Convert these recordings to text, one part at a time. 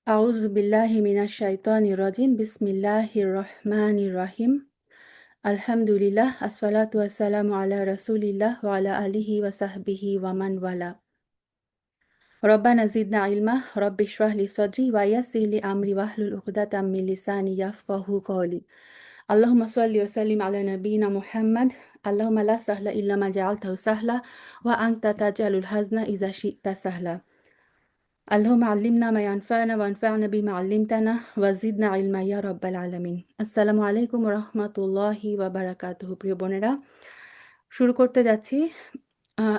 আউযু বিল্লাহি মিনাশ শাইতানির রাজিম। বিসমিল্লাহির রহমানির রহিম। আলহামদুলিল্লাহ, আসসালাতু ওয়াসসালামু আলা রাসূলিল্লাহ ওয়া আলা আলিহি ওয়া সাহবিহি ওয়া মান ওয়ালা। রব্বানা জিদনা ইলমা, রব্বি ইশরাহ লি সাদরি ওয়া ইয়াসসির লি আমরি ওয়াহলুল উকদাতাম মিন লিসানি ইয়াফকাহু কওলি। আল্লাহুম্মা সাল্লি ওয়া সাল্লিম আলা নাবিয়িনা মুহাম্মাদ। আল্লাহুম্মা লা সাহলা ইল্লা মা জাআলতাহু সাহলা ওয়া আনতা তাজআলুল হাজনা ইযা শি'তা সাহলা। আল্লাহুম্মা আল্লিমনা মা ইয়ানফা'না ওয়ানফা'না বিমা আল্লিমতানা ওয়া জিদনা ইলমা ইয়া রাব্বাল আলামিন। আসসালামু আলাইকুম ওয়া রাহমাতুল্লাহি ওয়া বারাকাতুহু। প্রিয় বোনেরা, শুরু করতে যাচ্ছি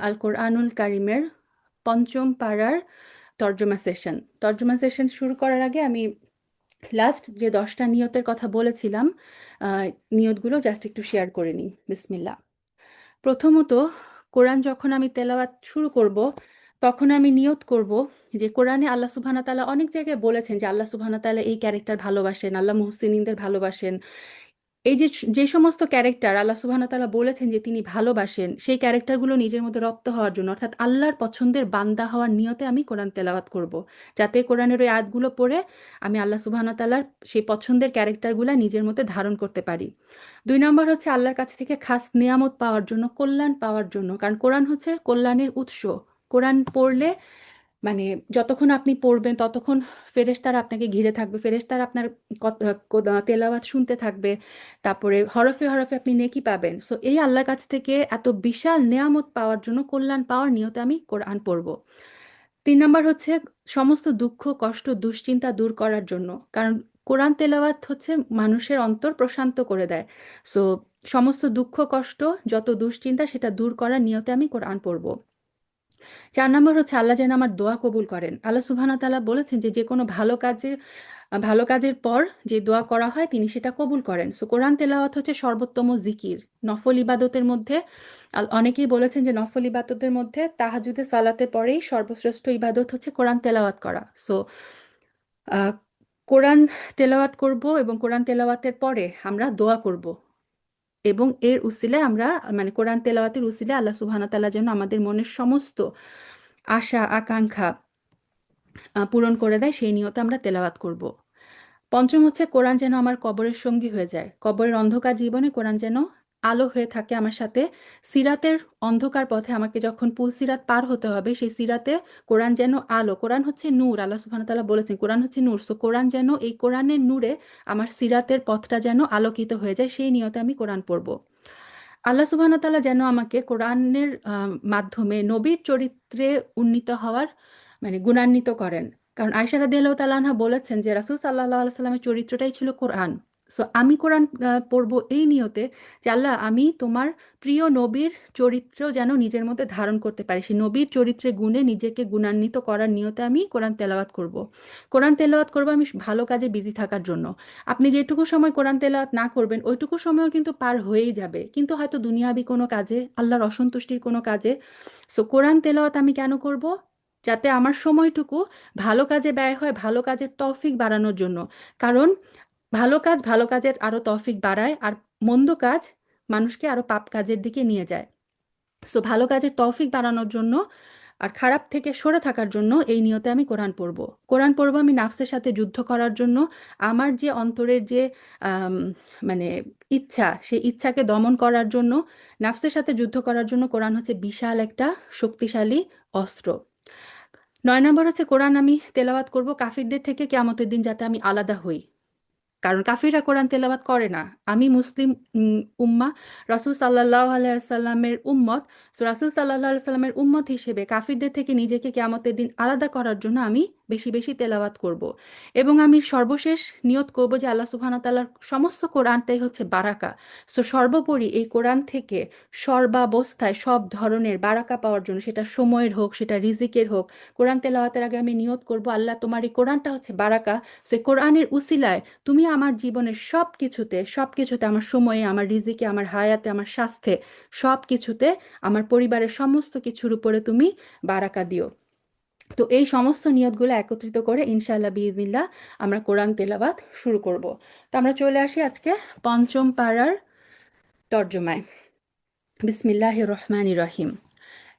আল কোরআনুল কারিমের পঞ্চম পারার তর্জমা সেশন। তর্জমা সেশন শুরু করার আগে আমি লাস্ট যে 10টা নিয়তের কথা বলেছিলাম, নিয়তগুলো জাস্ট একটু শেয়ার করে নিই। বিসমিল্লাহ। প্রথমত, কোরআন যখন আমি তেলাওয়াত শুরু করব, তখন আমি নিয়ত করব যে কোরআনে আল্লাহ সুবহানাহু ওয়া তাআলা অনেক জায়গায় বলেছেন যে আল্লাহ সুবহানাহু ওয়া তাআলা এই ক্যারেক্টার ভালোবাসেন, আল্লাহ মুহসিনিনদের ভালোবাসেন। এই যে যে সমস্ত ক্যারেক্টার আল্লাহ সুবহানাহু ওয়া তাআলা বলেছেন যে তিনি ভালোবাসেন, সেই ক্যারেক্টারগুলো নিজের মধ্যে রপ্ত হওয়ার জন্য, অর্থাৎ আল্লাহর পছন্দের বান্দা হওয়ার নিয়তে আমি কোরআন তেলাওয়াত করব। যাতে কোরআনের ওই আয়াতগুলো পড়ে আমি আল্লাহ সুবহানাহু ওয়া তাআলার সেই পছন্দের ক্যারেক্টারগুলা নিজের মধ্যে ধারণ করতে পারি। 2 নম্বর হচ্ছে আল্লাহর কাছ থেকে খাস নেয়ামত পাওয়ার জন্য, কল্যাণ পাওয়ার জন্য। কারণ কোরআন হচ্ছে কল্যাণের উৎস। কোরআন পড়লে মানে যতক্ষণ আপনি পড়বেন ততক্ষণ ফেরেশতারা আপনাকে ঘিরে থাকবে। ফেরেশতারা আপনার তেলাওয়াত শুনতে থাকবে। তারপরে হরফে, হরফে আপনি নেকি পাবেন। সো এই আল্লাহর কাছ থেকে এত বিশাল নেয়ামত পাওয়ার জন্য, কল্যাণ পাওয়ার নিয়তে আমি কোরআন পড়ব। 3 নাম্বার হচ্ছে সমস্ত দুঃখ, কষ্ট, দুশ্চিন্তা দূর করার জন্য। কারণ কোরআন তেলাওয়াত হচ্ছে মানুষের অন্তর প্রশান্ত করে দেয়। সো সমস্ত দুঃখ, কষ্ট, যত দুশ্চিন্তা সেটা দূর করার নিয়তে আমি কোরআন পড়ব। 4 নম্বর হচ্ছে আল্লাহ যেন আমার দোয়া কবুল করেন। আল্লাহ সুবহানাহু ওয়া তাআলা বলেছেন যে যেকোনো ভালো কাজের পর যে দোয়া করা হয় তিনি সেটা কবুল করেন। সো কোরআন তেলাওয়াত হচ্ছে সর্বোত্তম জিকির। নফল ইবাদতের মধ্যে অনেকেই বলেছেন যে নফল ইবাদতের মধ্যে তাহাজ্জুদের সালাতের পরেই সর্বশ্রেষ্ঠ ইবাদত হচ্ছে কোরআন তেলাওয়াত করা। সো আ কোরআন তেলাওয়াত করব এবং কোরআন তেলাওয়াতের পরে আমরা দোয়া করব। এবং এর উসিলায় আমরা মানে কোরআন তেলাওয়াতের উসিলায় আল্লাহ সুবহানাহু ওয়া তাআলা যেন আমাদের মনের সমস্ত আশা আকাঙ্ক্ষা পূরণ করে দেয়, সেই নিয়তে আমরা তেলাওয়াত করব। পঞ্চম হচ্ছে কোরআন যেন আমার কবরের সঙ্গী হয়ে যায়। কবরের অন্ধকার জীবনে কোরআন যেন আলো হয়ে থাকে আমার সাথে। সিরাতের অন্ধকার পথে আমাকে যখন পুলসিরাত পার হতে হবে, সেই সিরাতে কোরআন যেন আলো। কোরআন হচ্ছে নূর। আল্লাহ সুবহানাহু ওয়া তাআলা বলেছেন কোরআন হচ্ছে নূর। সো কোরআন যেন এই কোরআনের নূরে আমার সিরাতের পথটা যেন আলোকিত হয়ে যায়, সেই নিয়তে আমি কোরআন পড়ব। আল্লাহ সুবহানাহু ওয়া তাআলা যেন আমাকে কোরআনের মাধ্যমে নবীর চরিত্রে উন্নীত হওয়ার মানে গুণান্বিত করেন। কারণ আয়েশা রাদিয়াল্লাহু তাআলা আনহা বলেছেন যে রাসূল সাল্লাল্লাহু আলাইহি সাল্লামের চরিত্রটাই ছিল কোরআন। সো আমি কোরআন পড়ব এই নিয়তে যে আল্লাহ আমি তোমার প্রিয় নবীর চরিত্র যেন নিজের মধ্যে ধারণ করতে পারি। সেই নবীর চরিত্রে গুণে নিজেকে গুণান্বিত করার নিয়তে আমি কোরআন তেলাওয়াত করব। কোরআন তেলাওয়াত করব আমি ভালো কাজে বিজি থাকার জন্য। আপনি যেটুকু সময় কোরআন তেলাওয়াত না করবেন, ওইটুকু সময়ও কিন্তু পার হয়েই যাবে। কিন্তু হয়তো দুনিয়াবি কোনো কাজে, আল্লাহর অসন্তুষ্টির কোনো কাজে। সো কোরআন তেলাওয়াত আমি কেন করব? যাতে আমার সময়টুকু ভালো কাজে ব্যয় হয়, ভালো কাজের তৌফিক বাড়ানোর জন্য। কারণ ভালো কাজ ভালো কাজের আরো তৌফিক বাড়ায়, আর মন্দ কাজ মানুষকে আরো পাপ কাজের দিকে নিয়ে যায়। সো ভালো কাজের তৌফিক বাড়ানোর জন্য আর খারাপ থেকে সরে থাকার জন্য এই নিয়তে আমি কোরআন পড়ব। কোরআন পড়ব আমি নাফসের সাথে যুদ্ধ করার জন্য। আমার যে অন্তরের যে আম, মানে ইচ্ছা, সেই ইচ্ছাকে দমন করার জন্য, নাফসের সাথে যুদ্ধ করার জন্য কোরআন হচ্ছে বিশাল একটা শক্তিশালী অস্ত্র। 9 নম্বর হচ্ছে কোরআন আমি তেলাওয়াত করব কাফিরদের থেকে কিয়ামতের দিন যাতে আমি আলাদা হই। কারণ কাফিররা কোরআন তেলাওয়াত করে না। আমি মুসলিম উম্মাহ, রাসূল সাল্লাল্লাহু আলাইহি সাল্লামের উম্মত। সো রাসূল সাল্লাল্লাহু আলাইহি সাল্লামের উম্মত হিসেবে কাফিরদের থেকে নিজেকে কিয়ামতের দিন আলাদা করার জন্য আমি বেশি বেশি তেলাওয়াত করব। এবং আমি সর্বশেষ নিয়ত করব যে আল্লাহ সুবহানাহু ওয়া তাআলার সমস্ত কোরআনটাই হচ্ছে বারাকা। সো সর্বোপরি এই কোরআন থেকে সর্বাবস্থায় সব ধরনের বারাকা পাওয়ার জন্য, সেটা সময়ের হোক, সেটা রিজিকের হোক, কোরআন তেলাওয়াতের আগে আমি নিয়ত করব আল্লাহ তোমার এই কোরআনটা হচ্ছে বারাকা। সো এই কোরআনের উসিলায় তুমি আমার জীবনের সব কিছুতে, সব কিছুতে, আমার সময়ে, আমার রিজিকে, আমার হায়াতে, আমার স্বাস্থ্যে, সব কিছুতে, আমার পরিবারের সমস্ত কিছুর উপরে তুমি বারাকা দিও। তো এই সমস্ত নিয়তগুলো একত্রিত করে ইনশাআল্লাহ বিইজনিল্লাহ আমরা কোরআন তেলাওয়াত শুরু করব। তো আমরা চলে আসি আজকে পঞ্চম পারার তর্জমায়। বিসমিল্লাহির রহমানির রহিম।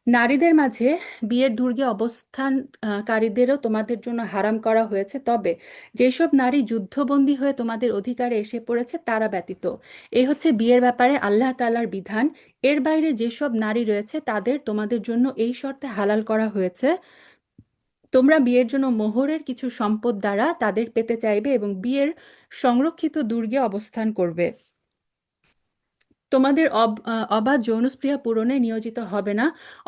নারীদের মাঝে বিয়ের দুর্গে অবস্থানকারীদেরও তোমাদের জন্য হারাম করা হয়েছে, তবে যেসব নারী যুদ্ধবন্দী হয়ে তোমাদের অধিকারে এসে পড়েছে তারা ব্যতীত। এই হচ্ছে বিয়ের ব্যাপারে আল্লাহ তাআলার বিধান। এর বাইরে যেসব নারী রয়েছে তাদের তোমাদের জন্য এই শর্তে হালাল করা হয়েছে, তোমরা বিয়ের জন্য মোহরের কিছু সম্পদ দ্বারা তাদের পেতে চাইবে এবং বিয়ের সংরক্ষিত দুর্গে অবস্থান করবে। তোমাদের অবাধ যৌনস্পৃহা পূরণে নিয়োজিত হবে না।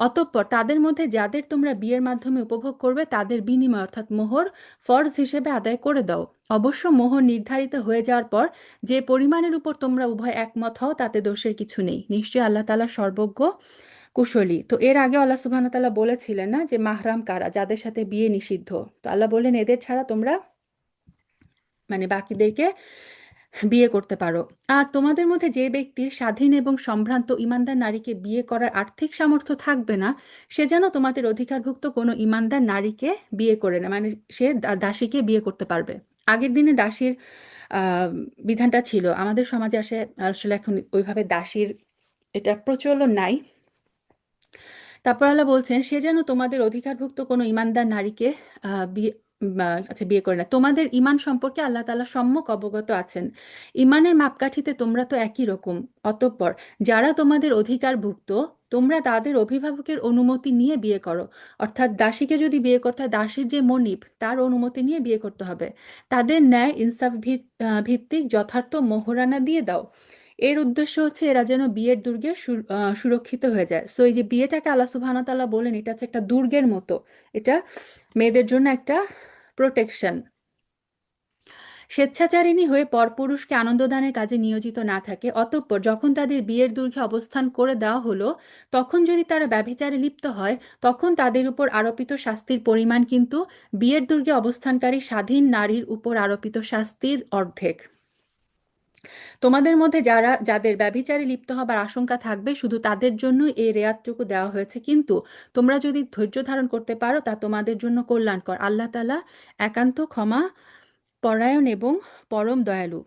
অতঃপর তাদের মধ্যে যাদের তোমরা বিয়ের মাধ্যমে উপভোগ করবে তাদের বিনিময় অর্থাৎ মোহর ফরজ হিসেবে আদায় করে দাও। অবশ্য মোহর নির্ধারিত হয়ে যাওয়ার পর যে পরিমাণের উপর তোমরা উভয় একমত হও তাতে দোষের কিছু নেই। নিশ্চয়ই আল্লাহ তাআলা সর্বজ্ঞ কুশলী। তো এর আগে আল্লাহ সুবহানাহু ওয়া তাআলা বলেছিলেন না যে মাহরাম কারা, যাদের সাথে বিয়ে নিষিদ্ধ। তো আল্লাহ বললেন এদের ছাড়া তোমরা মানে বাকিদেরকে বিয়ে করতে পারো। আর তোমাদের মধ্যে যে ব্যক্তির স্বাধীন এবং সম্ভ্রান্ত ঈমানদার নারীকে বিয়ে করার আর্থিক সামর্থ্য থাকবে না, সে যেন তোমাদের অধিকারভুক্ত কোনো ঈমানদার নারীকে বিয়ে করে না, মানে সে দাসীকে বিয়ে করতে পারবে। আগের দিনে দাসীর আহ, বিধানটা ছিল, আমাদের সমাজে আসলে এখন ওইভাবে দাসীর এটা প্রচলন নাই। তারপর আল্লাহ বলছেন সে যেন তোমাদের অধিকারভুক্ত কোনো ঈমানদার নারীকে বিয়ে আচ্ছা বিয়ে করে না। তোমাদের ঈমান সম্পর্কে আল্লাহ তাআলা সম্যক অবগত আছেন। ঈমানের মাপকাঠিতে তোমরা তো একই রকম। অতঃপর যারা তোমাদের অধিকারভুক্ত তোমরা তাদের অভিভাবকের অনুমতি নিয়ে বিয়ে করো। অর্থাৎ দাসীকে যদি বিয়ে করতে হয়, দাসীর যে মনিব তার অনুমতি নিয়ে বিয়ে করতে হবে। তাদের ন্যায় ইনসাফ ভিত্তিক যথার্থ মোহরানা দিয়ে দাও। এর উদ্দেশ্য হচ্ছে এরা যেন বিয়ের দুর্গে সুরক্ষিত হয়ে যায়। সো এই যে বিয়েটাকে আল্লাহ সুবহানাহু ওয়া তাআলা বলেন এটা হচ্ছে একটা দুর্গের মতো, এটা মেয়েদের জন্য একটা প্রোটেকশন। স্বেচ্ছাচারিণী হয়ে পরপুরুষকে আনন্দদানের কাজে নিয়োজিত না থাকে, অতঃপর যখন তাদের বিয়ের দুর্গে অবস্থান করে দেওয়া হলো তখন যদি তারা ব্যভিচারে লিপ্ত হয়, তখন তাদের উপর আরোপিত শাস্তির পরিমাণ কিন্তু বিয়ের দুর্গে অবস্থানকারী স্বাধীন নারীর উপর আরোপিত শাস্তির অর্ধেক। তোমাদের মধ্যে যাদের ব্যভিচারে লিপ্ত হবার আশঙ্কা থাকবে শুধু তাদের জন্য এই রেয়াতটুকু দেওয়া হয়েছে, কিন্তু তোমরা যদি ধৈর্য ধারণ করতে পারো তা তোমাদের জন্য কল্যাণকর। আল্লাহ তাআলা একান্ত ক্ষমা পরায়ণ এবং পরম দয়ালু।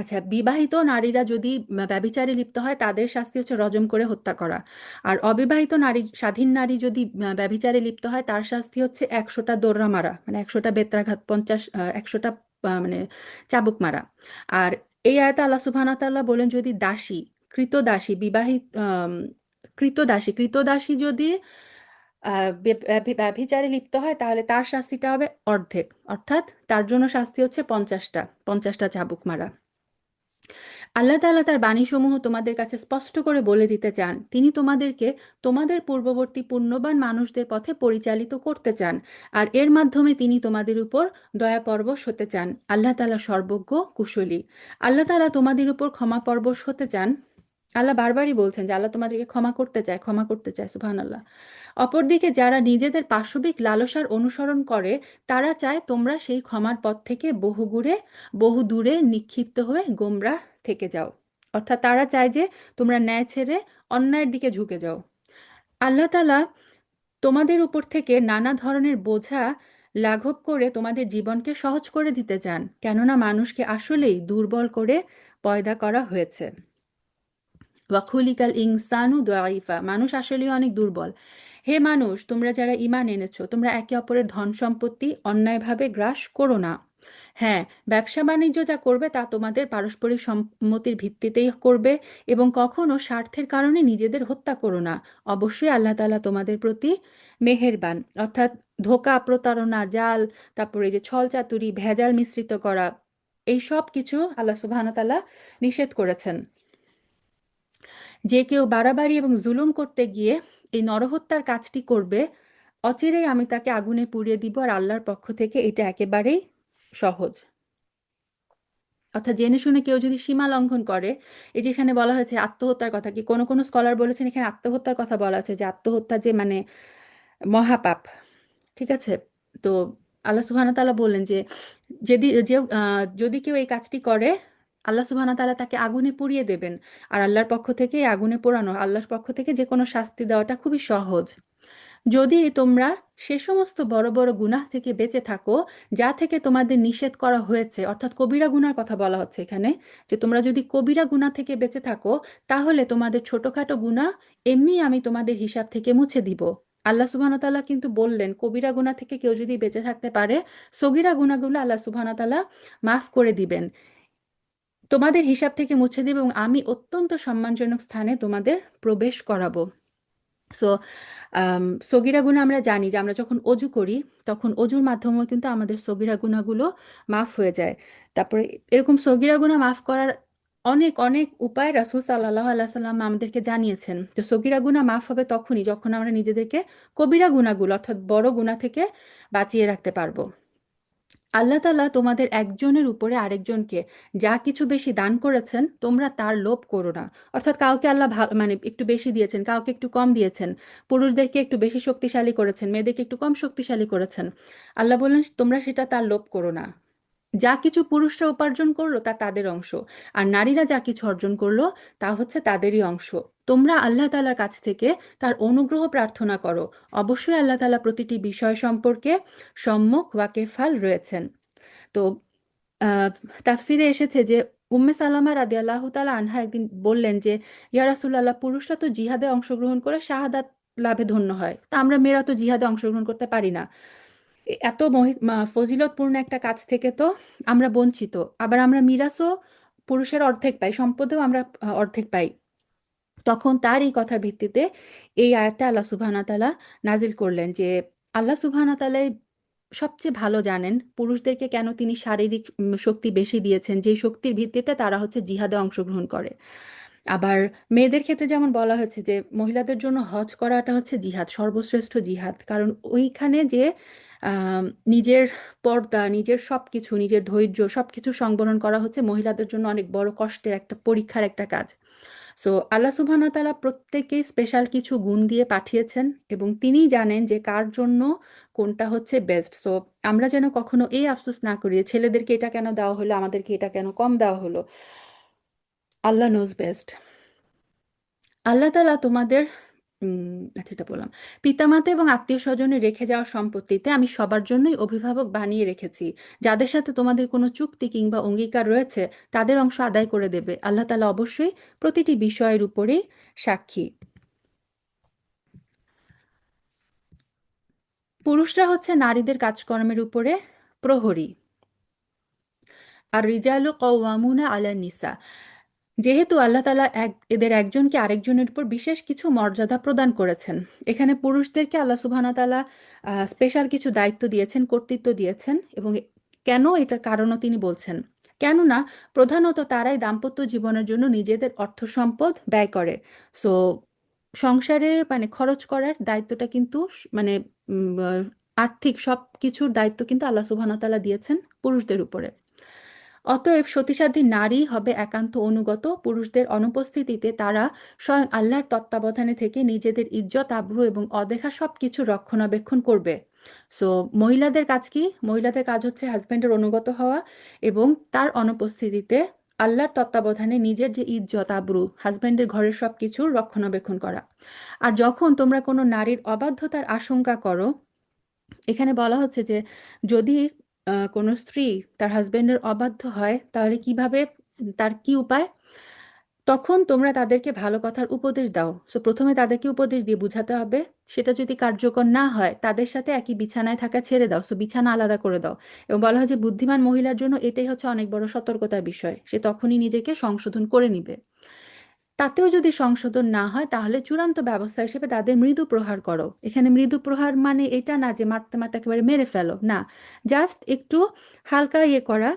আচ্ছা, বিবাহিত নারীরা যদি ব্যভিচারে লিপ্ত হয় তাদের শাস্তি হচ্ছে রজম করে হত্যা করা। আর অবিবাহিত নারী, স্বাধীন নারী যদি ব্যভিচারে লিপ্ত হয় তার শাস্তি হচ্ছে 100টা দোররা মারা, মানে 100টা বেত্রাঘাত, 100টা মানে চাবুক মারা। আর এই আয়াতে আল্লাহ সুবহানাহু ওয়া তাআলা বলেন যদি দাসী, কৃতদাসী, বিবাহিত কৃতদাসী যদি ব্যভিচারে লিপ্ত হয় তাহলে তার শাস্তিটা হবে অর্ধেক, অর্থাৎ তার জন্য শাস্তি হচ্ছে 50টা চাবুক মারা। আল্লাহ তাআলা তার বাণীসমূহ তোমাদের কাছে স্পষ্ট করে বলে দিতে চান। তিনি তোমাদেরকে তোমাদের পূর্ববর্তী পুণ্যবান মানুষদের পথে পরিচালিত করতে চান, আর এর মাধ্যমে তিনি তোমাদের উপর দয়াপরবশ হতে চান। আল্লাহ তাআলা সর্বজ্ঞ কুশলী। আল্লাহ তাআলা তোমাদের উপর ক্ষমাপরবশ হতে চান। আল্লাহ বারবারই বলছেন যে আল্লাহ তোমাদেরকে ক্ষমা করতে চায়, ক্ষমা করতে চায়। সুবহানাল্লাহ। অপরদিকে যারা নিজেদের পাশবিক লালসার অনুসরণ করে তারা চায় তোমরা সেই ক্ষমার পথ থেকে বহু দূরে নিক্ষিপ্ত হয়ে গোমরাহ থেকে যাও। অর্থাৎ তারা চায় যে তোমরা ন্যায় ছেড়ে অন্যায়ের দিকে ঝুঁকে যাও। আল্লাহ তাআলা তোমাদের উপর থেকে নানা ধরনের বোঝা লাঘব করে তোমাদের জীবনকে সহজ করে দিতে চান, কেননা মানুষকে আসলেই দুর্বল করে পয়দা করা হয়েছে। ওয়াখুলিকাল ইনসানু দাঈফা, মানুষ আসলেই অনেক দুর্বল। হে মানুষ, তোমরা যারা ঈমান এনেছো তোমরা একে অপরের ধন সম্পত্তি অন্যায়ভাবে গ্রাস করো না। হ্যাঁ, ব্যবসা বাণিজ্য যা করবে তা তোমাদের পারস্পরিক সম্মতির ভিত্তিতেই করবে এবং কখনো স্বার্থের কারণে নিজেদের হত্যা করো না। অবশ্যই আল্লাহ তাআলা তোমাদের প্রতি মেহেরবান। অর্থাৎ ধোঁকা, প্রতারণা, জাল, তারপরে এই যে ছল চাতুরি, ভেজাল মিশ্রিত করা, এই সব কিছু আল্লাহ সুবহানাহু ওয়া তাআলা নিষেধ করেছেন। যে কেউ বাড়াবাড়ি এবং জুলুম করতে গিয়ে এই নরহত্যার কাজটি করবে, অচিরেই আমি তাকে আগুনে পুড়িয়ে দিব, আর আল্লাহর পক্ষ থেকে এটা একেবারেই সহজ। অর্থাৎ জেনে শুনে কেউ যদি সীমা লঙ্ঘন করে, এই যেখানে বলা হয়েছে আত্মহত্যার কথা, কি কোনো কোনো স্কলার বলেছেন এখানে আত্মহত্যার কথা বলা আছে, যে আত্মহত্যা যে মানে মহাপাপ। ঠিক আছে? তো আল্লাহ সুবহানাহু ওয়া তাআলা বললেন যে যদি কেউ এই কাজটি করে আল্লাহ সুবহানাহু ওয়া তাআলা তাকে আগুনে পুড়িয়ে দেবেন, আর আল্লাহর পক্ষ থেকে এই আগুনে পোড়ানো, আল্লাহর পক্ষ থেকে যে কোনো শাস্তি দেওয়াটা খুবই সহজ। যদি তোমরা সে সমস্ত বড় বড় গুনাহ থেকে বেঁচে থাকো যা থেকে তোমাদের নিষেধ করা হয়েছে, অর্থাৎ কবিরা গুনার কথা বলা হচ্ছে এখানে, যে তোমরা যদি কবিরা গুনাহ থেকে বেঁচে থাকো তাহলে তোমাদের ছোটখাটো গুনাহ এমনি আমি তোমাদের হিসাব থেকে মুছে দিব। আল্লাহ সুবহানাহু ওয়া তাআলা কিন্তু বললেন কবিরা গুনাহ থেকে কেউ যদি বেঁচে থাকতে পারে, সগীরা গুনাহগুলো আল্লাহ সুবহানাহু ওয়া তাআলা মাফ করে দিবেন, তোমাদের হিসাব থেকে মুছে দিবে এবং আমি অত্যন্ত সম্মানজনক স্থানে তোমাদের প্রবেশ করাবো। সো সগীরা গুনাহ আমরা জানি যে আমরা যখন অজু করি তখন অজুর মাধ্যমেও কিন্তু আমাদের সগীরা গুনাহগুলো মাফ হয়ে যায়। তারপরে এরকম সগীরা গুনাহ মাফ করার অনেক অনেক উপায় রাসূল সাল্লাল্লাহু আলাইহি সাল্লাম আমাদেরকে জানিয়েছেন। তো সগীরা গুনাহ মাফ হবে তখনই যখন আমরা নিজেদেরকে কবিরা গুনাহগুলো অর্থাৎ বড় গুনাহ থেকে বাঁচিয়ে রাখতে পারবো। আল্লাহ তাআলা তোমাদের একজনের উপরে আরেকজনকে যা কিছু বেশি দান করেছেন তোমরা তার লোভ করো না। অর্থাৎ কাউকে আল্লাহ মানে একটু বেশি দিয়েছেন, কাউকে একটু কম দিয়েছেন, পুরুষদেরকে একটু বেশি শক্তিশালী করেছেন, মেয়েদেরকে একটু কম শক্তিশালী করেছেন। আল্লাহ বললেন তোমরা সেটা তার লোভ করো না। যা কিছু পুরুষরা উপার্জন করলো তা তাদের অংশ, আর নারীরা যা কিছু অর্জন করলো তা হচ্ছে তাদেরই অংশ। তোমরা আল্লাহ তাআলার কাছ থেকে তার অনুগ্রহ প্রার্থনা করো। অবশ্যই আল্লাহ তাআলা প্রতিটি বিষয় সম্পর্কে সম্যক ওয়াকেফাল রয়েছেন। তো আহ, তাফসিরে এসেছে যে উম্মে সালামা রাদিয়াল্লাহু তাআলা আনহা একদিন বললেন যে ইয়া রাসূলুল্লাহ, পুরুষরা তো জিহাদে অংশগ্রহণ করে শাহাদাত লাভে ধন্য হয়, তা আমরা মেয়েরা তো জিহাদে অংশগ্রহণ করতে পারি না। এত ফজিলতপূর্ণ একটা কাজ থেকে তো আমরা বঞ্চিত। আবার আমরা মিরাসও পুরুষের অর্ধেক পাই, সম্পদেও আমরা অর্ধেক পাই। তখন তার এই কথার ভিত্তিতে এই আয়াতটা আল্লাহ সুবহানাহু ওয়া তাআলা নাজিল করলেন যে আল্লাহ সুবহানাহু ওয়া তাআলাই সবচেয়ে ভালো জানেন পুরুষদেরকে কেন তিনি শারীরিক শক্তি বেশি দিয়েছেন, যে শক্তির ভিত্তিতে তারা হচ্ছে জিহাদে অংশগ্রহণ করে। আবার মেয়েদের ক্ষেত্রে যেমন বলা হয়েছে যে মহিলাদের জন্য হজ করাটা হচ্ছে জিহাদ, সর্বশ্রেষ্ঠ জিহাদ। কারণ ওইখানে যে আহ, নিজের পর্দা, নিজের সবকিছু, নিজের ধৈর্য সবকিছু সংবরণ করা হচ্ছে মহিলাদের জন্য অনেক বড় কষ্টের একটা পরীক্ষার একটা কাজ। সো আল্লাহ সুবহানাহু ওয়া তাআলা প্রত্যেককেই স্পেশাল কিছু গুণ দিয়ে পাঠিয়েছেন এবং তিনিই জানেন যে কার জন্য কোনটা হচ্ছে বেস্ট। সো আমরা যেন কখনো এই আফসোস না করি যে ছেলেদেরকে এটা কেন দেওয়া হলো, আমাদেরকে এটা কেন কম দেওয়া হলো। আল্লাহ নোজ বেস্ট। আল্লাহ তাআলা তোমাদের আচ্ছা এটা বললাম, পিতামাতা এবং আত্মীয় স্বজনে রেখে যাওয়া সম্পত্তিতে আমি সবার জন্যই অভিভাবক বানিয়ে রেখেছি। যাদের সাথে তোমাদের কোনো চুক্তি কিংবা অঙ্গীকার রয়েছে তাদের অংশ আদায় করে দেবে। আল্লাহ তাআলা অবশ্যই প্রতিটি বিষয়ের উপরেই সাক্ষী। পুরুষরা হচ্ছে নারীদের কাজকর্মের উপরে প্রহরী। আর রিজালু কওয়ামুনা আলা নিসা, যেহেতু আল্লাহ তাআলা এদের একজনকে আরেকজনের উপর বিশেষ কিছু মর্যাদা প্রদান করেছেন, এখানে পুরুষদেরকে আল্লাহ সুবহানাহু ওয়া তাআলা স্পেশাল কিছু দায়িত্ব দিয়েছেন, কর্তৃত্ব দিয়েছেন। এবং কেন, এটার কারণও তিনি বলছেন। কেননা প্রধানত তারাই দাম্পত্য জীবনের জন্য নিজেদের অর্থ সম্পদ ব্যয় করে। সো সংসারে মানে খরচ করার দায়িত্বটা কিন্তু মানে আর্থিক সব কিছুর দায়িত্ব কিন্তু আল্লাহ সুবহানাহু ওয়া তাআলা দিয়েছেন পুরুষদের উপরে। অতএব সতীসাধ্বী নারী হবে একান্ত অনুগত। পুরুষদের অনুপস্থিতিতে তারা স্বয়ং আল্লাহর তত্ত্বাবধানে থেকে নিজেদের ইজ্জত, আবরু এবং অদেখা সবকিছু রক্ষণাবেক্ষণ করবে। সো মহিলাদের কাজ কি? মহিলাদের কাজ হচ্ছে হাজব্যান্ডের অনুগত হওয়া এবং তার অনুপস্থিতিতে আল্লাহর তত্ত্বাবধানে নিজের যে ইজ্জত, আবরু, হাজব্যান্ডের ঘরের সবকিছু রক্ষণাবেক্ষণ করা। আর যখন তোমরা কোনো নারীর অবাধ্যতার আশঙ্কা করো, এখানে বলা হচ্ছে যে যদি কোনো স্ত্রী তার হাজবেন্ডের অবাধ্য হয় তাহলে কিভাবে, তার কি উপায়, তখন তোমরা তাদেরকে ভালো কথার উপদেশ দাও। সো প্রথমে তাদেরকে উপদেশ দিয়ে বুঝাতে হবে। সেটা যদি কার্যকর না হয় তাদের সাথে একই বিছানায় থাকা ছেড়ে দাও, সো বিছানা আলাদা করে দাও। এবং বলা হয় যে বুদ্ধিমান মহিলার জন্য এটাই হচ্ছে অনেক বড় সতর্কতার বিষয়, সে তখনই নিজেকে সংশোধন করে নিবে। তাতেও যদি সংশোধন না হয় তাহলে চূড়ান্ত ব্যবস্থা হিসেবে তাদের মৃদু প্রহার করো। এখানে মৃদু প্রহার মানে এটা না যে মারতে মারতে একেবারে মেরে ফেলো, না, জাস্ট একটু হালকা ইয়ে করা।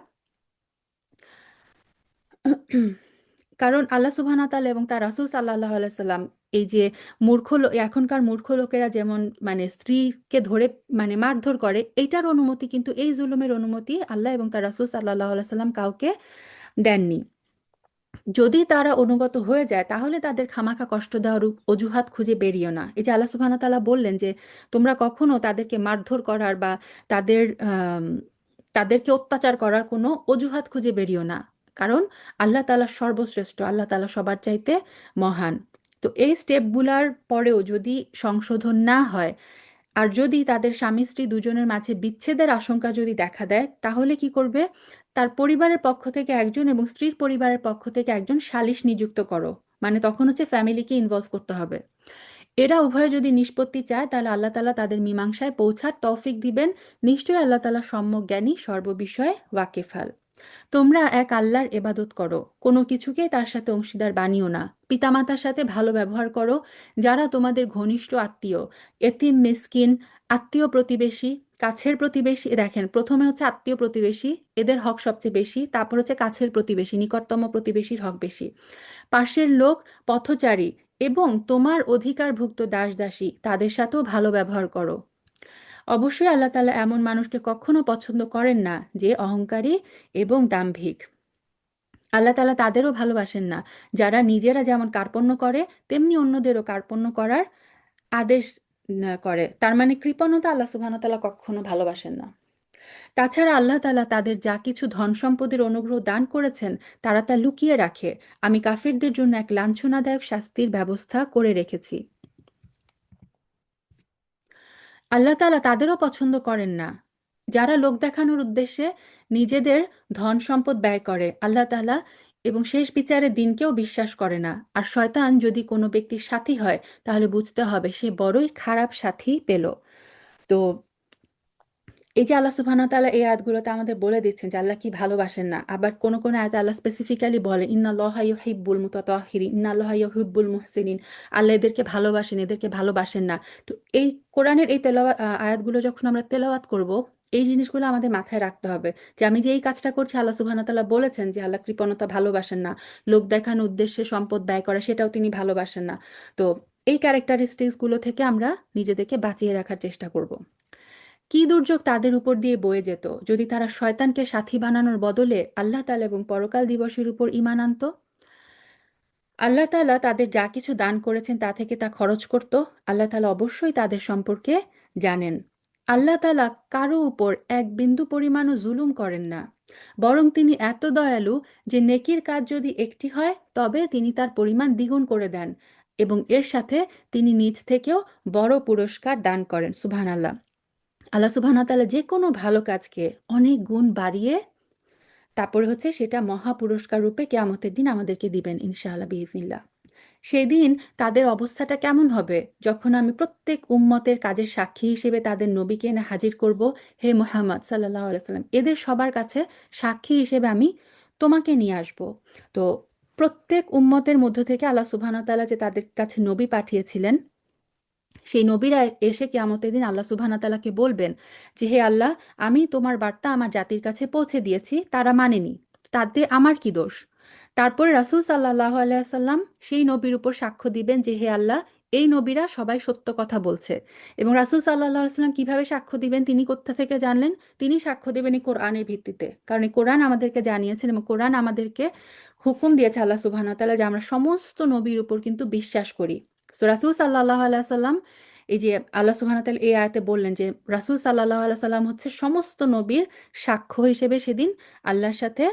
কারণ আল্লাহ সুবহানাহু ওয়া তাআলা এবং তার রাসূল সাল্লাল্লাহু আলাইহি সাল্লাম এই যে এখনকার মূর্খ লোকেরা যেমন মানে স্ত্রীকে ধরে মানে মারধর করে, এইটার অনুমতি কিন্তু, এই জুলুমের অনুমতি আল্লাহ এবং তার রাসূল সাল্লাল্লাহু আলাইহি সাল্লাম কাউকে দেননি। যদি তারা অনুগত হয়ে যায় তাহলে তাদের খামাখা কষ্ট দেওয়ার অজুহাত খুঁজে বেরিও না। এই যে আল্লাহ সুবহানাহু ওয়া তাআলা বললেন যে তোমরা কখনো তাদেরকে মারধর করার বা তাদের তাদেরকে অত্যাচার করার কোনো অজুহাত খুঁজে বেরিও না। কারণ আল্লাহ তাআলা সর্বশ্রেষ্ঠ, আল্লাহ তাআলা সবার চাইতে মহান। তো এই স্টেপগুলার পরেও যদি সংশোধন না হয়, আর যদি তাদের স্বামী স্ত্রী দুজনের মাঝে বিচ্ছেদের আশঙ্কা যদি দেখা দেয়, তাহলে কি করবে? তার পরিবারের পক্ষ থেকে একজন এবং স্ত্রীর পরিবারের পক্ষ থেকে একজন সালিশ নিযুক্ত করো। মানে তখন হচ্ছে ফ্যামিলিকে ইনভলভ করতে হবে। এরা উভয়ে যদি নিষ্পত্তি চায়, তাহলে আল্লাহ তাআলা তাদের মীমাংসায় পৌঁছার তৌফিক দিবেন। নিশ্চয়ই আল্লাহ তাআলা সম্যক জ্ঞানী, সর্ববিষয়ে ওয়াকিফাল। তোমরা এক আল্লাহর এবাদত করো, কোনো কিছুকেই তার সাথে অংশীদার বানিও না। পিতামাতার সাথে ভালো ব্যবহার করো, যারা তোমাদের ঘনিষ্ঠ আত্মীয়, এতিম মিসকিন, আত্মীয় প্রতিবেশী, কাছের প্রতিবেশী। দেখেন, প্রথমে হচ্ছে আত্মীয় প্রতিবেশী, এদের হক সবচেয়ে বেশি, তারপর হচ্ছে কাছের প্রতিবেশী, নিকটতম প্রতিবেশীর হক বেশি। পাশের লোক, পথচারী এবং তোমার অধিকারভুক্ত দাস দাসী, তাদের সাথেও ভালো ব্যবহার করো। অবশ্যই আল্লাহ তাআলা এমন মানুষকে কখনো পছন্দ করেন না যে অহংকারী এবং দাম্ভিক। আল্লাহ তাআলা তাদেরও ভালোবাসেন না যারা নিজেরা যেমন কার্পণ্য করে তেমনি অন্যদেরও কার্পণ্য করার আদেশ করে। তার মানে কৃপণতা আল্লাহ সুবহানাহু ওয়া তাআলা কখনো ভালোবাসেন না। তাছাড়া আল্লাহ তাআলা তাদের যা কিছু ধন সম্পদের অনুগ্রহ দান করেছেন, তারা তা লুকিয়ে রাখে। আমি কাফিরদের জন্য এক লাঞ্ছনাদায়ক শাস্তির ব্যবস্থা করে রেখেছি। আল্লাহ তাআলা তাদেরও পছন্দ করেন না যারা লোক দেখানোর উদ্দেশ্যে নিজেদের ধন সম্পদ ব্যয় করে। আল্লাহ তাআলা এবং শেষ বিচারের দিনকেও বিশ্বাস করে না। আর শয়তান যদি কোনো ব্যক্তির সাথী হয়, তাহলে বুঝতে হবে সে বড়ই খারাপ সাথী পেল। তো এই যে আল্লাহ সুবহানাহু ওয়া তাআলা এই আয়াতগুলোতে আমাদের বলে দিচ্ছেন যে আল্লাহ কি ভালোবাসেন না। আবার কোন কোন আয়াতে আল্লাহ স্পেসিফিক্যালি বলে, ইন্নাল্লাহা ইউহিব্বুল মুতাতাহহিরিন, ইন্নাল্লাহা ইউহিব্বুল মুহসিনিন। আল্লাহ এদেরকে ভালোবাসেন, এদেরকে ভালোবাসেন না। তো এই কোরআনের এই আয়াতগুলো যখন আমরা তেলাওয়াত করব, এই জিনিসগুলো আমাদের মাথায় রাখতে হবে যে আমি যে এই কাজটা করছি, আল্লাহ সুবহানাহু ওয়া তাআলা বলেছেন যে আল্লাহ কৃপণতা ভালোবাসেন না, লোক দেখানোর উদ্দেশ্যে সম্পদ ব্যয় করা সেটাও তিনি ভালোবাসেন না। তো এই ক্যারেক্টারিস্টিক্স গুলো থেকে আমরা নিজেদেরকে বাঁচিয়ে রাখার চেষ্টা করব। কি দুর্যোগ তাদের উপর দিয়ে বয়ে যেত যদি তারা শয়তানকে সাথী বানানোর বদলে আল্লাহ তাআলা এবং পরকাল দিবসের উপর ঈমান আনত। আল্লাহ তাআলা তাদের যা কিছু দান করেছেন তা থেকে তা খরচ করত। আল্লাহ তাআলা অবশ্যই তাদের সম্পর্কে জানেন। আল্লাহ তাআলা কারো উপর এক বিন্দু পরিমাণও জুলুম করেন না, বরং তিনি এত দয়ালু যে নেকির কাজ যদি একটি হয় তবে তিনি তার পরিমাণ দ্বিগুণ করে দেন এবং এর সাথে তিনি নিজ থেকেও বড় পুরস্কার দান করেন। সুবহানাল্লাহ। আল্লাহ সুবহানাহু ওয়া তাআলা যে কোনো ভালো কাজকে অনেক গুণ বাড়িয়ে তারপরে হচ্ছে সেটা মহা পুরস্কার রূপে কিয়ামতের দিন আমাদেরকে দিবেন ইনশাআল্লাহ বিইজনিল্লাহ। সেদিন তাদের অবস্থাটা কেমন হবে? যখন আমি প্রত্যেক উম্মতের কাজের সাক্ষী হিসেবে তাদের নবীকে এনে হাজির করব। হে মুহাম্মদ সাল্লাল্লাহু আলাইহি সাল্লাম, এদের সবার কাছে সাক্ষী হিসেবে আমি তোমাকে নিয়ে আসব। তো প্রত্যেক উম্মতের মধ্য থেকে আল্লাহ সুবহানাহু ওয়া তাআলা যে তাদের কাছে নবী পাঠিয়েছিলেন, সেই নবীরা এসে কিয়ামতের দিন আল্লাহ সুবহানাহু ওয়া তাআলাকে বলবেন যে হে আল্লাহ, আমি তোমার বার্তা আমার জাতির কাছে পৌঁছে দিয়েছি, তারা মানেনি, তাতে আমার কি দোষ? তারপরে রাসূল সাল্লাল্লাহু আলাইহি ওয়াসাল্লাম সেই নবীর উপর সাক্ষ্য দিবেন যে হে আল্লাহ, এই নবীরা সবাই সত্য কথা বলছে। এবং রাসূল সাল্লাল্লাহু আলাইহি ওয়াসাল্লাম কিভাবে সাক্ষ্য দিবেন, তিনি কোথা থেকে জানলেন? তিনি সাক্ষ্য দেবেন এই কোরআনের ভিত্তিতে। কারণ এই কোরআন আমাদেরকে জানিয়েছেন এবং কোরআন আমাদেরকে হুকুম দিয়েছে আল্লাহ সুবহানাহু ওয়া তাআলা যে আমরা সমস্ত নবীর উপর কিন্তু বিশ্বাস করি। সো রাসূল সাল্লাল্লাহু আলাইহি সাল্লাম, এই যে আল্লাহ সুবহানাহু ওয়া তাআলা এই আয়াতে বললেন যে রাসূল সাল্লাল্লাহু আলাইহি সাল্লাম হচ্ছে সমস্ত নবীর সাক্ষ্য হিসেবে সেদিন আল্লাহর সাথে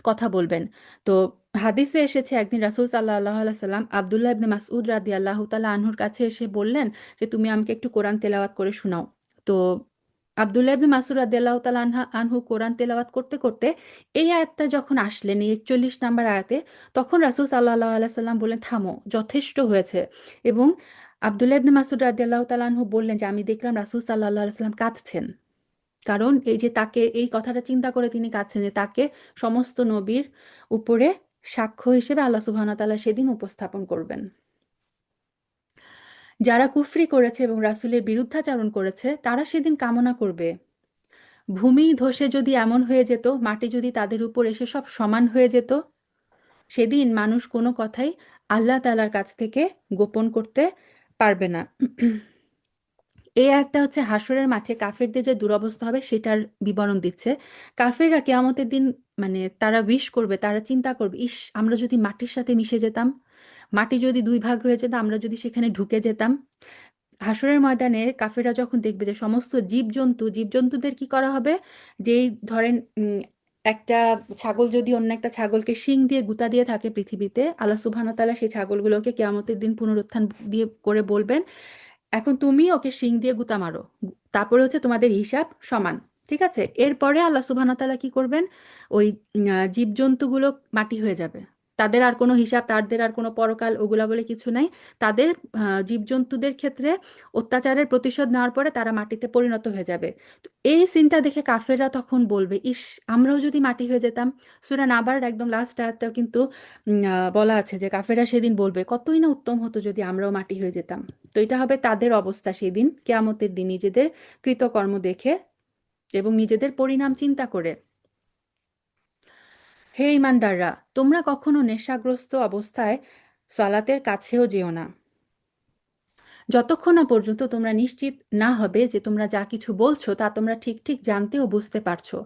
কথা বলবেন। তো হাদিসে এসেছে একদিন রাসূল সাল্লাল্লাহু আলাইহি সাল্লাম আব্দুল্লাহ ইবনে মাসউদ রাদিয়াল্লাহু তাআলা আনহুর কাছে এসে বললেন যে তুমি আমাকে একটু কোরআন তেলাওয়াত করে শোনাও। তো আব্দুল্লাহ ইবনে মাসউদ রাদিয়াল্লাহু তাআলা আনহু কোরআন তেলাওয়াত করতে করতে এই আয়াতটা যখন আসলেন, এই 41 নাম্বার আয়াতে, তখন রাসূল সাল্লাল্লাহু আলাইহি সাল্লাম বললেন থামো, যথেষ্ট হয়েছে। এবং আব্দুল্লাহ ইবনে মাসউদ রাদিয়াল্লাহু তাআলা আনহু বললেন যে আমি দেখলাম রাসূল সাল্লাল্লাহু আলাইহি সাল্লাম কাঁদছেন। কারণ এই যে তাকে এই কথাটা চিন্তা করে তিনি কাঁদছেন যে তাকে সমস্ত নবীর উপরে সাক্ষ্য হিসেবে আল্লাহ সুবহানাহু ওয়া তাআলা সেদিন উপস্থাপন করবেন। যারা কুফরি করেছে এবং রাসূলের বিরুদ্ধাচরণ করেছে তারা সেদিন কামনা করবে, ভূমি ধসে যদি এমন হয়ে যেত, মাটি যদি তাদের উপর এসে সব সমান হয়ে যেত। সেদিন মানুষ কোনো কথাই আল্লাহ তাআলার কাছ থেকে গোপন করতে পারবে না। এই আয়াতটা হচ্ছে হাসরের মাঠে কাফেরদের যে দুরবস্থা হবে সেটার বিবরণ দিচ্ছে। কাফেররা কিয়ামতের দিন, মানে তারা উইশ করবে, তারা চিন্তা করবে, ইস আমরা যদি মাটির সাথে মিশে যেতাম, মাটি যদি দুই ভাগ হয়ে যেত, আমরা যদি সেখানে ঢুকে যেতাম। হাসরের ময়দানে কাফেররা যখন দেখবে যে সমস্ত জীবজন্তুদের কি করা হবে, যেই ধরেন একটা ছাগল যদি অন্য একটা ছাগলকে শিং দিয়ে গুতা দিয়ে থাকে পৃথিবীতে, আল্লাহ সুবহানাহু ওয়া তাআলা সেই ছাগলগুলোকে কিয়ামতের দিন পুনরুত্থান দিয়ে করে বলবেন, এখন তুমি ওকে শিং দিয়ে গুতা মারো, তারপরে হচ্ছে তোমাদের হিসাব সমান। ঠিক আছে, এরপরে আল্লাহ সুবহানাহু ওয়া তাআলা কি করবেন, ওই জীবজন্তুগুলো মাটি হয়ে যাবে। তাদের আর কোনো হিসাব, তাদের আর কোনো পরকাল ওগুলা বলে কিছু নাই। তাদের জীবজন্তুদের ক্ষেত্রে অত্যাচারের প্রতিশোধ নেওয়ার পরে তারা মাটিতে পরিণত হয়ে যাবে। তো এই সিনটা দেখে কাফেররা তখন বলবে, ইস, আমরাও যদি মাটি হয়ে যেতাম। সূরা নাবার একদম লাস্ট আয়াতটাও কিন্তু বলা আছে যে কাফেররা সেদিন বলবে, কতই না উত্তম হতো যদি আমরাও মাটি হয়ে যেতাম। তো এটা হবে তাদের অবস্থা সেদিন, কেয়ামতের দিন, নিজেদের কৃতকর্ম দেখে এবং নিজেদের পরিণাম চিন্তা করে। হে ইমানদাররা, তোমরা কখনো নেশাগ্রস্ত অবস্থায় সালাতের কাছেও যেও না, যতক্ষণ না পর্যন্ত তোমরা নিশ্চিত না হবে যে তোমরা যা কিছু বলছো তা তোমরা ঠিক ঠিক জানতে ও বুঝতে পারছো।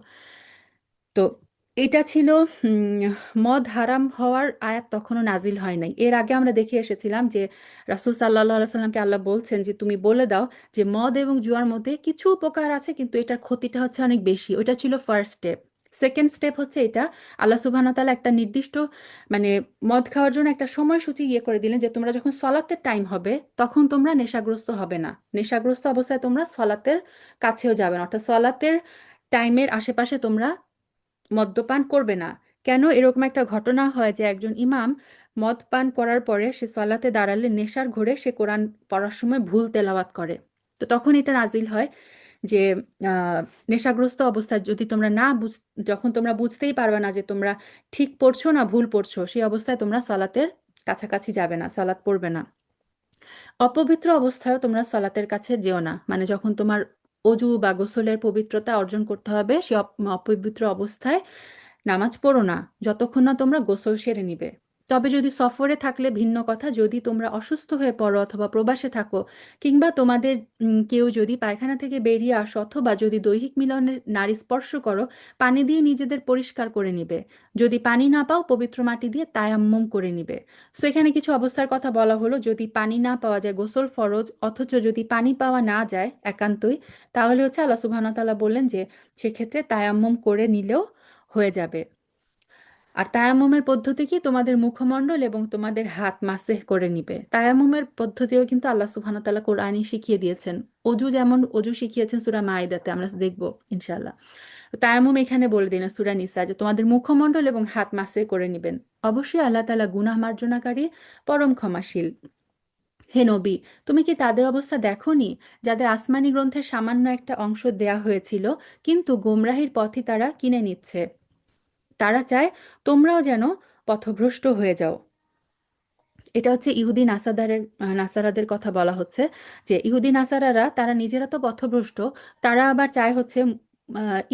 তো এটা ছিল উম, মদ হারাম হওয়ার আয়াত তখনও নাজিল হয় নাই। এর আগে আমরা দেখে এসেছিলাম যে রাসূল সাল্লাল্লাহু আলাইহি সাল্লামকে আল্লাহ বলছেন যে তুমি বলে দাও যে মদ এবং জুয়ার মধ্যে কিছু উপকার আছে, কিন্তু এটার ক্ষতিটা হচ্ছে অনেক বেশি। ওইটা ছিল ফার্স্ট স্টেপ। সেকেন্ড স্টেপ হচ্ছে এটা, আল্লাহ সুবহানাহু ওয়া তাআলা একটা নির্দিষ্ট, মানে মদ খাওয়ার জন্য একটা সময়সূচি ইয়ে করে দিলেন যে তোমরা যখন সলাতের টাইম হবে তখন তোমরা নেশাগ্রস্ত হবে না, নেশাগ্রস্ত অবস্থায় তোমরা সলাতের কাছেও যাবে না, অর্থাৎ সলাতের টাইমের আশেপাশে তোমরা মদ্যপান করবে না। কেন এরকম একটা ঘটনা হয় যে একজন ইমাম মদ পান করার পরে সে সলাতে দাঁড়ালে নেশার ঘোরে সে কোরআন পড়ার সময় ভুল তেলাওয়াত করে। তো তখন এটা নাজিল হয় যে নেশাগ্রস্ত অবস্থায় যদি তোমরা না বুঝ যখন তোমরা বুঝতেই পারবে না যে তোমরা ঠিক পড়ছো না ভুল পড়ছো, সেই অবস্থায় তোমরা সলাতের কাছাকাছি যাবে না, সলাত পড়বে না। অপবিত্র অবস্থায়ও তোমরা সলাতের কাছে যেও না, মানে যখন তোমার অজু বা গোসলের পবিত্রতা অর্জন করতে হবে সে অপবিত্র অবস্থায় নামাজ পড়ো না, যতক্ষণ না তোমরা গোসল সেরে নিবে। তবে যদি সফরে থাকলে ভিন্ন কথা, যদি তোমরা অসুস্থ হয়ে পড়ো অথবা প্রবাসে থাকো, কিংবা তোমাদের কেউ যদি পায়খানা থেকে বেরিয়ে আসো, অথবা যদি দৈহিক মিলনের নারী স্পর্শ করো, পানি দিয়ে নিজেদের পরিষ্কার করে নিবে। যদি পানি না পাও পবিত্র মাটি দিয়ে তায়াম্মুম করে নিবে। সো এখানে কিছু অবস্থার কথা বলা হলো, যদি পানি না পাওয়া যায়, গোসল ফরজ, অথচ যদি পানি পাওয়া না যায় একান্তই, তাহলে হচ্ছে আল্লাহ সুবহানাহু ওয়া তাআলা বললেন যে সেক্ষেত্রে তায়াম্মুম করে নিলেও হয়ে যাবে। আর তায়াম্মুমের পদ্ধতি কি, তোমাদের মুখমণ্ডল এবং তোমাদের হাত মাসেহ করে নিবে। তায়াম্মুমের পদ্ধতিও কিন্তু আল্লাহ সুবহানাহু ওয়া তাআলা কোরআনে শিখিয়ে দিয়েছেন। অজু যেমন অজু শিখিয়েছেন সূরা মাইদাতে, আমরা দেখব ইনশাআল্লাহ। তায়াম্মুম এখানে বলে দিন সূরা নিসা যে তোমাদের মুখমণ্ডল এবং হাত মাসেহ করে নিবেন। অবশ্যই আল্লাহ তাআলা গুনাহ মার্জনাকারী, পরম ক্ষমাশীল। হে নবী, তুমি কি তাদের অবস্থা দেখোনি যাদের আসমানী গ্রন্থের সামান্য একটা অংশ দেয়া হয়েছিল, কিন্তু গোমরাহির পথই তারা কিনে নিচ্ছে। তারা চায় তোমরাও যেন পথভ্রষ্ট হয়ে যাও। এটা হচ্ছে ইহুদি নাসারাদের কথা বলা হচ্ছে, যে ইহুদি নাসারারা তারা নিজেরা তো পথভ্রষ্ট, তারা আবার চায় হচ্ছে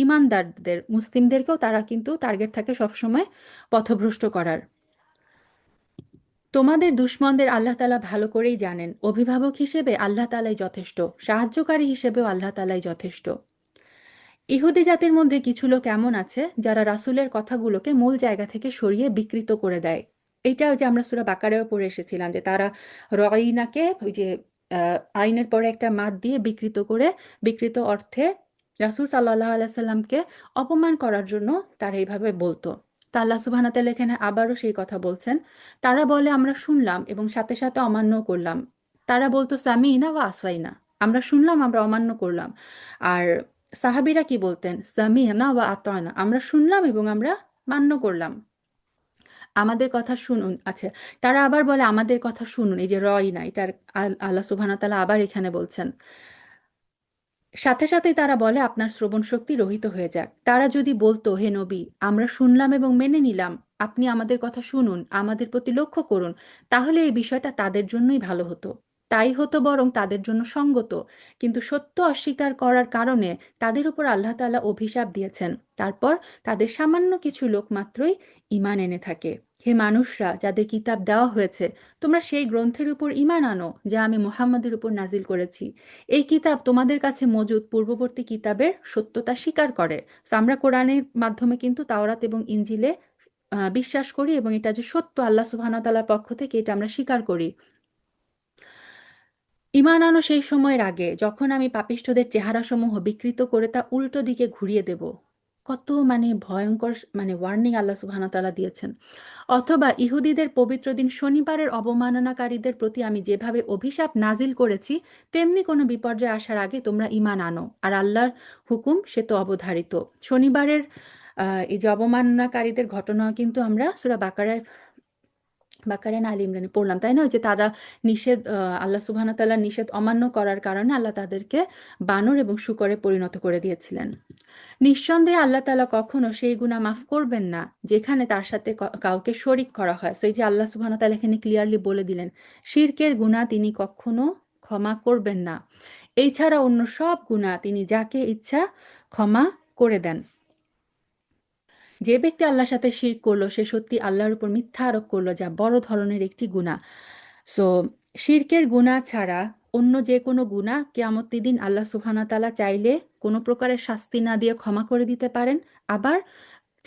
ইমানদারদের, মুসলিমদেরকেও তারা কিন্তু টার্গেট থাকে সবসময় পথভ্রষ্ট করার। তোমাদের দুশমনদের আল্লাহ তাআলা ভালো করেই জানেন, অভিভাবক হিসেবে আল্লাহ তাআলাই যথেষ্ট, সাহায্যকারী হিসেবেও আল্লাহ তাআলাই যথেষ্ট। ইহুদি জাতির মধ্যে কিছু লোক এমন আছে যারা রাসূলের কথাগুলোকে মূল জায়গা থেকে সরিয়ে বিকৃত করে দেয়। এইটা ওই যে আমরা সূরা বাকারায়ও পড়ে এসেছিলাম যে তারা রয়নাকে ওই যে আইনের পরে একটা মাদ দিয়ে বিকৃত করে, বিকৃত অর্থে রাসূল সাল্লাল্লাহু আলাইহি সাল্লামকে অপমান করার জন্য তারা এইভাবে বলতো। তা আল্লাহ সুবহানাহু ওয়া তাআলা এখানে আবারও সেই কথা বলছেন। তারা বলে আমরা শুনলাম এবং সাথে সাথে অমান্য করলাম। তারা বলতো সামিনা ওয়া আসওয়াইনা, আমরা শুনলাম আমরা অমান্য করলাম। আর সাহাবীরা কি বলতেন, সামি'না ওয়া আতা'না, আমরা শুনলাম এবং আমরা মান্য করলাম, আমাদের কথা শুনুন। আচ্ছা, তারা আবার বলে আমাদের কথা শুনুন, এই যে রয়না, এটার আল্লাহ সুবহানাহু ওয়া তাআলা আবার এখানে বলছেন। সাথে সাথেই তারা বলে আপনার শ্রবণ শক্তি রহিত হয়ে যাক। তারা যদি বলতো হে নবী, আমরা শুনলাম এবং মেনে নিলাম, আপনি আমাদের কথা শুনুন, আমাদের প্রতি লক্ষ্য করুন, তাহলে এই বিষয়টা তাদের জন্যই ভালো হতো, তাই হতো বরং তাদের জন্য সঙ্গত। কিন্তু সত্য অস্বীকার করার কারণে তাদের উপর আল্লাহ তাআলা অভিশাপ দিয়েছেন। তারপর তাদের সামান্য কিছু লোক মাত্রই ঈমান এনে থাকে। হে মানুষরা, যাদের কিতাব দেওয়া হয়েছে, তোমরা সেই গ্রন্থের উপর ঈমান আনো যা আমি মুহাম্মাদের উপর নাজিল করেছি। এই কিতাব তোমাদের কাছে মজুদ পূর্ববর্তী কিতাবের সত্যতা স্বীকার করে। সো আমরা কোরআনের মাধ্যমে কিন্তু তাওরাত এবং ইনজিলে বিশ্বাস করি, এবং এটা যে সত্য আল্লাহ সুবহানাহু ওয়া তাআলার পক্ষ থেকে, এটা আমরা স্বীকার করি। ঈমান আনো সেই সময়ের আগে যখন আমি পাপিষ্ঠদের চেহারাসমূহ বিকৃত করে তা উল্টো দিকে ঘুরিয়ে দেব। কত মানে ভয়ঙ্কর মানে ওয়ার্নিং আল্লাহ সুবহানাহু ওয়া তাআলা দিয়েছেন। অথবা ইহুদিদের পবিত্র দিন শনিবারের অবমাননাকারীদের প্রতি আমি যেভাবে অভিশাপ নাজিল করেছি, তেমনি কোনো বিপর্যয় আসার আগে তোমরা ঈমান আনো। আর আল্লাহর হুকুম সে তো অবধারিত। শনিবারের এই যে অবমাননাকারীদের ঘটনা কিন্তু আমরা সূরা বাকারায় বাকারায় না আলী ইমরানে পড়লাম, তাই না? ওই যে তারা নিষেধ আল্লাহ সুবহানাহু ওয়া তাআলার নিষেধ অমান্য করার কারণে আল্লাহ তাদেরকে বানর এবং শূকরে পরিণত করে দিয়েছিলেন। নিঃসন্দেহে আল্লাহ তাআলা কখনো সেই গুনাহ মাফ করবেন না যেখানে তার সাথে কাউকে শরিক করা হয়। সো এই যে আল্লাহ সুবহানাহু ওয়া তাআলা এখানে ক্লিয়ারলি বলে দিলেন, শিরকের গুনাহ তিনি কখনো ক্ষমা করবেন না। এই ছাড়া অন্য সব গুনাহ তিনি যাকে ইচ্ছা ক্ষমা করে দেন। যে ব্যক্তি আল্লাহর সাথে শিরক করলো সে সত্যি আল্লাহর উপর মিথ্যা আরোপ করলো, যা বড় ধরনের একটি গুনাহ। সো শিরকের গুনাহ ছাড়া অন্য যে কোনো গুনাহ কিয়ামতের দিন আল্লাহ সুবহানাহু ওয়া তাআলা চাইলে কোনো প্রকারের শাস্তি না দিয়ে ক্ষমা করে দিতে পারেন, আবার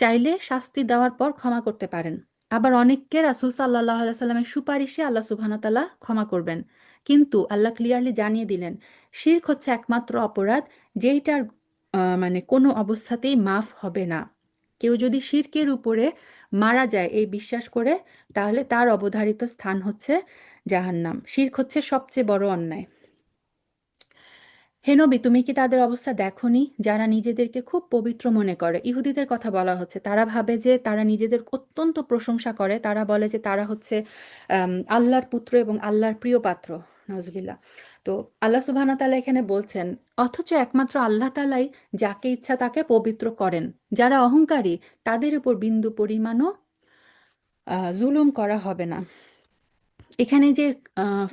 চাইলে শাস্তি দেওয়ার পর ক্ষমা করতে পারেন। আবার অনেককে রাসূল সাল্লাল্লাহু আলাইহি সাল্লামের সুপারিশে আল্লাহ সুবহানাহু ওয়া তাআলা ক্ষমা করবেন। কিন্তু আল্লাহ ক্লিয়ারলি জানিয়ে দিলেন, শিরক হচ্ছে একমাত্র অপরাধ যেইটার মানে কোনো অবস্থাতেই মাফ হবে না। কেউ যদি শিরকের উপরে মারা যায় এই বিশ্বাস করে, তাহলে তার অবধারিত স্থান হচ্ছে জাহান্নাম। শিরক হচ্ছে সবচেয়ে বড় অন্যায়। হে নবী, তুমি কি তাদের অবস্থা দেখোনি যারা নিজেদেরকে খুব পবিত্র মনে করে? ইহুদিদের কথা বলা হচ্ছে। তারা ভাবে যে তারা নিজেদের অত্যন্ত প্রশংসা করে। তারা বলে যে তারা হচ্ছে আল্লাহর পুত্র এবং আল্লাহর প্রিয় পাত্র। নাউজুবিল্লাহ। তো আল্লাহ সুবহানাহু ওয়া তাআলা এখানে বলছেন, অথচ একমাত্র আল্লাহ তাআলাই যাকে ইচ্ছা তাকে পবিত্র করেন। যারা অহংকারী তাদের উপর বিন্দু পরিমাণও জুলুম করা হবে না। এখানে যে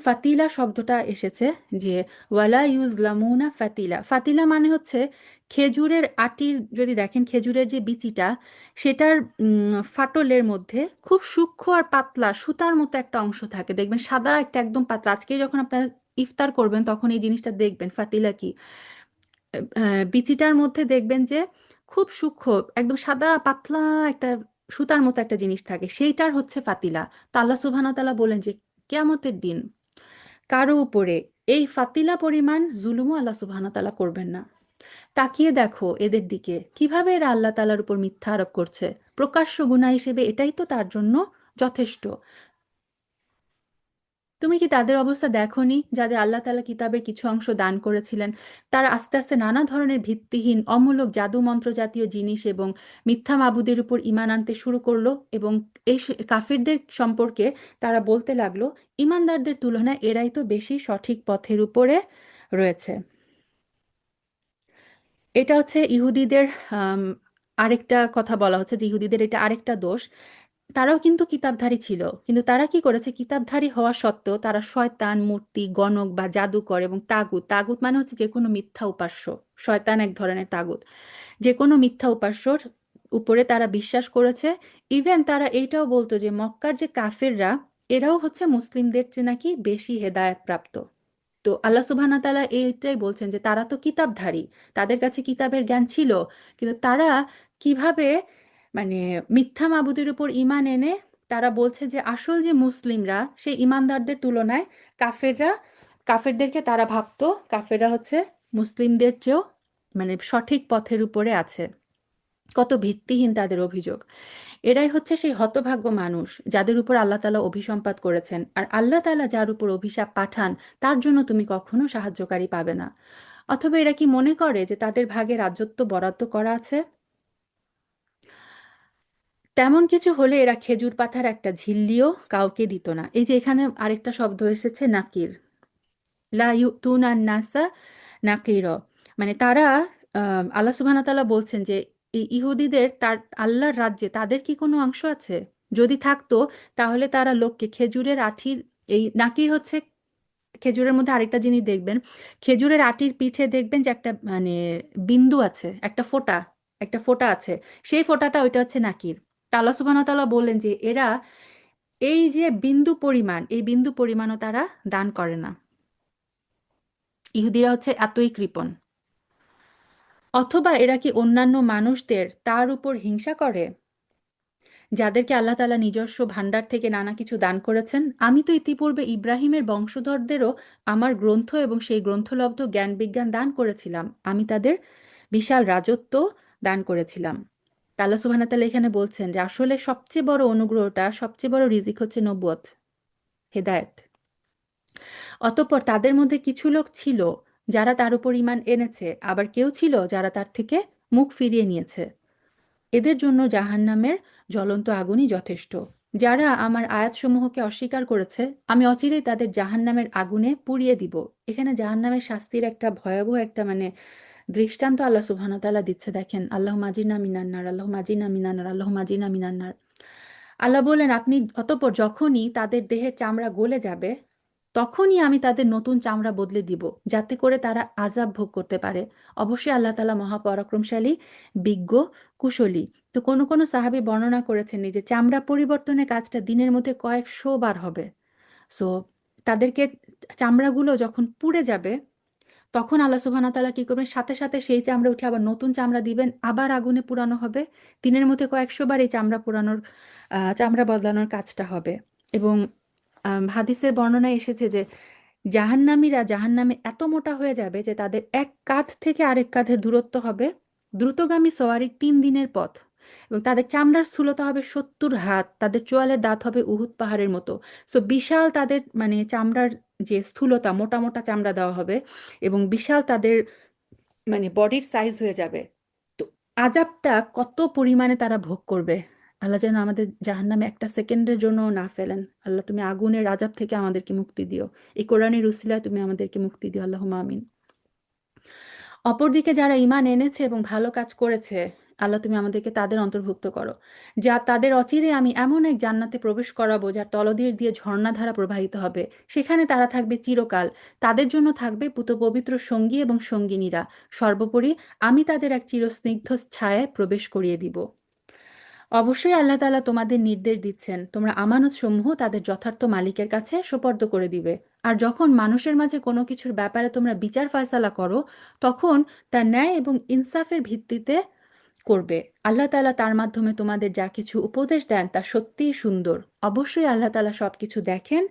ফাতিলা শব্দটা এসেছে, যে ওয়ালা ইউজলামুনা ফাতিলা, ফাতিলা মানে হচ্ছে খেজুরের আটির, যদি দেখেন খেজুরের যে বিচিটা, সেটার ফাটলের মধ্যে খুব সূক্ষ্ম আর পাতলা সুতার মতো একটা অংশ থাকে, দেখবেন সাদা একটা একদম পাতলা। আজকে যখন আপনারা ইফতার করবেন তখন এই জিনিসটা দেখবেন ফাতিলা কি। বিচিটার মধ্যে দেখবেন যে খুব সূক্ষ্ম একদম সাদা পাতলা একটা সুতার মতো একটা জিনিস থাকে, সেইটার হচ্ছে ফাতিলা। তা আল্লাহ সুবহানাহু ওয়া তাআলা বলেন যে কিয়ামতের দিন কারো উপরে এই ফাতিলা পরিমাণ জুলুমও আল্লাহ সুবহানাহু ওয়া তাআলা করবেন না। তাকিয়ে দেখো এদের দিকে, কিভাবে এরা আল্লাহ তাআলার উপর মিথ্যা আরোপ করছে। প্রকাশ্য গুনাহ হিসেবে এটাই তো তার জন্য যথেষ্ট। তুমি কি তাদের অবস্থা দেখোনি যাদের আল্লাহ তাআলা কিতাবের কিছু অংশ দান করেছিলেন? তারা আস্তে আস্তে নানা ধরনের ভিত্তিহীন অমূলক জাদু মন্ত্র জাতীয় জিনিস এবং মিথ্যা মাবুদের উপর ঈমান আনতে শুরু করলো, এবং এই কাফিরদের সম্পর্কে তারা বলতে লাগলো, ঈমানদারদের তুলনায় এরাই তো বেশি সঠিক পথের উপরে রয়েছে। এটা হচ্ছে ইহুদিদের আম, আরেকটা কথা বলা হচ্ছে যে ইহুদিদের এটা আরেকটা দোষ। তারাও কিন্তু কিতাবধারী ছিল, কিন্তু তারা কি করেছে, কিতাবধারী হওয়া সত্ত্বেও তারা শয়তান, মূর্তি, গণক বা জাদুকর এবং তাগুত, তাগুত মানে হচ্ছে যে কোনো মিথ্যা উপাস্য, শয়তান এক ধরনের তাগুত, যে কোনো মিথ্যা উপাস্যর উপরে তারা বিশ্বাস করেছে। ইভেন তারা এইটাও বলতো যে মক্কার যে কাফেররা, এরাও হচ্ছে মুসলিমদের চেয়ে নাকি বেশি হেদায়েত প্রাপ্ত। তো আল্লাহ সুবহানাহু ওয়া তাআলা এইটাই বলছেন যে তারা তো কিতাবধারী, তাদের কাছে কিতাবের জ্ঞান ছিল, কিন্তু তারা কিভাবে মানে মিথ্যা মাবুদের উপর ঈমান এনে তারা বলছে যে আসল যে মুসলিমরা সেই ঈমানদারদের তুলনায় কাফেররা, কাফেরদেরকে তারা ভাবতো কাফেররা হচ্ছে মুসলিমদের চেয়েও মানে সঠিক পথের উপরে আছে। কত ভিত্তিহীন তাদের অভিযোগ। এরাই হচ্ছে সেই হতভাগ্য মানুষ যাদের উপর আল্লাহ তাআলা অভিসম্পাত করেছেন। আর আল্লাহ তাআলা যার উপর অভিশাপ পাঠান তার জন্য তুমি কখনো সাহায্যকারী পাবে না। অথবা এরা কি মনে করে যে তাদের ভাগে রাজত্ব বরাদ্দ করা আছে? তেমন কিছু হলে এরা খেজুর পাতার একটা ঝিল্লিও কাউকে দিত না। এই যে এখানে আরেকটা শব্দ এসেছে নাকির, লা ইউতুনা নাসা নাকির, মানে তারা আল্লাহ সুবহানাহু ওয়া তাআলা বলছেন যে এই ইহুদিদের তার আল্লাহর রাজ্যে তাদের কি কোনো অংশ আছে? যদি থাকতো তাহলে তারা লোককে খেজুরের আঠির, এই নাকির হচ্ছে খেজুরের মধ্যে আরেকটা জিনিস দেখবেন, খেজুরের আটির পিঠে দেখবেন যে একটা মানে বিন্দু আছে, একটা ফোঁটা, একটা ফোঁটা আছে, সেই ফোঁটাটা ওইটা হচ্ছে নাকির। তা আল্লাহ সুবহানাহু ওয়া তাআলা বললেন যে এরা এই যে বিন্দু পরিমাণ, এই বিন্দু পরিমাণও তারা দান করে না। ইহুদিরা হচ্ছে এতই কৃপণ। অথবা এরা কি অন্যান্য মানুষদের তার উপর হিংসা করে যাদেরকে আল্লাহ তাআলা নিজস্ব ভাণ্ডার থেকে নানা কিছু দান করেছেন? আমি তো ইতিপূর্বে ইব্রাহিমের বংশধরদেরও আমার গ্রন্থ এবং সেই গ্রন্থলব্ধ জ্ঞান বিজ্ঞান দান করেছিলাম। আমি তাদের বিশাল রাজত্ব দান করেছিলাম। তা আল্লাহ সুবহানাহু ওয়া তাআলা এখানে বলছেন যে আসলে সবচেয়ে বড় অনুগ্রহটা, সবচেয়ে বড় রিজিক হচ্ছে নবুয়ত, হেদায়েত। অতঃপর তাদের মধ্যে কিছু লোক ছিল যারা তার উপর ঈমান এনেছে, আবার কেউ ছিল যারা তার থেকে মুখ ফিরিয়ে নিয়েছে। এদের জন্য জাহান্নামের জ্বলন্ত আগুনই যথেষ্ট। যারা আমার আয়াতসমূহকে অস্বীকার করেছে, আমি অচিরেই তাদের জাহান্নামের আগুনে পুড়িয়ে দিব। এখানে জাহান্নামের শাস্তির একটা ভয়াবহ একটা দৃষ্টান্ত আল্লাহ সুবহানাহু ওয়া তাআলা দিচ্ছে। দেখেন, আল্লাহুম্মা আজিরনা মিনান্নার, আল্লাহুম্মা আজিরনা মিনান্নার, আল্লাহুম্মা আজিরনা মিনান্নার। আল্লাহ বললেন, আপনি অতঃপর যখনই তাদের দেহের চামড়া গলে যাবে, তখনই আমি তাদের নতুন চামড়া বদলে দিব, যাতে করে তারা আযাব ভোগ করতে পারে। অবশ্যই আল্লাহ তাআলা মহাপরাক্রমশালী, বিজ্ঞ, কুশলী। তো কোনো কোনো সাহাবী বর্ণনা করেছেন এই যে চামড়া পরিবর্তনের কাজটা দিনের মধ্যে কয়েকশো বার হবে। সো তাদেরকে চামড়াগুলো যখন পুড়ে যাবে, তখন আল্লাহ সুবহানাহু ওয়া তাআলা কি করবেন, সাথে সাথে সেই চামড়া উঠে আবার নতুন চামড়া দিবেন, আবার আগুনে পুরানো হবে। দিনের মধ্যে কয়েকশো বার এই চামড়া পুরানোর, চামড়া বদলানোর কাজটা হবে। এবং হাদিসের বর্ণনায় এসেছে যে জাহান্নামীরা জাহান্নামে এত মোটা হয়ে যাবে যে তাদের এক কাঁধ থেকে আরেক কাঁধের দূরত্ব হবে দ্রুতগামী সওয়ারির 3 দিনের পথ। এবং তাদের চামড়ার স্থূলতা হবে 70 হাত, তাদের চোয়ালের দাঁত হবে উহুদ পাহাড়ের মতো। সো বিশাল তাদের চামড়ার যে স্থূলতা, মোটা মোটা চামড়া দেওয়া হবে এবং বিশাল তাদের বডির সাইজ হয়ে যাবে। তো আজাবটা কত পরিমাণে তারা ভোগ করবে! আল্লাহ যেন আমাদের জাহান্নামে একটা সেকেন্ডের জন্য না ফেলেন। আল্লাহ, তুমি আগুনের আজাব থেকে আমাদেরকে মুক্তি দিও। এই কোরআনের উসিলায় তুমি আমাদেরকে মুক্তি দিও, আল্লাহুম্মা আমিন। অপরদিকে যারা ঈমান এনেছে এবং ভালো কাজ করেছে, আল্লাহ তুমি আমাদেরকে তাদের অন্তর্ভুক্ত করো। যা তাদের অচিরে আমি এমন এক জান্নাতে প্রবেশ করাবো যার তলদেশ দিয়ে ঝর্ণাধারা প্রবাহিত হবে। সেখানে তারা থাকবে চিরকাল। তাদের জন্য থাকবে পুত পবিত্র সঙ্গী এবং সঙ্গিনীরা। সর্বোপরি আমি তাদের এক চিরস্নিগ্ধ ছায়ায় প্রবেশ করিয়ে দিব। অবশ্যই আল্লাহ তাআলা তোমাদের নির্দেশ দিচ্ছেন, তোমরা আমানতসমূহ তাদের যথার্থ মালিকের কাছে সোপর্দ করে দিবে। আর যখন মানুষের মাঝে কোনো কিছুর ব্যাপারে তোমরা বিচার ফয়সালা করো, তখন তা ন্যায় এবং ইনসাফের ভিত্তিতে করবে। আল্লাহ তাআলা তার মাধ্যমে তোমাদের যা কিছু উপদেশ দেন তা সত্যিই সুন্দর। অবশ্যই আল্লাহ তাআলা সবকিছু দেখেন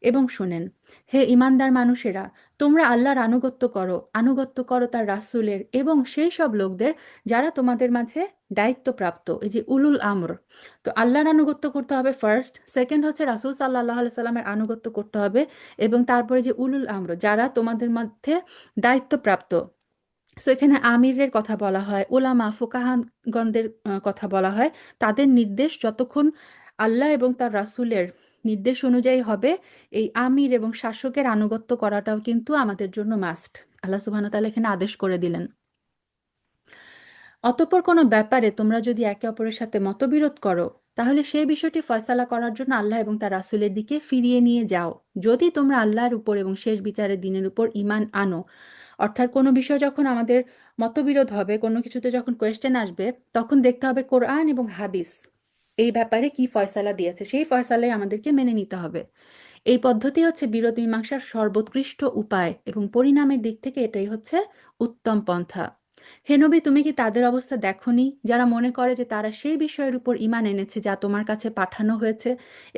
এবং শোনেন। হে ঈমানদার মানুষেরা, তোমরা আল্লাহর আনুগত্য করো তার রাসূলের এবং সেই সব লোকদের যারা তোমাদের মাঝে দায়িত্বপ্রাপ্ত, এই যে উলুল আমর। তো আল্লাহর আনুগত্য করতে হবে ফার্স্ট, সেকেন্ড হচ্ছে রাসূল সাল্লাল্লাহু আলাইহি সাল্লামের আনুগত্য করতে হবে, এবং তারপরে যে উলুল আমর যারা তোমাদের মধ্যে দায়িত্বপ্রাপ্ত। সো এখানে আমিরের কথা বলা হয়, ওলামা ফুকাহাগণদের কথা বলা হয়। তাদের নির্দেশ যতক্ষণ আল্লাহ এবং তার রাসূলের নির্দেশ অনুযায়ী হবে, এই আমির এবং শাসকের আনুগত্য করাটাও কিন্তু আমাদের জন্য মাস্ট। আল্লাহ সুবহানাহু ওয়া তাআলা এখানে আদেশ করে দিলেন। অতঃপর কোনো ব্যাপারে তোমরা যদি একে অপরের সাথে মতবিরোধ করো, তাহলে সেই বিষয়টি ফয়সালা করার জন্য আল্লাহ এবং তার রাসূলের দিকে ফিরিয়ে নিয়ে যাও। যদি তোমরা আল্লাহর উপর এবং শেষ বিচারের দিনের উপর ঈমান আনো। অর্থাৎ কোনো বিষয় যখন আমাদের মতবিরোধ হবে, কোনো কিছুতে যখন কোয়েশ্চেন আসবে, তখন দেখতে হবে কোরআন এবং হাদিস এই ব্যাপারে কি ফয়সালা দিয়েছে, সেই ফয়সালাই আমাদেরকে মেনে নিতে হবে। এই পদ্ধতি হচ্ছে বিরোধ মীমাংসার সর্বোৎকৃষ্ট উপায় এবং পরিণামের দিক থেকে এটাই হচ্ছে উত্তম পন্থা। হে নবী, তুমি কি তাদের অবস্থা দেখোনি যারা মনে করে যে তারা সেই বিষয়ের উপর ঈমান এনেছে যা তোমার কাছে পাঠানো হয়েছে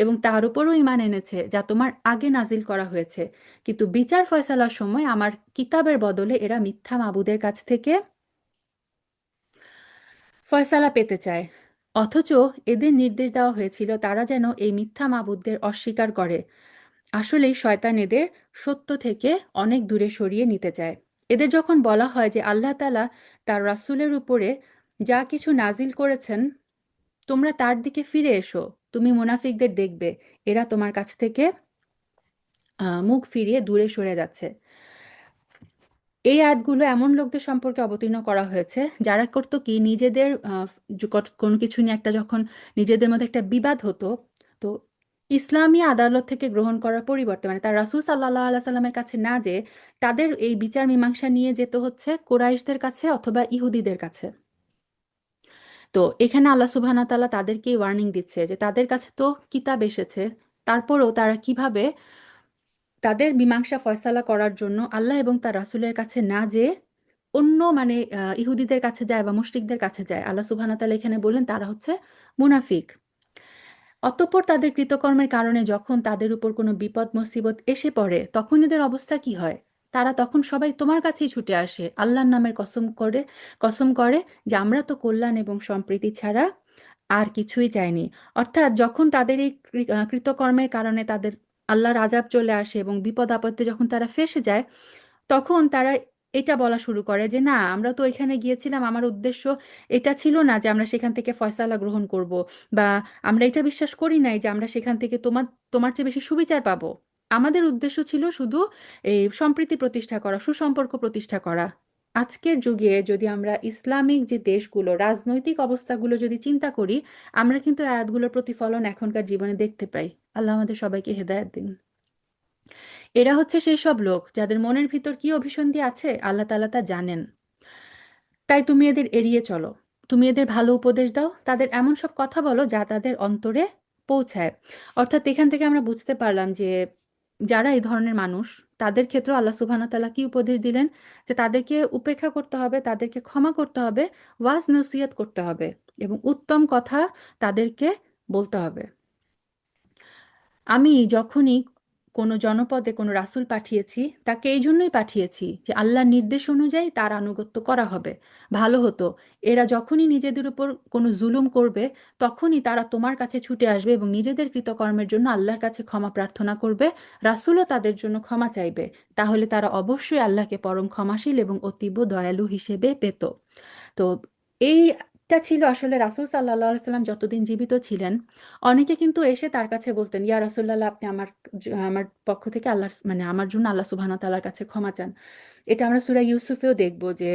এবং তার উপরও ঈমান এনেছে যা তোমার আগে নাজিল করা হয়েছে, কিন্তু বিচার ফয়সালার সময় আমার কিতাবের বদলে এরা মিথ্যা মাবুদের কাছ থেকে ফয়সালা পেতে চায়। অথচ এদের নির্দেশ দেওয়া হয়েছিল তারা যেন এই মিথ্যা মাবুদদের অস্বীকার করে। আসলেই শয়তান এদের সত্য থেকে অনেক দূরে সরিয়ে নিতে চায়। এদের যখন বলা হয় যে আল্লাহ তাআলা তার রাসূলের উপরে যা কিছু নাজিল করেছেন তোমরা তার দিকে ফিরে এসো, তুমি মুনাফিকদের দেখবে এরা তোমার কাছ থেকে মুখ ফিরিয়ে দূরে সরে যাচ্ছে। এই আয়াতগুলো এমন লোকদের সম্পর্কে অবতীর্ণ করা হয়েছে যারা করতো কি, নিজেদের কোনো কিছু নিয়ে একটা যখন নিজেদের মধ্যে একটা বিবাদ হতো, তো ইসলামী আদালত থেকে গ্রহণ করার পরিবর্তে তার রাসূল সাল্লাল্লাহু আলাইহি সাল্লামের কাছে না যেয়ে তাদের এই বিচার মীমাংসা নিয়ে যেতে হচ্ছে কুরাইশদের কাছে অথবা ইহুদিদের কাছে। তো এখানে আল্লাহ সুবহানাহু ওয়া তাআলা তাদেরকে ওয়ার্নিং দিচ্ছে যে তাদের কাছে তো কিতাব এসেছে, তারপরেও তারা কিভাবে তাদের মীমাংসা ফয়সালা করার জন্য আল্লাহ এবং তার রাসূলের কাছে না যেয়ে অন্য ইহুদিদের কাছে যায় বা মুশরিকদের কাছে যায়। আল্লাহ সুবহানাহু ওয়া তাআলা এখানে বললেন তারা হচ্ছে মুনাফিক। অতঃপর তাদের কৃতকর্মের কারণে যখন তাদের উপর কোনো বিপদ মুসিবত এসে পড়ে, তখন এদের অবস্থা কি হয়? তারা তখন সবাই তোমার কাছেই ছুটে আসে, আল্লাহর নামের কসম করে যে আমরা তো কল্যাণ এবং সম্প্রীতি ছাড়া আর কিছুই চাইনি। অর্থাৎ যখন তাদের এই কৃতকর্মের কারণে তাদের আল্লাহর আযাব চলে আসে এবং বিপদ আপদে যখন তারা ফেঁসে যায়, তখন তারা এটা বলা শুরু করে যে না, আমরা তো এখানে গিয়েছিলাম, আমার উদ্দেশ্য এটা ছিল না যে আমরা সেখান থেকে ফয়সালা গ্রহণ করব, বা আমরা এটা বিশ্বাস করি নাই যে আমরা সেখান থেকে তোমার তোমার চেয়ে বেশি সুবিচার পাবো। আমাদের উদ্দেশ্য ছিল শুধু এই সম্প্রীতি প্রতিষ্ঠা করা, সুসম্পর্ক প্রতিষ্ঠা করা। আজকের যুগে যদি আমরা ইসলামিক যে দেশগুলো রাজনৈতিক অবস্থাগুলো যদি চিন্তা করি, আমরা কিন্তু আয়াতগুলোর প্রতিফলন এখনকার জীবনে দেখতে পাই। আল্লাহ আমাদের সবাইকে হেদায়েত দিন। এরা হচ্ছে সেই সব লোক যাদের মনের ভিতর কি অভিসন্ধি আছে আল্লাহ তাআলা তা জানেন। তাই তুমি এদের এড়িয়ে চলো, তুমি এদের ভালো উপদেশ দাও, তাদের এমন সব কথা বলো যা তাদের অন্তরে পৌঁছায়। অর্থাৎ এখান থেকে আমরা বুঝতে পারলাম যে যারা এই ধরনের মানুষ, তাদের ক্ষেত্রে আল্লাহ সুবহানাহু ওয়া তাআলা কি উপদেশ দিলেন, যে তাদেরকে উপেক্ষা করতে হবে, তাদেরকে ক্ষমা করতে হবে, ওয়াজ নসিহত করতে হবে এবং উত্তম কথা তাদেরকে বলতে হবে। আমি যখনই কোনো জনপদে কোনো রাসূল পাঠিয়েছি, তাকে এই জন্যই পাঠিয়েছি যে আল্লাহর নির্দেশ অনুযায়ী তার আনুগত্য করা হবে। ভালো হতো এরা যখনই নিজেদের উপর কোনো জুলুম করবে, তখনই তারা তোমার কাছে ছুটে আসবে এবং নিজেদের কৃতকর্মের জন্য আল্লাহর কাছে ক্ষমা প্রার্থনা করবে, রাসূলও তাদের জন্য ক্ষমা চাইবে। তাহলে তারা অবশ্যই আল্লাহকে পরম ক্ষমাশীল এবং অতীব দয়ালু হিসেবে পেত। তো এইটা ছিল আসলে রাসূল সাল্লাল্লাহু আলাইহি সাল্লাম যতদিন জীবিত ছিলেন। অনেকে কিন্তু এসে তার কাছে বলতেন, ইয়া রাসূলুল্লাহ, আপনি আমার পক্ষ থেকে আল্লাহর মানে আমার জন্য আল্লাহ সুবহানাহু ওয়া তাআলার কাছে ক্ষমা চান। এটা আমরা সূরা ইউসুফেও দেখব যে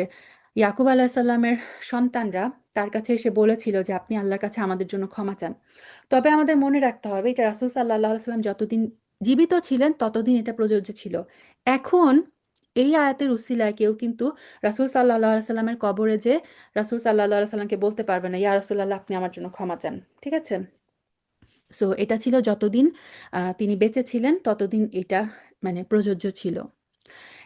ইয়াকুব আলাইহিস সালামের সন্তানরা তার কাছে এসে বলেছিল যে আপনি আল্লাহর কাছে আমাদের জন্য ক্ষমা চান। তবে আমাদের মনে রাখতে হবে এটা রাসূল সাল্লাল্লাহু আলাইহি সাল্লাম যতদিন জীবিত ছিলেন ততদিন এটা প্রযোজ্য ছিল। এখন এই আয়াতের উসিলায় কেউ কিন্তু রাসূল সাল্লাল্লাহু আলাইহি সাল্লামের কবরে যে রাসূল সাল্লাল্লাহু আলাইহি সাল্লামকে বলতে পারবে না, ইয়া রাসূলুল্লাহ, আপনি আমার জন্য ক্ষমা চান। ঠিক আছে? সো এটা ছিল যতদিন তিনি বেঁচে ছিলেন ততদিন এটা মানে প্রযোজ্য ছিল।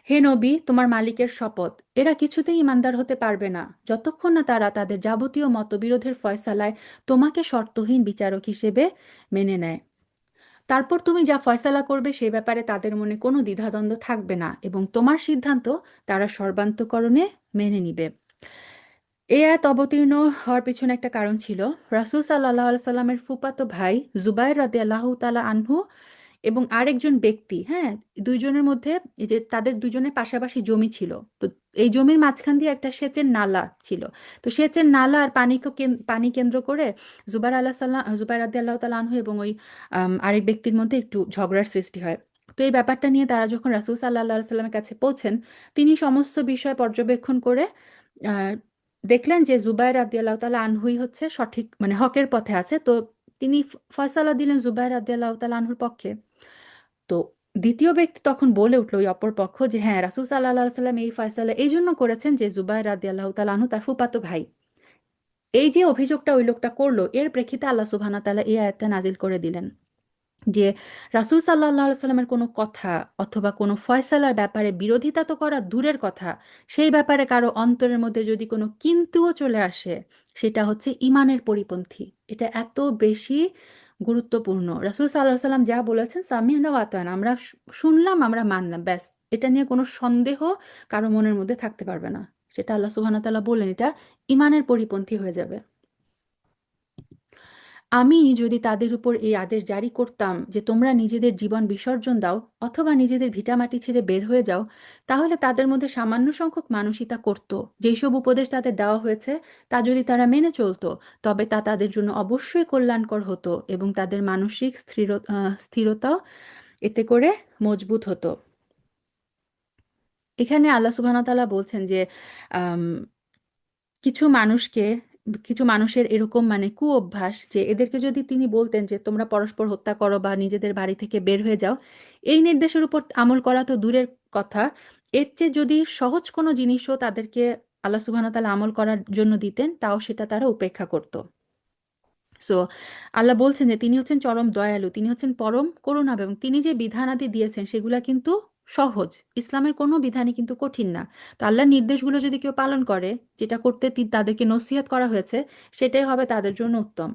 হে নবী, তোমার মালিকের শপথ, এরা কিছুতেই ঈমানদার হতে পারবে না যতক্ষণ না তারা তাদের যাবতীয় মতবিরোধের ফয়সালায় তোমাকে শর্তহীন বিচারক হিসেবে মেনে নেয়। তারপর তুমি যা ফয়সালা করবে সে ব্যাপারে তাদের মনে কোনো দ্বিধাদ্বন্দ্ব থাকবে না এবং তোমার সিদ্ধান্ত তারা সর্বান্তঃকরণে মেনে নিবে। এই আয়াত অবতীর্ণ হওয়ার পিছনে একটা কারণ ছিল। রাসূল সাল্লাল্লাহু আলাইহি সাল্লামের ফুফাতো ভাই জুবাইর রাদিয়াল্লাহু তাআলা আনহু এবং আরেকজন ব্যক্তি, হ্যাঁ, দুইজনের মধ্যে এই যে তাদের দুজনের পাশাপাশি জমি ছিল। তো এই জমির মাঝখান দিয়ে একটা সেচের নালা ছিল। তো সেচের নালা আর পানি কেন্দ্র করে জুবাইর রাদিয়াল্লাহু তাআলা আনহু এবং ওই আরেক ব্যক্তির মধ্যে একটু ঝগড়ার সৃষ্টি হয়। তো এই ব্যাপারটা নিয়ে তারা যখন রাসূল সাল্লাল্লাহু আলাইহি সাল্লামের কাছে পৌঁছেন, তিনি সমস্ত বিষয় পর্যবেক্ষণ করে আহ, দেখলেন যে জুবাইর রাদিয়াল্লাহু তাআলা আনহুই হচ্ছে সঠিক মানে হকের পথে আছে। তো তিনি ফয়সালা দিলেন জুবাইর রাদিয়াল্লাহু তাআলা আনহুর পক্ষে। তো দ্বিতীয় ব্যক্তি তখন বলে উঠলো ওই অপর পক্ষ যে হ্যাঁ, রাসূল সাল্লাল্লাহু আলাইহি সাল্লাম এই ফয়সালা এই জন্য করেছেন যে জুবাইর রাদিয়াল্লাহু তাআলা আনহু তার ফুফাতো ভাই। এই যে অভিযোগটা ওই লোকটা করলো, এর প্রেক্ষিতে আল্লাহ সুবহানাহু ওয়া তাআলা এই আয়াতটা নাজিল করে দিলেন যে রাসূল সাল্লাল্লাহু আলাইহি সাল্লামের কোনো কথা অথবা কোনো ফয়সালার ব্যাপারে বিরোধিতা তো করা দূরের কথা, সেই ব্যাপারে কারো অন্তরের মধ্যে যদি কোনো কিন্তুও চলে আসে, সেটা হচ্ছে ইমানের পরিপন্থী। এটা এত বেশি গুরুত্বপূর্ণ। রাসূল সাল্লাল্লাহু আলাইহি সাল্লাম যা বলেছেন সামি'না ওয়া আতা'না, আমরা শুনলাম, আমরা মানলাম, ব্যাস। এটা নিয়ে কোনো সন্দেহ কারো মনের মধ্যে থাকতে পারবে না। সেটা আল্লাহ সুবহানাহু ওয়া তাআলা বললেন, এটা ইমানের পরিপন্থী হয়ে যাবে। আমি যদি তাদের উপর এই আদেশ জারি করতাম যে তোমরা নিজেদের জীবন বিসর্জন দাও অথবা নিজেদের ভিটামাটি ছেড়ে বের হয়ে যাও, তাহলে তাদের মধ্যে সামান্য সংখ্যক মানুষই তা করত। যেসব উপদেশ তাদের দেওয়া হয়েছে তা যদি তারা মেনে চলতো, তবে তা তাদের জন্য অবশ্যই কল্যাণকর হতো এবং তাদের মানসিক স্থিরতাও এতে করে মজবুত হতো। এখানে আল্লাহ সুবহানাহু ওয়া তাআলা বলছেন যে আম, কিছু মানুষকে কিছু মানুষের এরকম মানে কুঅভ্যাস যে এদেরকে যদি তিনি বলতেন যে তোমরা পরস্পর হত্যা করো বা নিজেদের বাড়ি থেকে বের হয়ে যাও, এই নির্দেশের উপর আমল করা তো দূরের কথা, এর চেয়ে যদি সহজ কোনো জিনিসও তাদেরকে আল্লাহ সুবহানাহু ওয়া তাআলা আমল করার জন্য দিতেন, তাও সেটা তারা উপেক্ষা করত। সো আল্লাহ বলছেন যে তিনি হচ্ছেন চরম দয়ালু, তিনি হচ্ছেন পরম করুণা এবং তিনি যে বিধানাদি দিয়েছেন সেগুলা কিন্তু সহজ। ইসলামের কোনো বিধানই কিন্তু কঠিন না। তো আল্লাহর নির্দেশগুলো যদি কেউ পালন করে, যেটা করতে তাদেরকে নসিহত করা হয়েছে, সেটাই হবে তাদের জন্য উত্তম।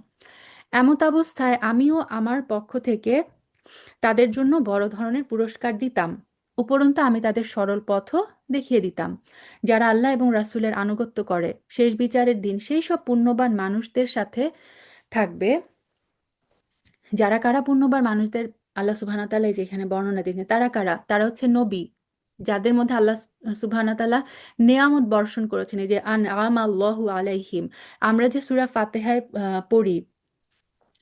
এমত অবস্থায় আমিও আমার পক্ষ থেকে তাদের জন্য বড় ধরনের পুরস্কার দিতাম। উপরন্তু আমি তাদের সরল পথও দেখিয়ে দিতাম। যারা আল্লাহ এবং রাসূলের আনুগত্য করে শেষ বিচারের দিন সেই সব পুণ্যবান মানুষদের সাথে থাকবে। যারা কারা পুণ্যবান মানুষদের আল্লাহ সুবহানাহু ওয়া তাআলা এই যে এখানে বর্ণনা দিয়েছেন, তারা কারা? তারা হচ্ছে নবী, যাদের মধ্যে আল্লাহ সুবহানাহু ওয়া তাআলা নেয়ামত বর্ষণ করেছেন, এই যে আনআমা আল্লাহু আলাইহিম। আমরা যে সূরা ফাতিহায় পড়ি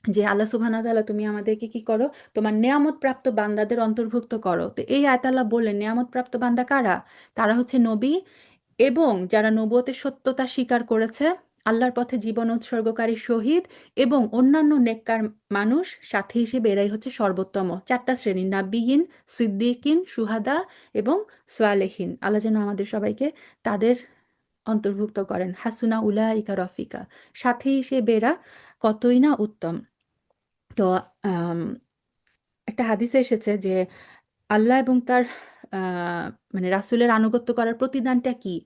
যে আল্লাহ সুবহানাহু ওয়া তাআলা তুমি আমাদেরকে কি করো, তোমার নেয়ামত প্রাপ্ত বান্দাদের অন্তর্ভুক্ত করো। তো এই আয়াতে আল্লাহ বললেন নেয়ামত প্রাপ্ত বান্দা কারা? তারা হচ্ছে নবী এবং যারা নবুয়তের সত্যতা স্বীকার করেছে, আল্লাহর পথে জীবন উৎসর্গকারী শহীদ এবং অন্যান্য নেককার মানুষ সাথী হিসেবে এরাই হচ্ছে সর্বোত্তম। চারটা শ্রেণী: নাবিয়িন, সিদ্দিকিন, সুহাদা এবং সোয়ালেহিন। আল্লাহ যেন আমাদের সবাইকে তাদের অন্তর্ভুক্ত করেন। হাসুনা উলাইকা রফিকা, সাথী হিসেবে এরা কতই না উত্তম। তো আম, একটা হাদিসে এসেছে যে আল্লাহ এবং তার আহ, মানে রাসূলের আনুগত্য করার প্রতিদানটা কি।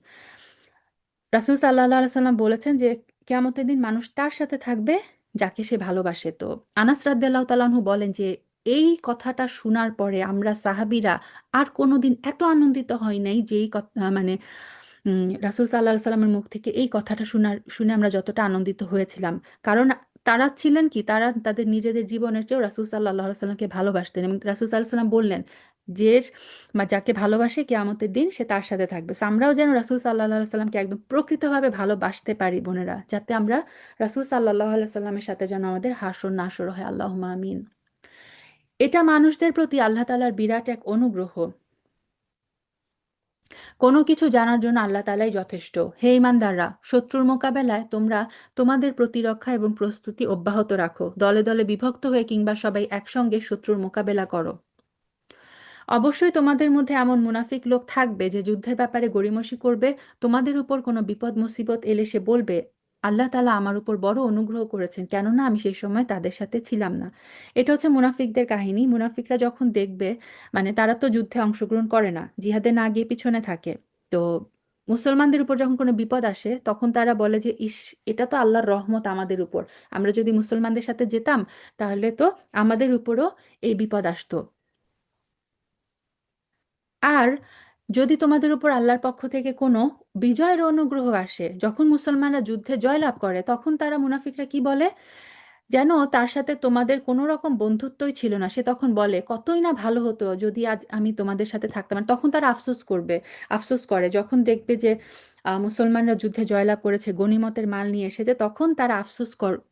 রাসূল সাল্লাল্লাহু আলাইহি সাল্লাম বলেছেন যে কিয়ামতের দিন মানুষ তার সাথে থাকবে যাকে সে ভালোবাসে। তো আনাস রাদিয়াল্লাহু তাআলা আনহু বলেন যে এই কথাটা শোনার পরে আমরা সাহাবীরা আর কোনোদিন এত আনন্দিত হই নাই যে এই কথা মানে রাসূল সাল্লাল্লাহু আলাইহি সাল্লামের মুখ থেকে এই কথাটা শুনে আমরা যতটা আনন্দিত হয়েছিলাম। কারণ তারা ছিলেন কি, তারা তাদের নিজেদের জীবনের চেয়েও রাসূল সাল্লাল্লাহু আলাইহি সাল্লামকে ভালোবাসতেন এবং রাসূল সাল্লাল্লাহু আলাইহি সাল্লাম বললেন যে যাকে ভালোবাসে কিয়ামতের দিন সে তার সাথে থাকবে। So, আমরাও যেন রাসূল সাল্লাল্লাহু আলাইহি সাল্লামকে একদম প্রকৃতভাবে ভালোবাসতে পারি বোনেরা, যাতে আমরা রাসূল সাল্লাল্লাহু আলাইহি সাল্লামের সাথে যেন আমাদের হাসর নাসর হয়। আল্লাহুম্মা আমিন। এটা মানুষদের প্রতি আল্লাহ তাআলার বিরাট এক অনুগ্রহ। কোনো কিছু জানার জন্য আল্লাহ তাআলাই যথেষ্ট। হে ঈমানদাররা, শত্রুর মোকাবেলায় তোমরা তোমাদের প্রতিরক্ষা এবং প্রস্তুতি অব্যাহত রাখো। দলে দলে বিভক্ত হয়ে কিংবা সবাই একসঙ্গে শত্রুর মোকাবেলা করো। অবশ্যই তোমাদের মধ্যে এমন মুনাফিক লোক থাকবে যে যুদ্ধের ব্যাপারে গড়িমসি করবে। তোমাদের উপর কোনো বিপদ মুসিবত এলে সে বলবে, আল্লাহ তাআলা আমার উপর বড় অনুগ্রহ করেছেন, কেননা আমি সেই সময় তাদের সাথে ছিলাম না। এটা হচ্ছে মুনাফিকদের কাহিনী। মুনাফিকরা যখন দেখবে, মানে তারা তো যুদ্ধে অংশগ্রহণ করে না, জিহাদে না গিয়ে পিছনে থাকে। তো মুসলমানদের উপর যখন কোনো বিপদ আসে তখন তারা বলে যে ইস, এটা তো আল্লাহর রহমত আমাদের উপর, আমরা যদি মুসলমানদের সাথে যেতাম তাহলে তো আমাদের উপরও এই বিপদ আসতো। আর যদি তোমাদের উপর আল্লাহর পক্ষ থেকে কোনো বিজয়ের অনুগ্রহ আসে, যখন মুসলমানরা যুদ্ধে জয়লাভ করে, তখন তারা মুনাফিকরা কি বলে, যেন তার সাথে তোমাদের কোনো রকম বন্ধুত্বই ছিল না। সে তখন বলে কতই না ভালো হতো যদি আজ আমি তোমাদের সাথে থাকতাম। আর তখন তারা আফসোস করবে, আফসোস করে যখন দেখবে যে মুসলমানরা যুদ্ধে জয়লাভ করেছে, গনিমতের মাল নিয়ে এসেছে, তখন তারা আফসোস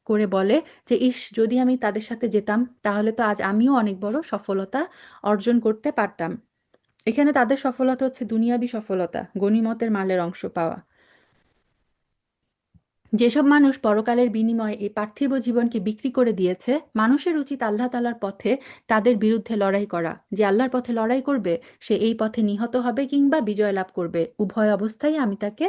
করে বলে যে ইস, যদি আমি তাদের সাথে যেতাম তাহলে তো আজ আমিও অনেক বড় সফলতা অর্জন করতে পারতাম। এখানে তাদের সফলতা হচ্ছে দুনিয়াবী সফলতা, গনিমতের মালের অংশ পাওয়া। যেসব মানুষ পরকালের বিনিময়ে এই পার্থিব জীবনকে বিক্রি করে দিয়েছে, মানুষের উচিত আল্লাহ তাআলার পথে তাদের বিরুদ্ধে লড়াই করা। যে আল্লাহর পথে লড়াই করবে সে এই পথে নিহত হবে কিংবা বিজয় লাভ করবে, উভয় অবস্থায় আমি তাকে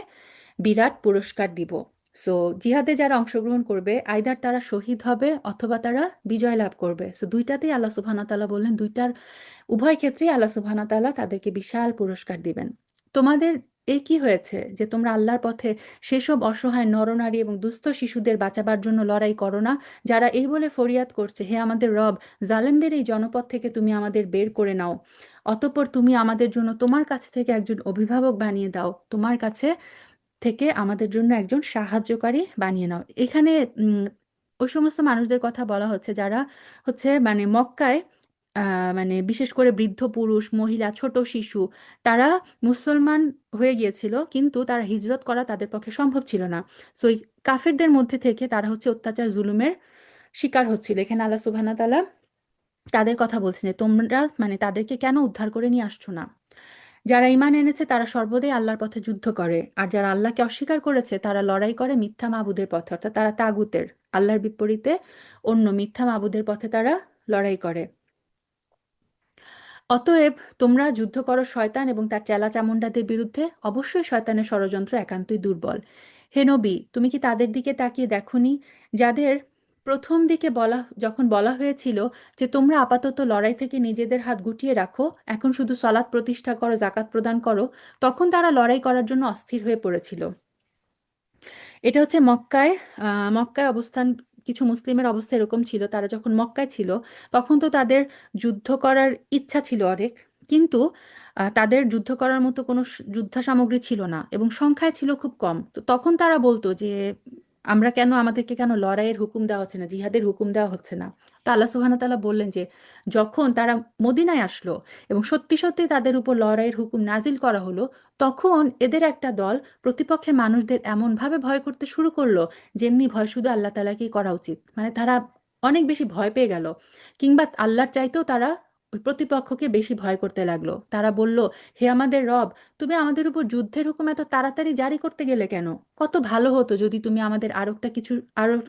বিরাট পুরস্কার দিব। সো জিহাদে যারা অংশগ্রহণ করবে, আইদার তারা শহীদ হবে অথবা তারা বিজয় লাভ করবে। সো দুইটাতেই আল্লাহ সুবহানাহু ওয়া তাআলা বললেন, উভয় ক্ষেত্রেই আল্লাহ সুবহানাহু ওয়া তাআলা তাদেরকে বিশাল পুরস্কার দিবেন। তোমাদের এই কি হয়েছে যে তোমরা আল্লাহর পথে সেসব অসহায় নরনারী এবং দুস্থ শিশুদের বাঁচাবার জন্য লড়াই করো না, যারা এই বলে ফরিয়াদ করছে, হে আমাদের রব, জালেমদের এই জনপদ থেকে তুমি আমাদের বের করে নাও। অতঃপর তুমি আমাদের জন্য তোমার কাছ থেকে একজন অভিভাবক বানিয়ে দাও, তোমার কাছে থেকে আমাদের জন্য একজন সাহায্যকারী বানিয়ে নাও। এখানে উম, ওই সমস্ত মানুষদের কথা বলা হচ্ছে যারা হচ্ছে মানে মক্কায় মানে বিশেষ করে বৃদ্ধ পুরুষ, মহিলা, ছোট শিশু, তারা মুসলমান হয়ে গিয়েছিল কিন্তু তারা হিজরত করা তাদের পক্ষে সম্ভব ছিল না। সো এই কাফেরদের মধ্যে থেকে তারা হচ্ছে অত্যাচার জুলুমের শিকার হচ্ছিল। এখানে আল্লাহ সুবহানাহু ওয়া তাআলা তাদের কথা বলছেন যে তোমরা মানে তাদেরকে কেন উদ্ধার করে নিয়ে আসছো না। যারা ঈমান এনেছে তারা সর্বদাই আল্লাহর পথে যুদ্ধ করে, আর যারা আল্লাহকে অস্বীকার করেছে তারা লড়াই করে মিথ্যা মাবুদের পথে, অর্থাৎ তারা তাগুতের, আল্লাহর বিপরীতে অন্য মিথ্যা মাবুদের পথে তারা লড়াই করে। অতএব তোমরা যুদ্ধ করো শয়তান এবং তার চেলা চামুন্ডাদের বিরুদ্ধে। অবশ্যই শয়তানের ষড়যন্ত্র একান্তই দুর্বল। হে নবী, তুমি কি তাদের দিকে তাকিয়ে দেখোনি যাদের প্রথম দিকে যখন বলা হয়েছিল যে তোমরা আপাতত লড়াই থেকে নিজেদের হাত গুটিয়ে রাখো, এখন শুধু সলাৎ প্রতিষ্ঠা করো, জাকাত প্রদান করো, তখন তারা লড়াই করার জন্য অস্থির হয়ে পড়েছিল। এটা হচ্ছে মক্কায়, মক্কায় অবস্থান, কিছু মুসলিমের অবস্থা এরকম ছিল, তারা যখন মক্কায় ছিল তখন তো তাদের যুদ্ধ করার ইচ্ছা ছিল অনেক, কিন্তু তাদের যুদ্ধ করার মতো কোনো যুদ্ধ সামগ্রী ছিল না এবং সংখ্যায় ছিল খুব কম। তো তখন তারা বলতো যে আমাদেরকে কেন লড়াইয়ের হুকুম দেওয়া হচ্ছে না, জিহাদের হুকুম দেওয়া হচ্ছে না। তো আল্লাহ সুবহানাহু ওয়া তাআলা বললেন যে যখন তারা মদিনায় আসলো এবং সত্যি সত্যি তাদের উপর লড়াইয়ের হুকুম নাজিল করা হলো, তখন এদের একটা দল প্রতিপক্ষের মানুষদের এমনভাবে ভয় করতে শুরু করলো যেমনি ভয় শুধু আল্লাহ তাআলাকেই করা উচিত। মানে তারা অনেক বেশি ভয় পেয়ে গেল, কিংবা আল্লাহর চাইতেও তারা ওই প্রতিপক্ষকে বেশি ভয় করতে লাগলো। তারা বলল, হে আমাদের রব, তুমি আমাদের উপর যুদ্ধের হুকুম এত তাড়াতাড়ি জারি করতে গেলে কেন? কত ভালো হতো যদি তুমি আমাদের আরো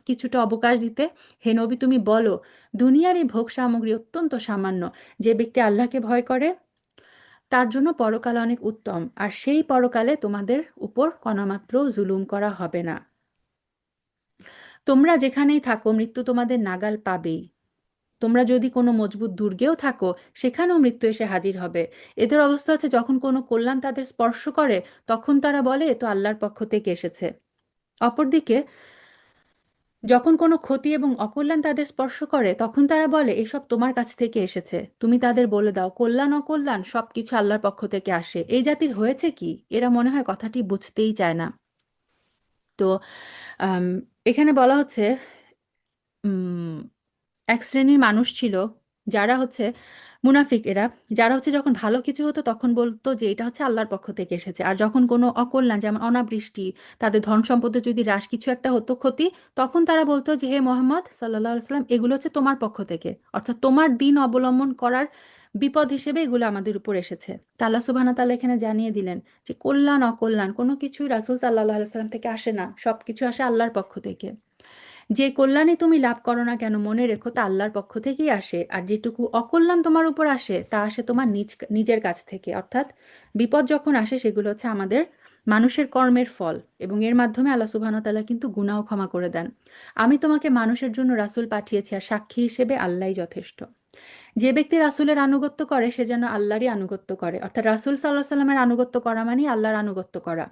কিছুটা অবকাশ দিতে। হে নবী, তুমি বলো, দুনিয়ার এই ভোগ সামগ্রী অত্যন্ত সামান্য। যে ব্যক্তি আল্লাহকে ভয় করে তার জন্য পরকাল অনেক উত্তম, আর সেই পরকালে তোমাদের উপর কণামাত্র জুলুম করা হবে না। তোমরা যেখানেই থাকো মৃত্যু তোমাদের নাগাল পাবেই। তোমরা যদি কোনো মজবুত দুর্গেও থাকো, সেখানেও মৃত্যু এসে হাজির হবে। এদের অবস্থা হচ্ছে, যখন কোনো কল্যাণ তাদের স্পর্শ করে তখন তারা বলে এ তো আল্লাহর পক্ষ থেকে এসেছে। অপরদিকে যখন কোনো ক্ষতি এবং অকল্যাণ তাদের স্পর্শ করে তখন তারা বলে এসব তোমার কাছ থেকে এসেছে। তুমি তাদের বলে দাও, কল্যাণ অকল্যাণ সবকিছু আল্লাহর পক্ষ থেকে আসে। এই জাতির হয়েছে কি, এরা মনে হয় কথাটি বুঝতেই চায় না। তো আম, এখানে বলা হচ্ছে উম, এক শ্রেণীর মানুষ ছিল যারা হচ্ছে মুনাফিক। এরা যারা হচ্ছে যখন ভালো কিছু হতো তখন বলতো যে এটা হচ্ছে আল্লাহর পক্ষ থেকে এসেছে, আর যখন কোনো অকল্যাণ যেমন অনাবৃষ্টি, তাদের ধন সম্পদে যদি হ্রাস কিছু একটা হতো, ক্ষতি, তখন তারা বলতো যে হে মোহাম্মদ সাল্লাল্লাহু আলাইহি সাল্লাম, এগুলো হচ্ছে তোমার পক্ষ থেকে, অর্থাৎ তোমার দিন অবলম্বন করার বিপদ হিসেবে এগুলো আমাদের উপর এসেছে। তা আল্লাহ সুবহানাহু ওয়া তাআলা এখানে জানিয়ে দিলেন যে কল্যাণ অকল্যাণ কোনো কিছুই রাসূল সাল্লাল্লাহু আলাইহি সাল্লাম থেকে আসে না, সবকিছু আসে আল্লাহর পক্ষ থেকে। যে কল্যাণই তুমি লাভ করো না কেন মনে রেখো তা আল্লাহর পক্ষ থেকেই আসে, আর যেটুকু অকল্যাণ তোমার উপর আসে তা আসে তোমার নিজের কাছ থেকে। অর্থাৎ বিপদ যখন আসে সেগুলো হচ্ছে আমাদের মানুষের কর্মের ফল, এবং এর মাধ্যমে আল্লাহ সুবহানাহু ওয়া তাআলা কিন্তু গুনাহ ক্ষমা করে দেন। আমি তোমাকে মানুষের জন্য রাসূল পাঠিয়েছি, আর সাক্ষী হিসেবে আল্লাহই যথেষ্ট। যে ব্যক্তি রাসূলের আনুগত্য করে সে যেন আল্লাহরই আনুগত্য করে, অর্থাৎ রাসূল সাল্লাল্লাহু আলাইহি সাল্লামের আনুগত্য করা মানে আল্লাহর আনুগত্য করা।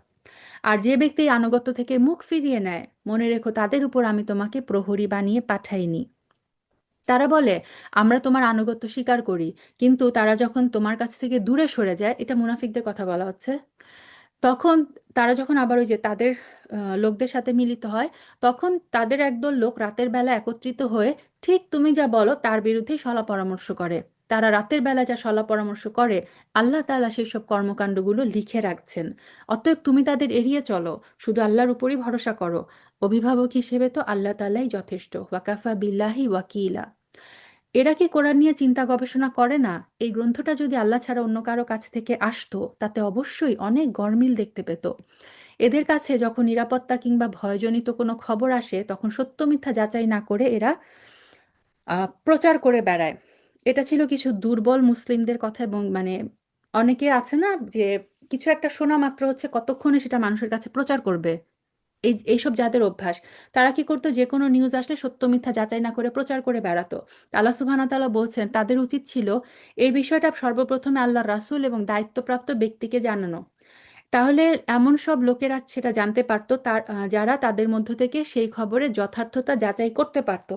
আর যে ব্যক্তি এই আনুগত্য থেকে মুখ ফিরিয়ে নেয়, মনে রেখো তাদের উপর আমি তোমাকে প্রহরী বানিয়ে পাঠাইনি। তারা বলে আমরা তোমার আনুগত্য স্বীকার করি, কিন্তু তারা যখন তোমার কাছ থেকে দূরে সরে যায়, এটা মুনাফিকদের কথা বলা হচ্ছে, তখন তারা যখন আবার ওই যে তাদের লোকদের সাথে মিলিত হয়, তখন তাদের একদল লোক রাতের বেলা একত্রিত হয়ে ঠিক তুমি যা বলো তার বিরুদ্ধেই সলা পরামর্শ করে। তারা রাতের বেলা যা সলা পরামর্শ করে, আল্লাহ তাআলা সেই সব কর্মকাণ্ডগুলো লিখে রাখছেন। অতএব তুমি তাদের এড়িয়ে চলো, শুধু আল্লাহর উপরই ভরসা করো। অভিভাবক হিসেবে তো আল্লাহ তাআলাই যথেষ্ট, ওয়াকাফা বিল্লাহি ওয়াকিলা। এরা কি কোরআন নিয়ে চিন্তা গবেষণা করে না? এই গ্রন্থটা যদি আল্লাহ ছাড়া অন্য কারো কাছ থেকে আসতো, তাতে অবশ্যই অনেক গরমিল দেখতে পেত। এদের কাছে যখন নিরাপত্তা কিংবা ভয়জনিত কোনো খবর আসে, তখন সত্য মিথ্যা যাচাই না করে এরা প্রচার করে বেড়ায়। এটা ছিল কিছু দুর্বল মুসলিমদের কথা, এবং মানে অনেকে আছে না যে কিছু একটা শোনা মাত্র হচ্ছে কতক্ষণে সেটা মানুষের কাছে প্রচার করবে। এইসব যাদের অভ্যাস, তারা কি করতো, যে কোনো নিউজ আসলে সত্য মিথ্যা যাচাই না করে প্রচার করে বেড়াতো। আল্লাহ সুবহানাহু ওয়া তাআলা বলছেন তাদের উচিত ছিল এই বিষয়টা সর্বপ্রথমে আল্লাহর রাসূল এবং দায়িত্বপ্রাপ্ত ব্যক্তিকে জানানো। তাহলে এমন সব লোকেরা সেটা জানতে পারতো যারা তাদের মধ্য থেকে সেই খবরের যথার্থতা যাচাই করতে পারতো।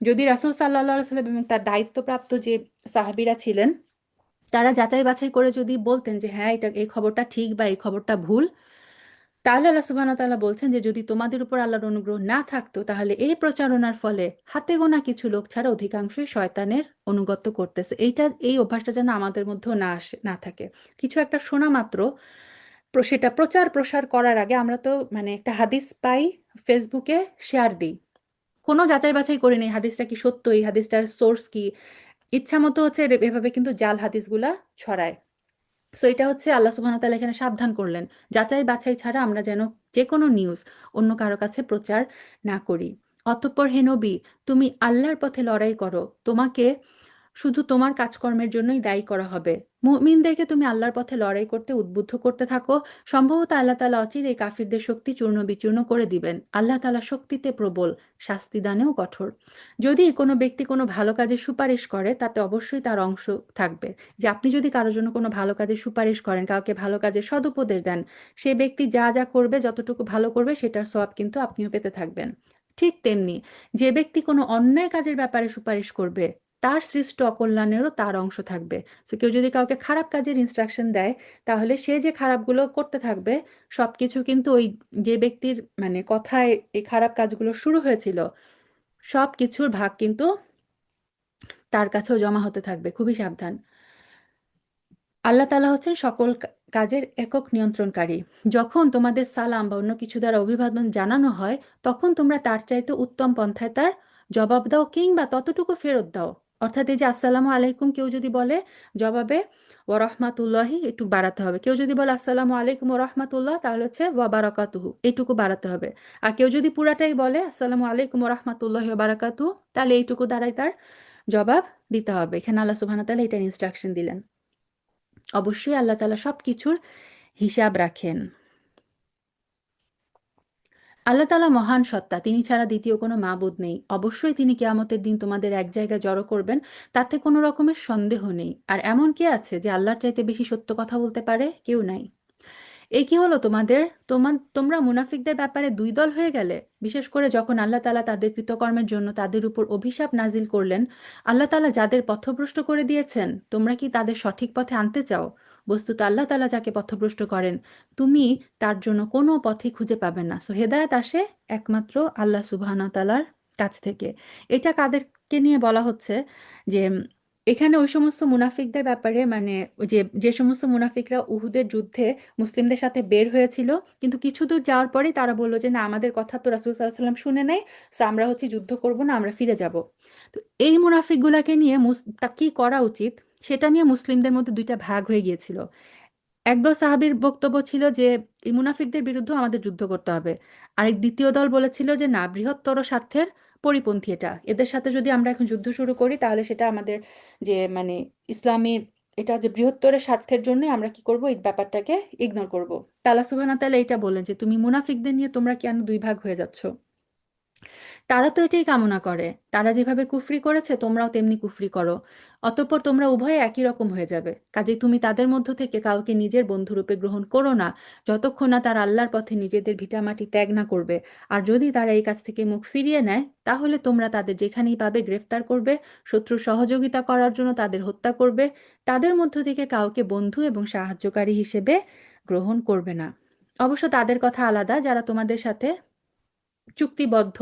যদি রাসূল সাল্লাল্লাহু আলাইহি সাল্লাম এবং তার দায়িত্বপ্রাপ্ত যে সাহাবীরা ছিলেন, তারা যাচাই বাছাই করে যদি বলতেন যে হ্যাঁ এটা এই খবরটা ঠিক বা এই খবরটা ভুল, তাহলে আল্লাহ সুবহানাহু ওয়া তাআলা বলছেন যে যদি তোমাদের উপর আল্লাহর অনুগ্রহ না থাকতো, তাহলে এই প্রচারণার ফলে হাতে গোনা কিছু লোক ছাড়া অধিকাংশই শয়তানের অনুগত করতেছে। এই অভ্যাসটা যেন আমাদের মধ্যেও না থাকে। কিছু একটা শোনা মাত্র সেটা প্রচার প্রসার করার আগে আমরা তো মানে একটা হাদিস পাই, ফেসবুকে শেয়ার দিই, কোনো যাচাই বাছাই করি নেই হাদিসটা কি সত্য, এই হাদিসটার সোর্স কি, ইচ্ছা মতো হচ্ছে এভাবে কিন্তু জাল হাদিসগুলা ছড়ায়। সো এটা হচ্ছে আল্লাহ সুবহানাহু ওয়া তাআলা এখানে সাবধান করলেন, যাচাই বাছাই ছাড়া আমরা যেন যে কোনো নিউজ অন্য কারো কাছে প্রচার না করি। অতঃপর হে নবী, তুমি আল্লাহর পথে লড়াই করো, তোমাকে শুধু তোমার কাজকর্মের জন্যই দায়ী করা হবে। মুমিনদেরকে তুমি আল্লাহর পথে লড়াই করতে উদ্বুদ্ধ করতে থাকো। সম্ভবত আল্লাহ তাআলা অচিরেই কাফিরদের শক্তি চূর্ণ বিচূর্ণ করে দিবেন। আল্লাহ তাআলা শক্তিতে প্রবল, শাস্তি দানেও কঠোর। যদি কোনো ব্যক্তি কোনো ভালো কাজের সুপারিশ করে, তাতে অবশ্যই তার অংশ থাকবে। যে আপনি যদি কারোর জন্য কোনো ভালো কাজের সুপারিশ করেন, কাউকে ভালো কাজের সদুপদেশ দেন, সে ব্যক্তি যা যা করবে, যতটুকু ভালো করবে সেটার সওয়াব কিন্তু আপনিও পেতে থাকবেন। ঠিক তেমনি যে ব্যক্তি কোনো অন্যায় কাজের ব্যাপারে সুপারিশ করবে, তার সৃষ্ট অকল্যাণেরও তার অংশ থাকবে। সো কেউ যদি কাউকে খারাপ কাজের ইনস্ট্রাকশন দেয়, তাহলে সে যে খারাপগুলো করতে থাকবে, সব কিছু কিন্তু ওই যে ব্যক্তির মানে কথায় এই খারাপ কাজগুলো শুরু হয়েছিল, সব কিছুর ভাগ কিন্তু তার কাছেও জমা হতে থাকবে। খুবই সাবধান। আল্লাহ তাআলা হচ্ছেন সকল কাজের একক নিয়ন্ত্রণকারী। যখন তোমাদের সালাম বা অন্য কিছু দ্বারা অভিবাদন জানানো হয়, তখন তোমরা তার চাইতে উত্তম পন্থায় তার জবাব দাও কিংবা ততটুকু ফেরত দাও। অর্থাৎ এই যে আসসালামু আলাইকুম কেউ যদি বলে, জবাবে ওয়া রাহমাতুল্লাহি একটু বাড়াতে হবে। কেউ যদি বলে আসসালামু আলাইকুম ওয়া রাহমাতুল্লাহ, তাহলে হচ্ছে ওয়া বারাকাতুহু এইটুকু বাড়াতে হবে। আর কেউ যদি পুরাটাই বলে আসসালামু আলাইকুম ওয়া রাহমাতুল্লাহি ওয়া বারাকাতুহু, তাহলে এইটুকু দ্বারাই তার জবাব দিতে হবে। এখানে আল্লাহ সুবহানাহু ওয়া তাআলা এটার ইনস্ট্রাকশন দিলেন। অবশ্যই আল্লাহ তাআলা সব কিছুর হিসাব রাখেন। আল্লাহ তাআলা মহান সত্তা, তিনি ছাড়া দ্বিতীয় কোনো মাবুদ নেই। অবশ্যই তিনি কিয়ামতের দিন তোমাদের এক জায়গায় জড়ো করবেন, তাতে কোনো রকমের সন্দেহ নেই। আর এমন কে আছে যে আল্লাহর চাইতে বেশি সত্য কথা বলতে পারে? কেউ নাই। এই কি হলো তোমাদের? তোমরা মুনাফিকদের ব্যাপারে দুই দল হয়ে গেলে। বিশেষ করে যখন আল্লাহ তাআলা তাদের কৃতকর্মের জন্য তাদের উপর অভিশাপ নাজিল করলেন। আল্লাহ তাআলা যাদের পথভ্রষ্ট করে দিয়েছেন, তোমরা কি তাদের সঠিক পথে আনতে চাও? বস্তুত আল্লাহ তাআলা যাকে পথভ্রষ্ট করেন, তুমি তার জন্য কোনো পথই খুঁজে পাবে না। সো হেদায়েত আসে একমাত্র আল্লাহ সুবহানাহু ওয়া তাআলার কাছ থেকে। এটা কাদেরকে নিয়ে বলা হচ্ছে? যে এখানে ওই সমস্ত মুনাফিকদের ব্যাপারে, মানে ওই যে সমস্ত মুনাফিকরা উহুদের যুদ্ধে মুসলিমদের সাথে বের হয়েছিল, কিন্তু কিছু দূর যাওয়ার পরেই তারা বলল যে না, আমাদের কথা তো রাসূল সাল্লাল্লাহু আলাইহি ওয়াসাল্লাম শুনে নাই, সো আমরা হচ্ছে যুদ্ধ করব না, আমরা ফিরে যাব। তো এই মুনাফিকগুলাকে নিয়ে তা কি করা উচিত, সেটা নিয়ে মুসলিমদের মধ্যে দুইটা ভাগ হয়ে গিয়েছিল। একদল সাহাবীর বক্তব্য ছিল যে এই মুনাফিকদের বিরুদ্ধে আমাদের যুদ্ধ করতে হবে। আরেক দ্বিতীয় দল বলেছিল যে না, বৃহত্তর স্বার্থের পরিপন্থী এটা, এদের সাথে যদি আমরা এখন যুদ্ধ শুরু করি, তাহলে সেটা আমাদের যে মানে ইসলামী, এটা যে বৃহত্তরের স্বার্থের জন্য আমরা কি করব, এই ব্যাপারটাকে ইগনোর করব। তা আল্লাহ সুবহানাহু ওয়া তাআলা এটা বললেন যে তুমি মুনাফিকদের নিয়ে তোমরা কেন দুই ভাগ হয়ে যাচ্ছ? তারা তো এটাই কামনা করে, তারা যেভাবে কুফরি করেছে তোমরাও তেমনি কুফরি করো, অতঃপর তোমরা উভয়ে একই রকম হয়ে যাবে। কাজেই তুমি তাদের মধ্য থেকে কাউকে নিজের বন্ধুরূপে গ্রহণ করো না, যতক্ষণ না তারা আল্লাহর পথে নিজেদের ভিটামাটি ত্যাগ না করবে। আর যদি তারা এই কাজ থেকে মুখ ফিরিয়ে নেয়, তাহলে তোমরা তাদের যেখানেই পাবে গ্রেফতার করবে, শত্রুর সহযোগিতা করার জন্য তাদের হত্যা করবে, তাদের মধ্য থেকে কাউকে বন্ধু এবং সাহায্যকারী হিসেবে গ্রহণ করবে না। অবশ্য তাদের কথা আলাদা, যারা তোমাদের সাথে চুক্তিবদ্ধ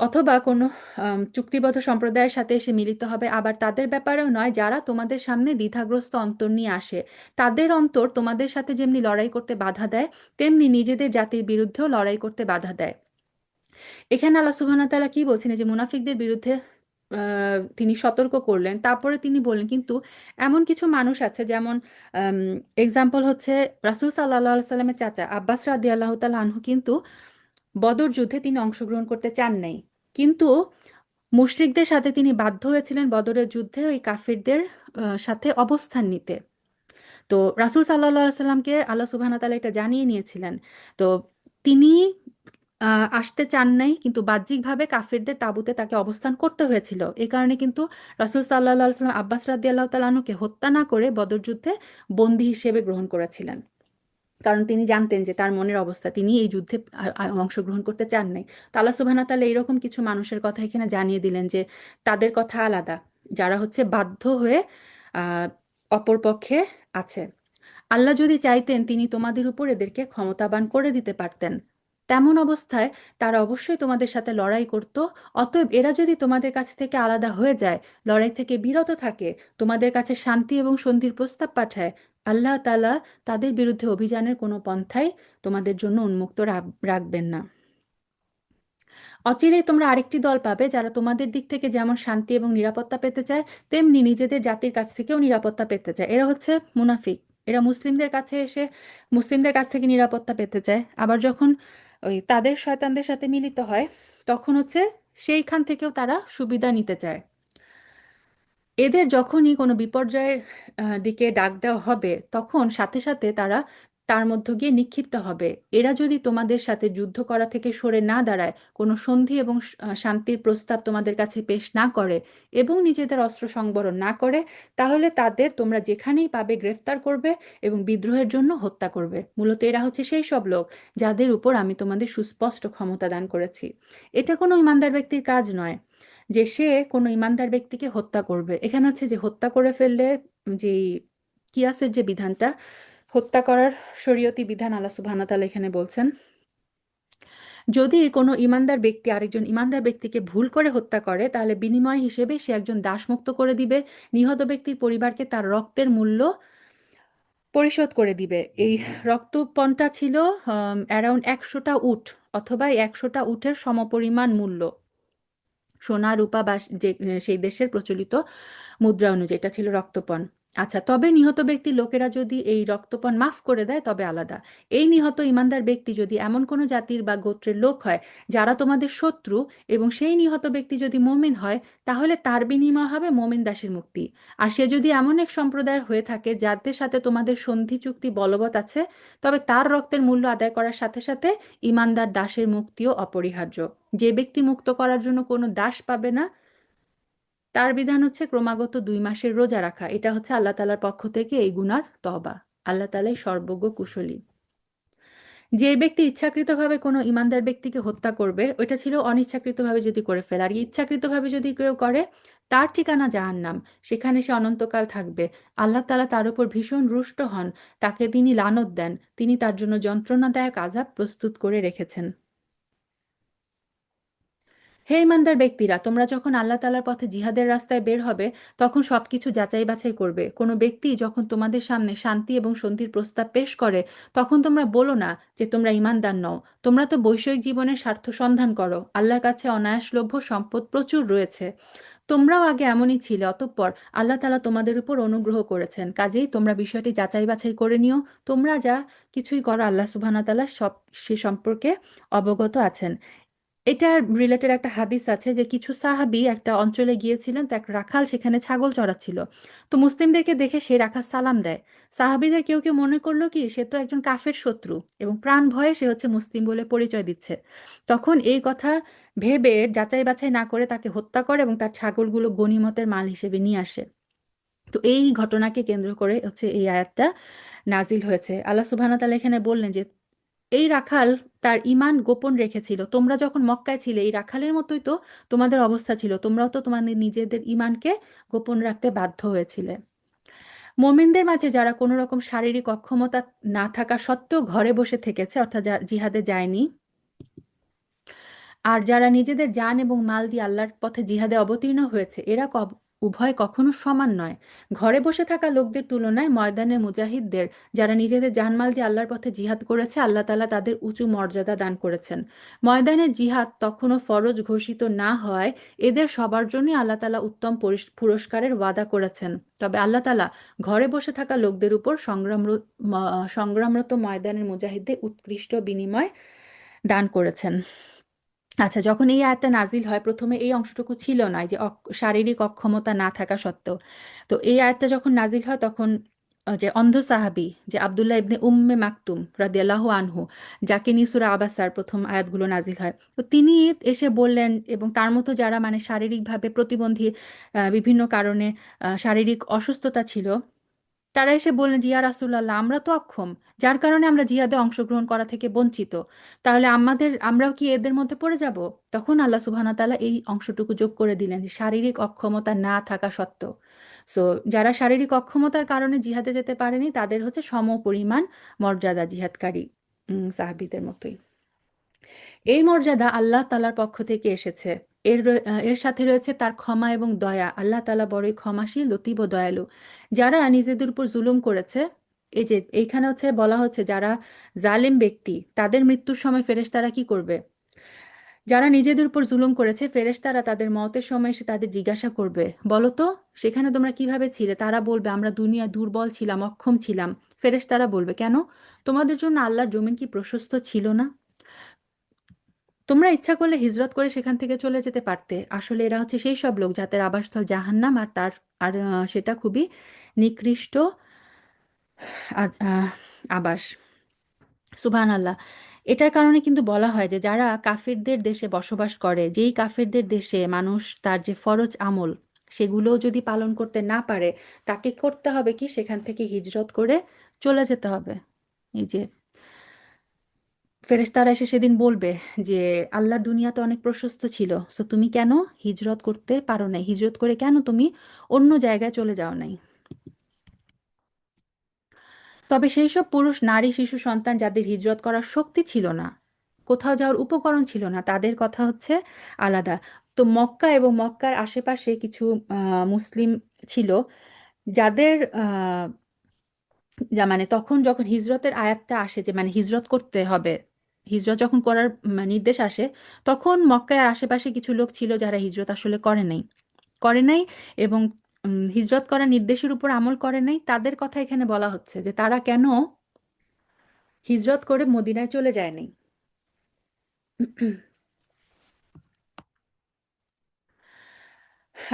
অথবা কোনো চুক্তিবদ্ধ সম্প্রদায়ের সাথে এসে মিলিত হবে। আবার তাদের ব্যাপারেও নয়, যারা তোমাদের সামনে দ্বিধাগ্রস্ত অন্তর নিয়ে আসে। তাদের অন্তর তোমাদের সাথে যেমনি লড়াই করতে বাধা দেয়, তেমনি নিজেদের জাতির বিরুদ্ধেও লড়াই করতে বাধা দেয়। এখানে আল্লাহ সুবহানাহু ওয়া তাআলা কি বলছেন, যে মুনাফিকদের বিরুদ্ধে তিনি সতর্ক করলেন, তারপরে তিনি বললেন কিন্তু এমন কিছু মানুষ আছে, যেমন এক্সাম্পল হচ্ছে রাসূল সাল্লাল্লাহু আলাইহি সাল্লামের চাচা আব্বাস রাদিয়াল্লাহু তাআলা আনহু, কিন্তু বদর যুদ্ধে তিনি অংশগ্রহণ করতে চান নাই। কিন্তু মুশরিকদের সাথে তিনি বাধ্য হয়েছিলেন বদরের যুদ্ধে ওই কাফিরদের সাথে অবস্থান নিতে। তো রাসূল সাল্লাল্লাহু আলাইহি সাল্লামকে আল্লাহ সুবহানাহু ওয়া তাআলা এটা জানিয়ে নিয়েছিলেন। তো তিনি আসতে চান নাই, কিন্তু বাহ্যিকভাবে কাফিরদের তাঁবুতে তাকে অবস্থান করতে হয়েছিল। এই কারণে কিন্তু রাসূল সাল্লাল্লাহু আলাইহি সাল্লাম আব্বাস রাদিয়াল্লাহু তাআলা আনহুকে হত্যা না করে বদর যুদ্ধে বন্দী হিসেবে গ্রহণ করেছিলেন। কারণ তিনি জানতেন যে তার মনের অবস্থা, তিনি এই যুদ্ধে অংশগ্রহণ করতে চান নাই। তো আল্লাহ সুবহানাহু ওয়া তাআলা এইরকম কিছু মানুষের কথা এখানে জানিয়ে দিলেন যে তাদের কথা আলাদা, যারা হচ্ছে বাধ্য হয়ে আহ, অপর পক্ষে আছে। আল্লাহ যদি চাইতেন, তিনি তোমাদের উপর এদেরকে ক্ষমতাবান করে দিতে পারতেন। তেমন অবস্থায় তারা অবশ্যই তোমাদের সাথে লড়াই করত। অতএব এরা যদি তোমাদের কাছ থেকে আলাদা হয়ে যায়, লড়াই থেকে বিরত থাকে, তোমাদের কাছে শান্তি এবং সন্ধির প্রস্তাব পাঠায়, আল্লাহ তাআলা তাদের বিরুদ্ধে অভিযানের কোনো পন্থাই তোমাদের জন্য উন্মুক্ত রাখবেন না। অচিরেই তোমরা আরেকটি দল পাবে, যারা তোমাদের দিক থেকে যেমন শান্তি এবং নিরাপত্তা পেতে চায়, তেমনি নিজেদের জাতির কাছ থেকেও নিরাপত্তা পেতে চায়। এরা হচ্ছে মুনাফিক। এরা মুসলিমদের কাছে এসে মুসলিমদের কাছ থেকে নিরাপত্তা পেতে চায়, আবার যখন ওই তাদের শয়তানদের সাথে মিলিত হয়, তখন হচ্ছে সেইখান থেকেও তারা সুবিধা নিতে চায়। এদের যখনই কোনো বিপর্যয়ের দিকে ডাক দেওয়া হবে, তখন সাথে সাথে তারা তার মধ্য গিয়ে নিক্ষিপ্ত হবে। এরা যদি তোমাদের সাথে যুদ্ধ করা থেকে সরে না দাঁড়ায়, কোনো সন্ধি এবং শান্তির প্রস্তাব তোমাদের কাছে পেশ না করে এবং নিজেদের অস্ত্র সংবরণ না করে, তাহলে তাদের তোমরা যেখানেই পাবে গ্রেফতার করবে এবং বিদ্রোহের জন্য হত্যা করবে। মূলত এরা হচ্ছে সেই সব লোক যাদের উপর আমি তোমাদের সুস্পষ্ট ক্ষমতা দান করেছি। এটা কোনো ইমানদার ব্যক্তির কাজ নয় যে সে কোনো ইমানদার ব্যক্তিকে হত্যা করবে। এখানে আছে যে হত্যা করে ফেললে যে কিয়াসের যে বিধানটা, হত্যা করার শরীয়তি বিধান আল্লাহ সুবহানাহু ওয়া তাআলা এখানে বলছেন, যদি কোনো ইমানদার ব্যক্তি আরেকজন ইমানদার ব্যক্তিকে ভুল করে হত্যা করে, তাহলে বিনিময় হিসেবে সে একজন দাসমুক্ত করে দিবে, নিহত ব্যক্তির পরিবারকে তার রক্তের মূল্য পরিশোধ করে দিবে। এই রক্তপণটা ছিল অ্যারাউন্ড ১০০টা উট, অথবা ১০০টা উটের সমপরিমাণ মূল্য, সোনা রূপা বা যে সেই দেশের প্রচলিত মুদ্রা অনুযায়ী এটা ছিল রক্তপণ। আচ্ছা, তবে নিহত ব্যক্তির লোকেরা যদি এই রক্তপণ মাফ করে দেয় তবে আলাদা। এই নিহত ইমানদার ব্যক্তি যদি এমন কোনো জাতির বা গোত্রের লোক হয় যারা তোমাদের শত্রু, এবং সেই নিহত ব্যক্তি যদি মুমিন হয়, তাহলে তার বিনিময় হবে মুমিন দাসের মুক্তি। আর সে যদি এমন এক সম্প্রদায়ের হয়ে থাকে যাদের সাথে তোমাদের সন্ধি চুক্তি বলবৎ আছে, তবে তার রক্তের মূল্য আদায় করার সাথে সাথে ইমানদার দাসের মুক্তিও অপরিহার্য। যে ব্যক্তি মুক্ত করার জন্য কোনো দাস পাবে না, তার বিধান হচ্ছে ক্রমাগত ২ মাসের রোজা রাখা। এটা হচ্ছে আল্লাহ তালার পক্ষ থেকে এই গুনার তওবা। আল্লাহ তালাই সর্বজ্ঞ কুশলী। যে ব্যক্তি ইচ্ছাকৃতভাবে কোনো ইমানদার ব্যক্তিকে হত্যা করবে, ওইটা ছিল অনিচ্ছাকৃতভাবে যদি করে ফেলে। আর ইচ্ছাকৃতভাবে যদি কেউ করে, তার ঠিকানা জাহান্নাম, সেখানে সে অনন্তকাল থাকবে। আল্লাহ তাআলা তার উপর ভীষণ রুষ্ট হন, তাকে তিনি লানত দেন, তিনি তার জন্য যন্ত্রণাদায়ক আযাব প্রস্তুত করে রেখেছেন। হে ইমানদার ব্যক্তিরা, তোমরা যখন আল্লাহ তাআলার পথে জিহাদের রাস্তায় বের হবে, তখন সবকিছু যাচাই বাছাই করবে। কোনো ব্যক্তি যখন তোমাদের সামনে শান্তি এবং সন্ধির প্রস্তাব পেশ করে, তখন তোমরা বলো না যে তোমরা ইমানদার নও। তোমরা তো বৈষয়িক জীবনের স্বার্থ সন্ধান করো। আল্লাহর কাছে অনায়াসলভ্য সম্পদ প্রচুর রয়েছে। তোমরাও আগে এমনই ছিলে, অতঃপর আল্লাহ তাআলা তোমাদের উপর অনুগ্রহ করেছেন। কাজেই তোমরা বিষয়টি যাচাই বাছাই করে নিও। তোমরা যা কিছুই করো, আল্লাহ সুবহানাহু ওয়া তাআলা সব সে সম্পর্কে অবগত আছেন। এটা রিলেটেড একটা হাদিস আছে যে কিছু সাহাবী একটা অঞ্চলে গিয়েছিলেন, তো এক রাখাল সেখানে ছাগল চড়াচ্ছিল। তো মুসলিমদেরকে দেখে সে রাখাল সালাম দেয়। সাহাবীদের কেউ কেউ মনে করলো কি সে তো একজন কাফের শত্রু, এবং প্রাণ ভয়ে সে হচ্ছে মুসলিম বলে পরিচয় দিচ্ছে। তখন এই কথা ভেবে যাচাই বাছাই না করে তাকে হত্যা করে এবং তার ছাগলগুলো গনিমতের মাল হিসেবে নিয়ে আসে। তো এই ঘটনাকে কেন্দ্র করে হচ্ছে এই আয়াতটা নাজিল হয়েছে। আল্লাহ সুবহানাহু ওয়া তাআলা এখানে বললেন যে এই রাখাল তার ঈমান গোপন রেখেছিল। তোমরা যখন মক্কায় ছিলে, এই রাখালের মতোই তো তোমাদের অবস্থা ছিল। তোমরাও তো তোমাদের নিজেদের ঈমানকে গোপন রাখতে বাধ্য হয়েছিলে। মুমিনদের মাঝে যারা কোনো রকম শারীরিক অক্ষমতা না থাকা সত্ত্বেও ঘরে বসে থেকেছে, অর্থাৎ জিহাদে যায়নি, আর যারা নিজেদের জান এবং মাল দিয়ে আল্লাহর পথে জিহাদে অবতীর্ণ হয়েছে, এরা উভয় কখনো সমান নয়। ঘরে বসে থাকা লোকদের তুলনায় ময়দানের মুজাহিদদের, যারা নিজেদের জানমাল দিয়ে আল্লাহর পথে জিহাদ করেছে, আল্লাহ তাআলা তাদের উঁচু মর্যাদা দান করেছেন। ময়দানের জিহাদ তখনও ফরজ ঘোষিত না হয়, এদের সবার জন্যই আল্লাহ তাআলা উত্তম পুরস্কারের ওয়াদা করেছেন। তবে আল্লাহ তাআলা ঘরে বসে থাকা লোকদের উপর সংগ্রামরত ময়দানের মুজাহিদদের উৎকৃষ্ট বিনিময় দান করেছেন। আচ্ছা, যখন এই আয়াতটা নাজিল হয়, প্রথমে এই অংশটুকু ছিল না, এই যে শারীরিক অক্ষমতা না থাকা সত্ত্বেও। তো এই আয়াতটা যখন নাজিল হয়, তখন যে অন্ধ সাহাবী যে আব্দুল্লাহ ইবনে উম্মে মাকতুম রাদিয়াল্লাহু আনহু, যাকে নিয়ে সূরা আবাসার প্রথম আয়াতগুলো নাজিল হয়, তো তিনি এসে বললেন, এবং তার মতো যারা মানে শারীরিকভাবে প্রতিবন্ধী, বিভিন্ন কারণে শারীরিক অসুস্থতা ছিল, তারা এসে বললেন যে ইয়া রাসূলুল্লাহ, আমরা তো অক্ষম, যার কারণে আমরা জিহাদে অংশগ্রহণ করা থেকে বঞ্চিত। তাহলে আমরাও কি এদের মধ্যে পড়ে যাব? তখন আল্লাহ সুবহানাহু ওয়া তাআলা এই অংশটুকু যোগ করে দিলেন যে শারীরিক অক্ষমতা না থাকা সত্ত্বেও। সো যারা শারীরিক অক্ষমতার কারণে জিহাদে যেতে পারেনি, তাদের হচ্ছে সমপরিমাণ মর্যাদা জিহাদকারী সাহাবীদের মতোই। এই মর্যাদা আল্লাহ তাআলার পক্ষ থেকে এসেছে। এর সাথে রয়েছে তার ক্ষমা এবং দয়া। আল্লাহ তাআলা বড়ই ক্ষমাশীল, লতিফ ও দয়ালু। যারা নিজেদের উপর জুলুম করেছে, এই যে এইখানে হচ্ছে বলা হচ্ছে যারা জালেম ব্যক্তি, তাদের মৃত্যুর সময় ফেরেশতারা কি করবে? যারা নিজেদের উপর জুলুম করেছে, ফেরেশতারা তাদের মওতের সময় এসে তাদের জিজ্ঞাসা করবে, বলো তো সেখানে তোমরা কিভাবে ছিলে? তারা বলবে, আমরা দুনিয়া দুর্বল ছিলাম, অক্ষম ছিলাম। ফেরেশতারা বলবে, কেন? তোমাদের জন্য আল্লাহর জমিন কি প্রশস্ত ছিল না? তোমরা ইচ্ছা করলে হিজরত করে সেখান থেকে চলে যেতে পারতে। আসলে এরা হচ্ছে সেই সব লোক যাদের আবাসস্থল জাহান্নাম, সেটা খুবই নিকৃষ্ট আবাস। সুবহানাল্লাহ। এটার কারণে কিন্তু বলা হয় যে যারা কাফিরদের দেশে বসবাস করে, যেই কাফিরদের দেশে মানুষ তার যে ফরজ আমল সেগুলো যদি পালন করতে না পারে, তাকে করতে হবে কি সেখান থেকে হিজরত করে চলে যেতে হবে। এই যে ফেরেশতারা এসে সেদিন বলবে যে আল্লাহর দুনিয়া তো অনেক প্রশস্ত ছিল, সো তুমি কেন হিজরত করতে পারো নাই, হিজরত করে কেন তুমি অন্য জায়গায় চলে যাও নাই। তবে সেই সব পুরুষ, নারী, শিশু, সন্তান যাদের হিজরত করার শক্তি ছিল না, কোথাও যাওয়ার উপকরণ ছিল না, তাদের কথা হচ্ছে আলাদা। তো মক্কা এবং মক্কার আশেপাশে কিছু মুসলিম ছিল যাদের মানে তখন যখন হিজরতের আয়াতটা আসে যে মানে হিজরত করতে হবে, হিজরত যখন করার নির্দেশ আসে, তখন মক্কার আশেপাশে কিছু লোক ছিল যারা হিজরত আসলে করে নাই এবং হিজরত করার নির্দেশের উপর আমল করে নাই। তাদের কথা এখানে বলা হচ্ছে যে তারা কেন হিজরত করে মদিনায় চলে যায়নি।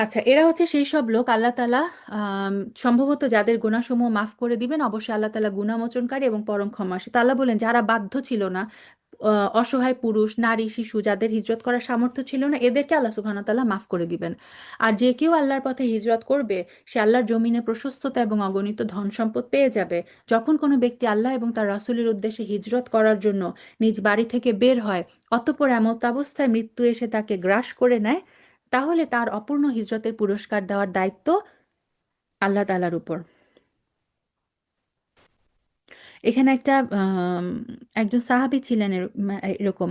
আচ্ছা, এরা হচ্ছে সেই সব লোক আল্লাহ তাআলা আম, সম্ভবত যাদের গুনাহসমূহ মাফ করে দিবেন। অবশ্যই আল্লাহ তাআলা গুনাহমোচনকারী এবং পরম ক্ষমাশীল। তা আল্লাহ বলেন যারা বাধ্য ছিল না, অসহায় পুরুষ, নারী, শিশু যাদের হিজরত করার সামর্থ্য ছিল না, এদেরকে আল্লাহ সুবহানাহু ওয়া তাআলা মাফ করে দিবেন। আর যে কেউ আল্লাহর পথে হিজরত করবে, সে আল্লাহর জমিনে প্রশস্ততা এবং অগণিত ধন সম্পদ পেয়ে যাবে। যখন কোনো ব্যক্তি আল্লাহ এবং তার রাসূলের উদ্দেশ্যে হিজরত করার জন্য নিজ বাড়ি থেকে বের হয়, অতঃপর এমত অবস্থায় মৃত্যু এসে তাকে গ্রাস করে নেয়, তাহলে তার অপূর্ণ হিজরতের পুরস্কার দেওয়ার দায়িত্ব আল্লাহ তাআলার উপর। এখানে একজন সাহাবী ছিলেন এরকম,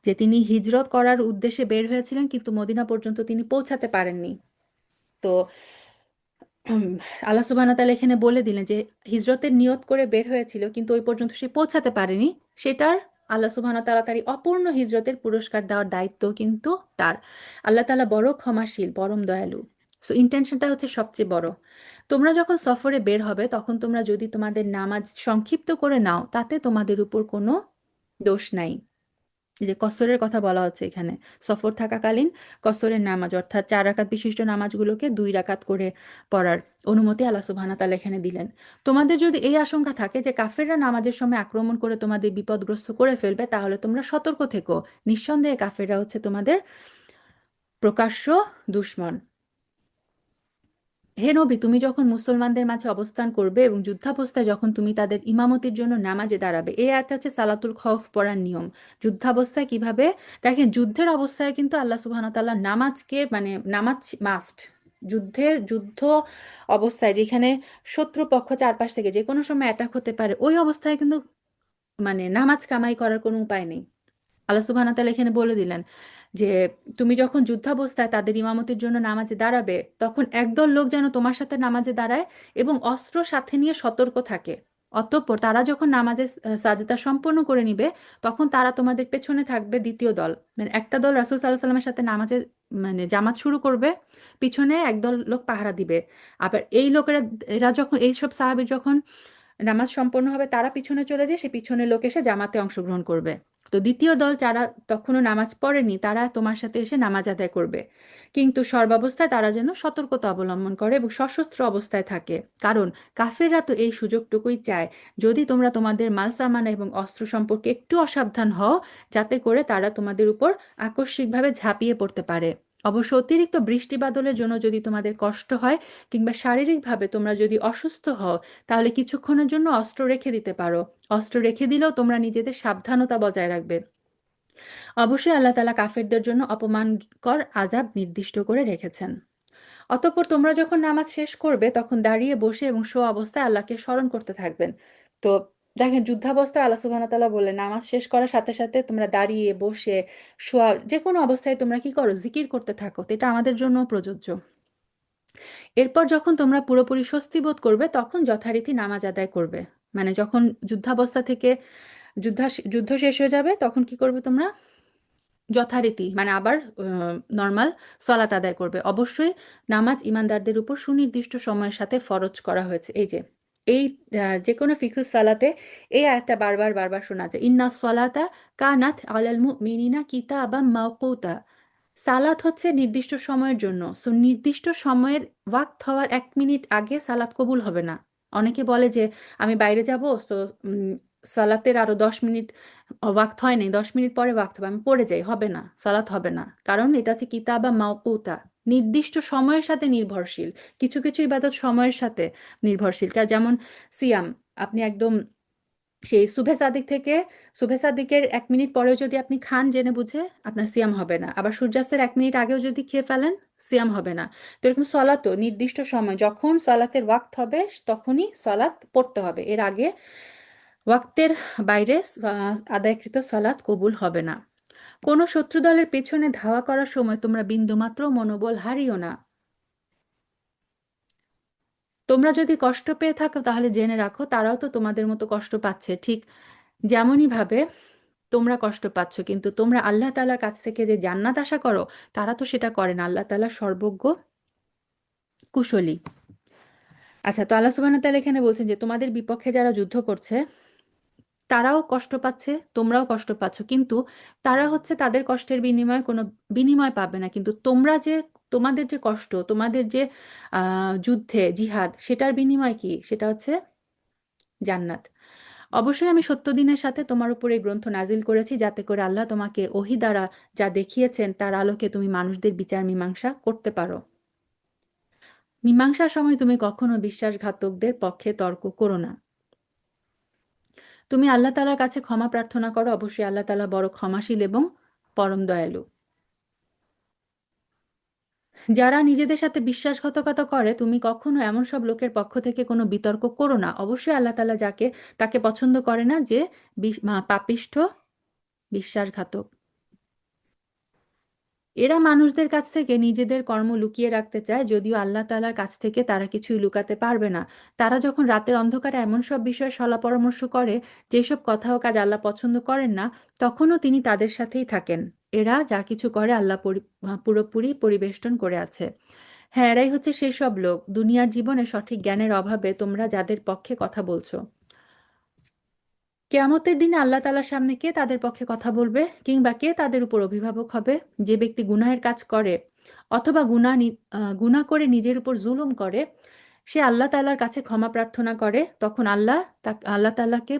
যে তিনি হিজরত করার উদ্দেশ্যে বের হয়েছিলেন কিন্তু মদিনা পর্যন্ত তিনি পৌঁছাতে পারেননি। তো উম, আল্লাহ সুবহানাহু ওয়া তাআলা এখানে বলে দিলেন যে হিজরতের নিয়ত করে বের হয়েছিল কিন্তু ওই পর্যন্ত সে পৌঁছাতে পারেনি, সেটার আল্লাহ সুবহানাহু ওয়া তাআলা তার এই অপূর্ণ হিজরতের পুরস্কার দেওয়ার দায়িত্ব কিন্তু তার। আল্লাহ তাআলা বড় ক্ষমাশীল, পরম দয়ালু। সো ইন্টেনশনটা হচ্ছে সবচেয়ে বড়। তোমরা যখন সফরে বের হবে তখন তোমরা যদি তোমাদের নামাজ সংক্ষিপ্ত করে নাও, তাতে তোমাদের উপর কোনো দোষ নাই। যে কসরের কথা বলা হচ্ছে এখানে, সফর থাকাকালীন কসরের নামাজ অর্থাৎ 4 রাকাত বিশিষ্ট নামাজগুলোকে 2 রাকাত করে পড়ার অনুমতি আল্লাহ সুবহানাহু ওয়া তাআলা এখানে দিলেন। তোমাদের যদি এই আশঙ্কা থাকে যে কাফেররা নামাজের সময় আক্রমণ করে তোমাদের বিপদগ্রস্ত করে ফেলবে, তাহলে তোমরা সতর্ক থেকো। নিঃসন্দেহে কাফেররা হচ্ছে তোমাদের প্রকাশ্য দুশমন। হে নবী, তুমি যখন মুসলমানদের মাঝে অবস্থান করবে এবং যুদ্ধাবস্থায় যখন তুমি তাদের ইমামতির জন্য নামাজে দাঁড়াবে, এই আয়াতটা হচ্ছে সালাতুল খৌফ পড়ার নিয়ম। যুদ্ধাবস্থায় কিভাবে, দেখেন যুদ্ধের অবস্থায় কিন্তু আল্লাহ সুবহানাহু ওয়া তাআলা নামাজকে মানে নামাজ মাস্ট। যুদ্ধ অবস্থায় যেখানে শত্রুপক্ষ চারপাশ থেকে যে কোনো সময় অ্যাটাক হতে পারে, ওই অবস্থায় কিন্তু মানে নামাজ কামাই করার কোনো উপায় নেই। আল্লাহ সুবহানাহু ওয়া তাআলা এখানে বলে দিলেন যে তুমি যখন যুদ্ধাবস্থায় তাদের ইমামতির জন্য নামাজে দাঁড়াবে, তখন একদল লোক যেন তোমার সাথে নামাজে দাঁড়ায় এবং অস্ত্র সাথে নিয়ে সতর্ক থাকে। অতঃপর তারা যখন নামাজে সাজদা সম্পন্ন করে নিবে, তখন তারা তোমাদের পেছনে থাকবে দ্বিতীয় দল। মানে একটা দল রাসূল সাল্লাল্লাহু আলাইহি সাল্লামের সাথে নামাজে মানে জামাত শুরু করবে, পিছনে একদল লোক পাহারা দিবে। আবার এই লোকেরা, এরা যখন এইসব সাহাবীর যখন নামাজ সম্পন্ন হবে তারা পিছনে চলে যায়, সে পিছনের লোক এসে জামাতে অংশগ্রহণ করবে। তো দ্বিতীয় দল যারা তখনও নামাজ পড়েনি, তারা তোমার সাথে এসে নামাজ আদায় করবে। কিন্তু সর্বাবস্থায় তারা যেন সতর্কতা অবলম্বন করে এবং সশস্ত্র অবস্থায় থাকে, কারণ কাফেররা তো এই সুযোগটুকুই চায়, যদি তোমরা তোমাদের মাল সামানা এবং অস্ত্র সম্পর্কে একটু অসাবধান হও, যাতে করে তারা তোমাদের উপর আকস্মিকভাবে ঝাঁপিয়ে পড়তে পারে। অবশ্য অতিরিক্ত বৃষ্টি বাদলের জন্য যদি তোমাদের কষ্ট হয় কিংবা শারীরিকভাবে তোমরা যদি অসুস্থ হও, তাহলে কিছুক্ষণের জন্য অস্ত্র রেখে দিতে পারো। অস্ত্র রেখে দিলেও তোমরা নিজেদের সাবধানতা বজায় রাখবে। অবশ্যই আল্লাহ তাআলা কাফেরদের জন্য অপমানকর আযাব নির্দিষ্ট করে রেখেছেন। অতঃপর তোমরা যখন নামাজ শেষ করবে তখন দাঁড়িয়ে, বসে এবং শোয়া অবস্থায় আল্লাহকে স্মরণ করতে থাকবেন। তো দেখেন যুদ্ধাবস্থায় আল্লাহ সুবহানাহু ওয়া তাআলা বললেন নামাজ শেষ করার সাথে সাথে তোমরা দাঁড়িয়ে, বসে, শোয়া যে কোনো অবস্থায় তোমরা কি করো, জিকির করতে থাকো। তো এটা আমাদের জন্য প্রযোজ্য। এরপর যখন তোমরা পুরোপুরি স্বস্তি বোধ করবে তখন যথারীতি নামাজ আদায় করবে। মানে যখন যুদ্ধাবস্থা থেকে যুদ্ধ শেষ হয়ে যাবে তখন কি করবে তোমরা, যথারীতি মানে আবার নর্মাল সলাত আদায় করবে। অবশ্যই নামাজ ইমানদারদের উপর সুনির্দিষ্ট সময়ের সাথে ফরজ করা হয়েছে। এই যে এই যে কোনো ফিকহুস সালাতে এই আয়াতটা বারবার বারবার শোনা যায়, ইন্না সলাতা কানাত আলাল মুমিনিনা কিতাবাম মাওকুতা। সালাত হচ্ছে নির্দিষ্ট সময়ের জন্য, সো নির্দিষ্ট সময়ের ওয়াক্ত হওয়ার 1 মিনিট আগে সালাত কবুল হবে না। অনেকে বলে যে আমি বাইরে যাব, তো সালাতের আরো 10 মিনিট ওয়াক্ত হয় নাই, 10 মিনিট পরে ওয়াক্ত হবে, আমি পড়ে যাই, হবে না, সালাত হবে না। কারণ এটা হচ্ছে কিতাবা মাওকুতা, নির্দিষ্ট সময়ের সাথে নির্ভরশীল। কিছু কিছু ইবাদত সময়ের সাথে নির্ভরশীল, যেমন সিয়াম। আপনি একদম সেই শুভে সাদিকের 1 মিনিট পরেও যদি আপনি খান জেনে বুঝে, আপনার সিয়াম হবে না। আবার সূর্যাস্তের 1 মিনিট আগেও যদি খেয়ে ফেলেন, সিয়াম হবে না। তো এরকম সলাতও নির্দিষ্ট সময়, যখন সলাতের ওয়াক্ত হবে তখনই সলাত পড়তে হবে। এর আগে ওয়াক্তের বাইরে আদায়কৃত সলাত কবুল হবে না। কোনো শত্রু দলের পেছনে ধাওয়া করার সময় তোমরা বিন্দুমাত্র মনোবল হারিও না। তোমরা যদি কষ্ট পেয়ে থাকো তাহলে জেনে রাখো তারাও তো তোমাদের মতো কষ্ট পাচ্ছে, ঠিক যেমনই ভাবে তোমরা কষ্ট পাচ্ছ। কিন্তু তোমরা আল্লাহ তাআলার কাছ থেকে যে জান্নাত আশা করো, তারা তো সেটা করে না। আল্লাহ তাআলা সর্বজ্ঞ, কুশলী। আচ্ছা, তো আল্লাহ সুবহানাহু ওয়া তাআলা এখানে বলছেন যে তোমাদের বিপক্ষে যারা যুদ্ধ করছে তারাও কষ্ট পাচ্ছে, তোমরাও কষ্ট পাচ্ছ, কিন্তু তারা হচ্ছে তাদের কষ্টের বিনিময়ে কোনো বিনিময় পাবে না। কিন্তু তোমরা যে, তোমাদের যে কষ্ট, তোমাদের যে যুদ্ধে জিহাদ, সেটার বিনিময় কি? সেটা হচ্ছে জান্নাত। অবশ্যই আমি সত্য দিনের সাথে তোমার উপর এই গ্রন্থ নাজিল করেছি, যাতে করে আল্লাহ তোমাকে ওহী দ্বারা যা দেখিয়েছেন তার আলোকে তুমি মানুষদের বিচার মীমাংসা করতে পারো। মীমাংসার সময় তুমি কখনো বিশ্বাসঘাতকদের পক্ষে তর্ক করো না। তুমি আল্লাহ তাআলার কাছে ক্ষমা প্রার্থনা করো, অবশ্যই আল্লাহ তাআলা বড় ক্ষমাশীল এবং পরম দয়ালু। যারা নিজেদের সাথে বিশ্বাসঘাতকতা করে, তুমি কখনো এমন সব লোকের পক্ষ থেকে কোনো বিতর্ক করো না। অবশ্যই আল্লাহ তাআলা তাকে পছন্দ করে না যে পাপিষ্ঠ, বিশ্বাসঘাতক। এরা মানুষদের কাছ থেকে নিজেদের কর্ম লুকিয়ে রাখতে চায়, যদিও আল্লাহ তাআলার কাছ থেকে তারা কিছুই লুকাতে পারবে না। তারা যখন রাতের অন্ধকারে এমন সব বিষয়ে সলা পরামর্শ করে যেসব কথা ও কাজ আল্লাহ পছন্দ করেন না, তখনও তিনি তাদের সাথেই থাকেন। এরা যা কিছু করে আল্লাহ পুরোপুরি পরিবেষ্টন করে আছে। হ্যাঁ, এরাই হচ্ছে সেই সব লোক, দুনিয়ার জীবনে সঠিক জ্ঞানের অভাবে তোমরা যাদের পক্ষে কথা বলছো। কেয়ামতের দিনে আল্লাহ তাআলার সামনে কে তাদের পক্ষে কথা বলবে, কিংবা কে তাদের উপর অভিভাবক হবে? যে ব্যক্তি গুনাহের কাজ করে অথবা গুনাহ করে নিজের উপর জুলুম করে, সে আল্লাহ তাআলার কাছে ক্ষমা প্রার্থনা করে, তখন আল্লাহ তাআলাকে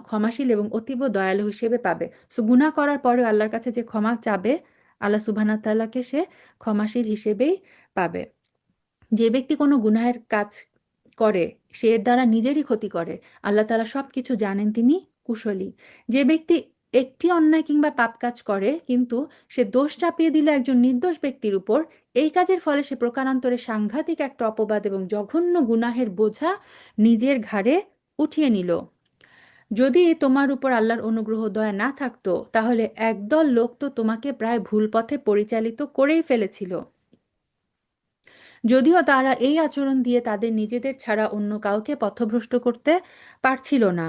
ক্ষমাশীল এবং অতীব দয়ালু হিসেবে পাবে। সো গুনাহ করার পরেও আল্লাহর কাছে যে ক্ষমা চাবে, আল্লাহ সুবহানাহু ওয়া তাআলাকে সে ক্ষমাশীল হিসেবেই পাবে। যে ব্যক্তি কোনো গুনাহের কাজ করে, সে এর দ্বারা নিজেরই ক্ষতি করে। আল্লাহ তাআলা সবকিছু জানেন, তিনি কুশলী। যে ব্যক্তি একটি অন্যায় কিংবা পাপ কাজ করে কিন্তু সে দোষ চাপিয়ে দিল একজন নির্দোষ ব্যক্তির উপর, এই কাজের ফলে সে প্রকারান্তরে সাংঘাতিক একটা অপবাদ এবং জঘন্য গুনাহের বোঝা নিজের ঘাড়ে উঠিয়ে নিল। যদি তোমার উপর আল্লাহর অনুগ্রহ দয়া না থাকতো, তাহলে একদল লোক তো তোমাকে প্রায় ভুল পথে পরিচালিত করেই ফেলেছিল। যদিও তারা এই আচরণ দিয়ে তাদের নিজেদের ছাড়া অন্য কাউকে পথভ্রষ্ট করতে পারছিল না।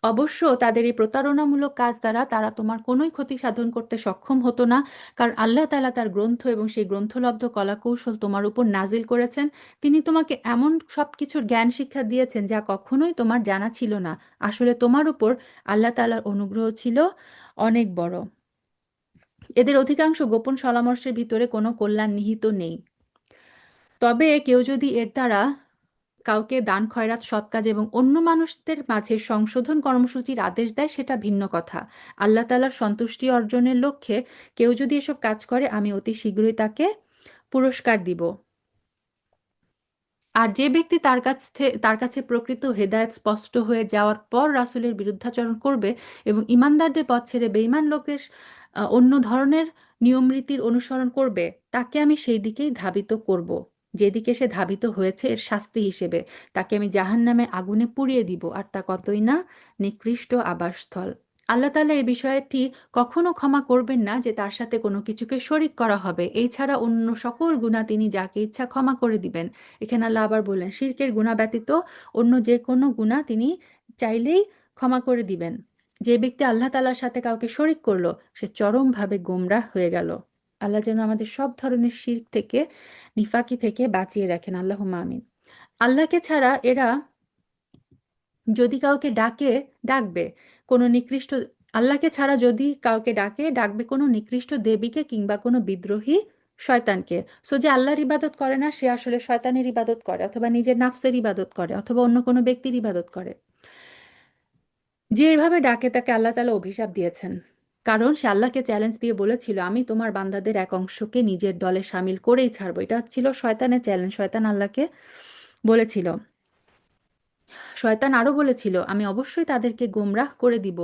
অবশ্য তাদের এই প্রতারণামূলক কাজ দ্বারা তারা তোমার কোনোই ক্ষতি সাধন করতে সক্ষম হতো না, কারণ আল্লাহ তাআলা তার গ্রন্থ এবং সেই গ্রন্থলব্ধ কলাকৌশল তোমার উপর নাজিল করেছেন। তিনি তোমাকে এমন সব কিছুর জ্ঞান শিক্ষা দিয়েছেন যা কখনোই তোমার জানা ছিল না। আসলে তোমার উপর আল্লাহ তাআলার অনুগ্রহ ছিল অনেক বড়। এদের অধিকাংশ গোপন পরামর্শের ভিতরে কোনো কল্যাণ নিহিত নেই। তবে কেউ যদি এর দ্বারা কাউকে দান খয়রাত, সৎ কাজ এবং অন্য মানুষদের মাঝে সংশোধন কর্মসূচির আদেশ দেয়, সেটা ভিন্ন কথা। আল্লাহ তাআলার সন্তুষ্টি অর্জনের লক্ষ্যে কেউ যদি এসব কাজ করে, আমি অতি শীঘ্রই তাকে পুরস্কার দিব। আর যে ব্যক্তি তার কাছে প্রকৃত হেদায়েত স্পষ্ট হয়ে যাওয়ার পর রাসূলের বিরুদ্ধাচরণ করবে এবং ঈমানদারদের পথ ছেড়ে বেঈমান লোকদের অন্য ধরনের নিয়মরীতির অনুসরণ করবে, তাকে আমি সেই দিকেই ধাবিত করব, যেদিকে সে ধাবিত হয়েছে এর শাস্তি হিসেবে। তাকে আমি জাহান্নামে আগুনে পুড়িয়ে দিব, আর তা কতই না নিকৃষ্ট আবাসস্থল। আল্লাহ তাআলা এই বিষয়টি কখনো ক্ষমা করবেন না যে তার সাথে কোনো কিছুকে শরিক করা হবে। এই ছাড়া অন্য সকল গুনাহ তিনি যাকে ইচ্ছা ক্ষমা করে দিবেন। এখানে আল্লাহ আবার বললেন, শিরকের গুনাহ ব্যতীত অন্য যে কোনো গুনাহ তিনি চাইলেই ক্ষমা করে দিবেন। যে ব্যক্তি আল্লাহ তাআলার সাথে কাউকে শরিক করলো, সে চরমভাবে গোমরাহ হয়ে গেল। আল্লাহ যেন আমাদের সব ধরনের শিরক থেকে, নিফাকি থেকে বাঁচিয়ে রাখেন। আল্লাহুম্মা আমিন। আল্লাহকে ছাড়া এরা যদি কাউকে ডাকবে কোনো নিকৃষ্ট আল্লাহকে ছাড়া যদি কাউকে ডাকবে কোনো নিকৃষ্ট দেবীকে কিংবা কোনো বিদ্রোহী শয়তানকে। সো যে আল্লাহর ইবাদত করে না, সে আসলে শয়তানের ইবাদত করে, অথবা নিজের নাফসের ইবাদত করে, অথবা অন্য কোনো ব্যক্তির ইবাদত করে। যে এভাবে ডাকে তাকে আল্লাহ তাআলা অভিশাপ দিয়েছেন, কারণ সে আল্লাহকে চ্যালেঞ্জ দিয়ে বলেছিল, আমি তোমার বান্দাদের এক অংশকে নিজের দলে শামিল করেই ছাড়বো। এটা ছিল শয়তানের চ্যালেঞ্জ, শয়তান আল্লাহকে বলেছিল। শয়তান আরো বলেছিল, আমি অবশ্যই তাদেরকে গোমরাহ করে দিব,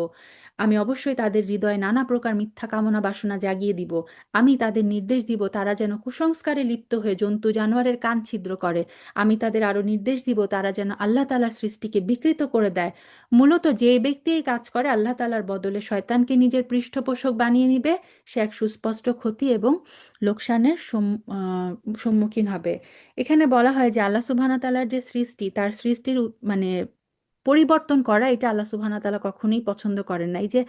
আমি অবশ্যই তাদের হৃদয়ে নানা প্রকার মিথ্যা কামনা বাসনা জাগিয়ে দিব, আমি তাদের নির্দেশ দিব তারা যেন কুসংস্কারে লিপ্ত হয়ে জন্তু জানোয়ারের কান ছিদ্র করে, আমি তাদের আরো নির্দেশ দিব তারা যেন আল্লাহ তাআলার সৃষ্টিকে বিকৃত করে দেয়। মূলত যে ব্যক্তি এই কাজ করে আল্লাহ তাআলার বদলে শয়তানকে নিজের পৃষ্ঠপোষক বানিয়ে নিবে, সে এক সুস্পষ্ট ক্ষতি এবং লোকসানের সম্মুখীন হবে। এখানে বলা হয় যে আল্লাহ সুবহানাহু ওয়া তাআলার যে সৃষ্টি, তার সৃষ্টির মানে পরিবর্তন করা, এটা আল্লাহ সুবহানাহু ওয়া তাআলা কখনোই পছন্দ করেন না। এই যে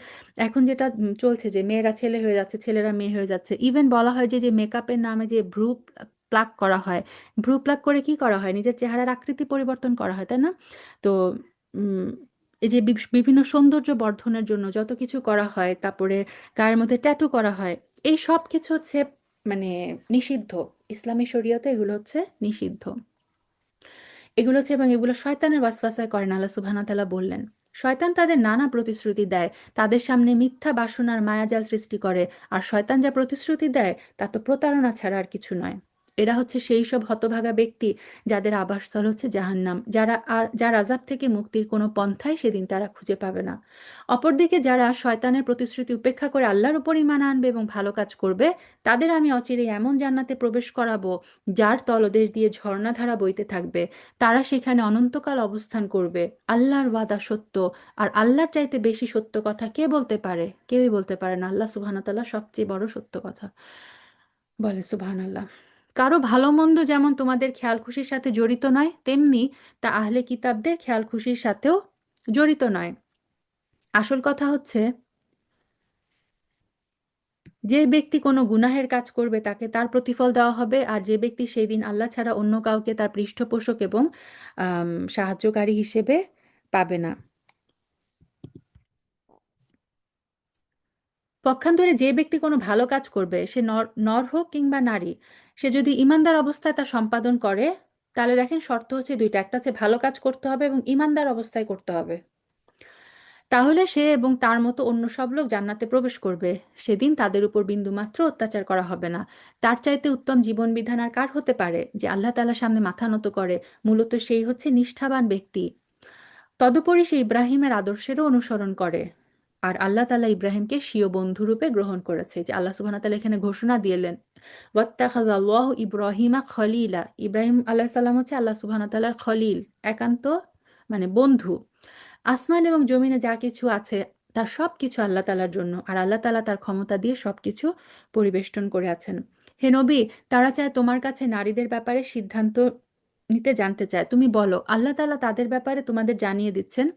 এখন যেটা চলছে যে মেয়েরা ছেলে হয়ে যাচ্ছে, ছেলেরা মেয়ে হয়ে যাচ্ছে, ইভেন বলা হয় যে যে মেকআপের নামে যে ভ্রু প্লাক করা হয়, ভ্রু প্লাক করে কি করা হয়, নিজের চেহারার আকৃতি পরিবর্তন করা হয়, তাই না? তো উম, এই যে বিভিন্ন সৌন্দর্য বর্ধনের জন্য যত কিছু করা হয়, তারপরে গায়ের মধ্যে ট্যাটু করা হয়, এই সব কিছু হচ্ছে মানে নিষিদ্ধ। ইসলামী শরীয়তে এগুলো হচ্ছে নিষিদ্ধ। এগুলো হচ্ছে এবং এগুলো শয়তানের ওয়াসওয়াসায় করেন, আল্লাহ সুবহানাহু ওয়া তাআলা বললেন। শয়তান তাদের নানা প্রতিশ্রুতি দেয়, তাদের সামনে মিথ্যা বাসনার মায়াজাল সৃষ্টি করে, আর শয়তান যা প্রতিশ্রুতি দেয় তা তো প্রতারণা ছাড়া আর কিছু নয়। এরা হচ্ছে সেই সব হতভাগা ব্যক্তি যাদের আবাসস্থল হচ্ছে জাহান্নাম, যার আযাব থেকে মুক্তির কোনো পন্থাই সেদিন তারা খুঁজে পাবে না। অপরদিকে যারা শয়তানের প্রতিশ্রুতি উপেক্ষা করে আল্লাহর উপর ঈমান আনবে এবং ভালো কাজ করবে, তাদের আমি অচিরেই এমন জান্নাতে প্রবেশ করাবো যার তলদেশ দিয়ে ঝর্ণাধারা বইতে থাকবে, তারা সেখানে অনন্তকাল অবস্থান করবে। আল্লাহর ওয়াদা সত্য, আর আল্লাহর চাইতে বেশি সত্য কথা কে বলতে পারে? কেউই বলতে পারে না। আল্লাহ সুবহানাহু ওয়া তাআলা সবচেয়ে বড় সত্য কথা বলে, সুবহানাল্লাহ। কারো ভালো মন্দ যেমন তোমাদের খেয়াল খুশির সাথে জড়িত নয়, তেমনি তা আহলে কিতাবদের খেয়াল খুশির সাথেও জড়িত নয়। আসল কথা হচ্ছে, যে ব্যক্তি কোনো গুনাহের কাজ করবে তাকে তার প্রতিফল দেওয়া হবে, আর যে ব্যক্তি সেই দিন আল্লাহ ছাড়া অন্য কাউকে তার পৃষ্ঠপোষক এবং সাহায্যকারী হিসেবে পাবে না। পক্ষান্তরে যে ব্যক্তি কোনো ভালো কাজ করবে, সে নর নর হোক কিংবা নারী, সে যদি ইমানদার অবস্থায় তা সম্পাদন করে, তাহলে দেখেন শর্ত হচ্ছে দুইটা, একটা হচ্ছে ভালো কাজ করতে হবে এবং ইমানদার অবস্থায় করতে হবে, তাহলে সে এবং তার মতো অন্য সব লোক জান্নাতে প্রবেশ করবে। সেদিন তাদের উপর বিন্দুমাত্র অত্যাচার করা হবে না। তার চাইতে উত্তম জীবন বিধান আর কার হতে পারে? যে আল্লাহ তাআলার সামনে মাথা নত করে, মূলত সেই হচ্ছে নিষ্ঠাবান ব্যক্তি। তদুপরি সে ইব্রাহিমের আদর্শেরও অনুসরণ করে, আর আল্লাহ তাআলা ইব্রাহিমকে স্বীয় বন্ধুরূপে গ্রহণ করেছে। যে আল্লাহ সুবহানাহু ওয়া তাআলা এখানে ঘোষণা দিলেন, ওয়াত্তাখাযাল্লাহু ইব্রাহিমা খলিলা, ইব্রাহিম আলাইহিস সালাম হচ্ছে আল্লাহ সুবহানাহু ওয়া তাআলার খলিল, একান্ত মানে বন্ধু। আসমান এবং জমিনে যা কিছু আছে তার সব কিছু আল্লাহ তাআলার জন্য, আর আল্লাহ তাআলা তার ক্ষমতা দিয়ে সব কিছু পরিবেষ্টন করে আছেন। হে নবী, তারা চায় তোমার কাছে নারীদের ব্যাপারে সিদ্ধান্ত নিতে জানতে চায়, তুমি বলো আল্লাহ তাআলা তাদের ব্যাপারে তোমাদের জানিয়ে দিচ্ছেন,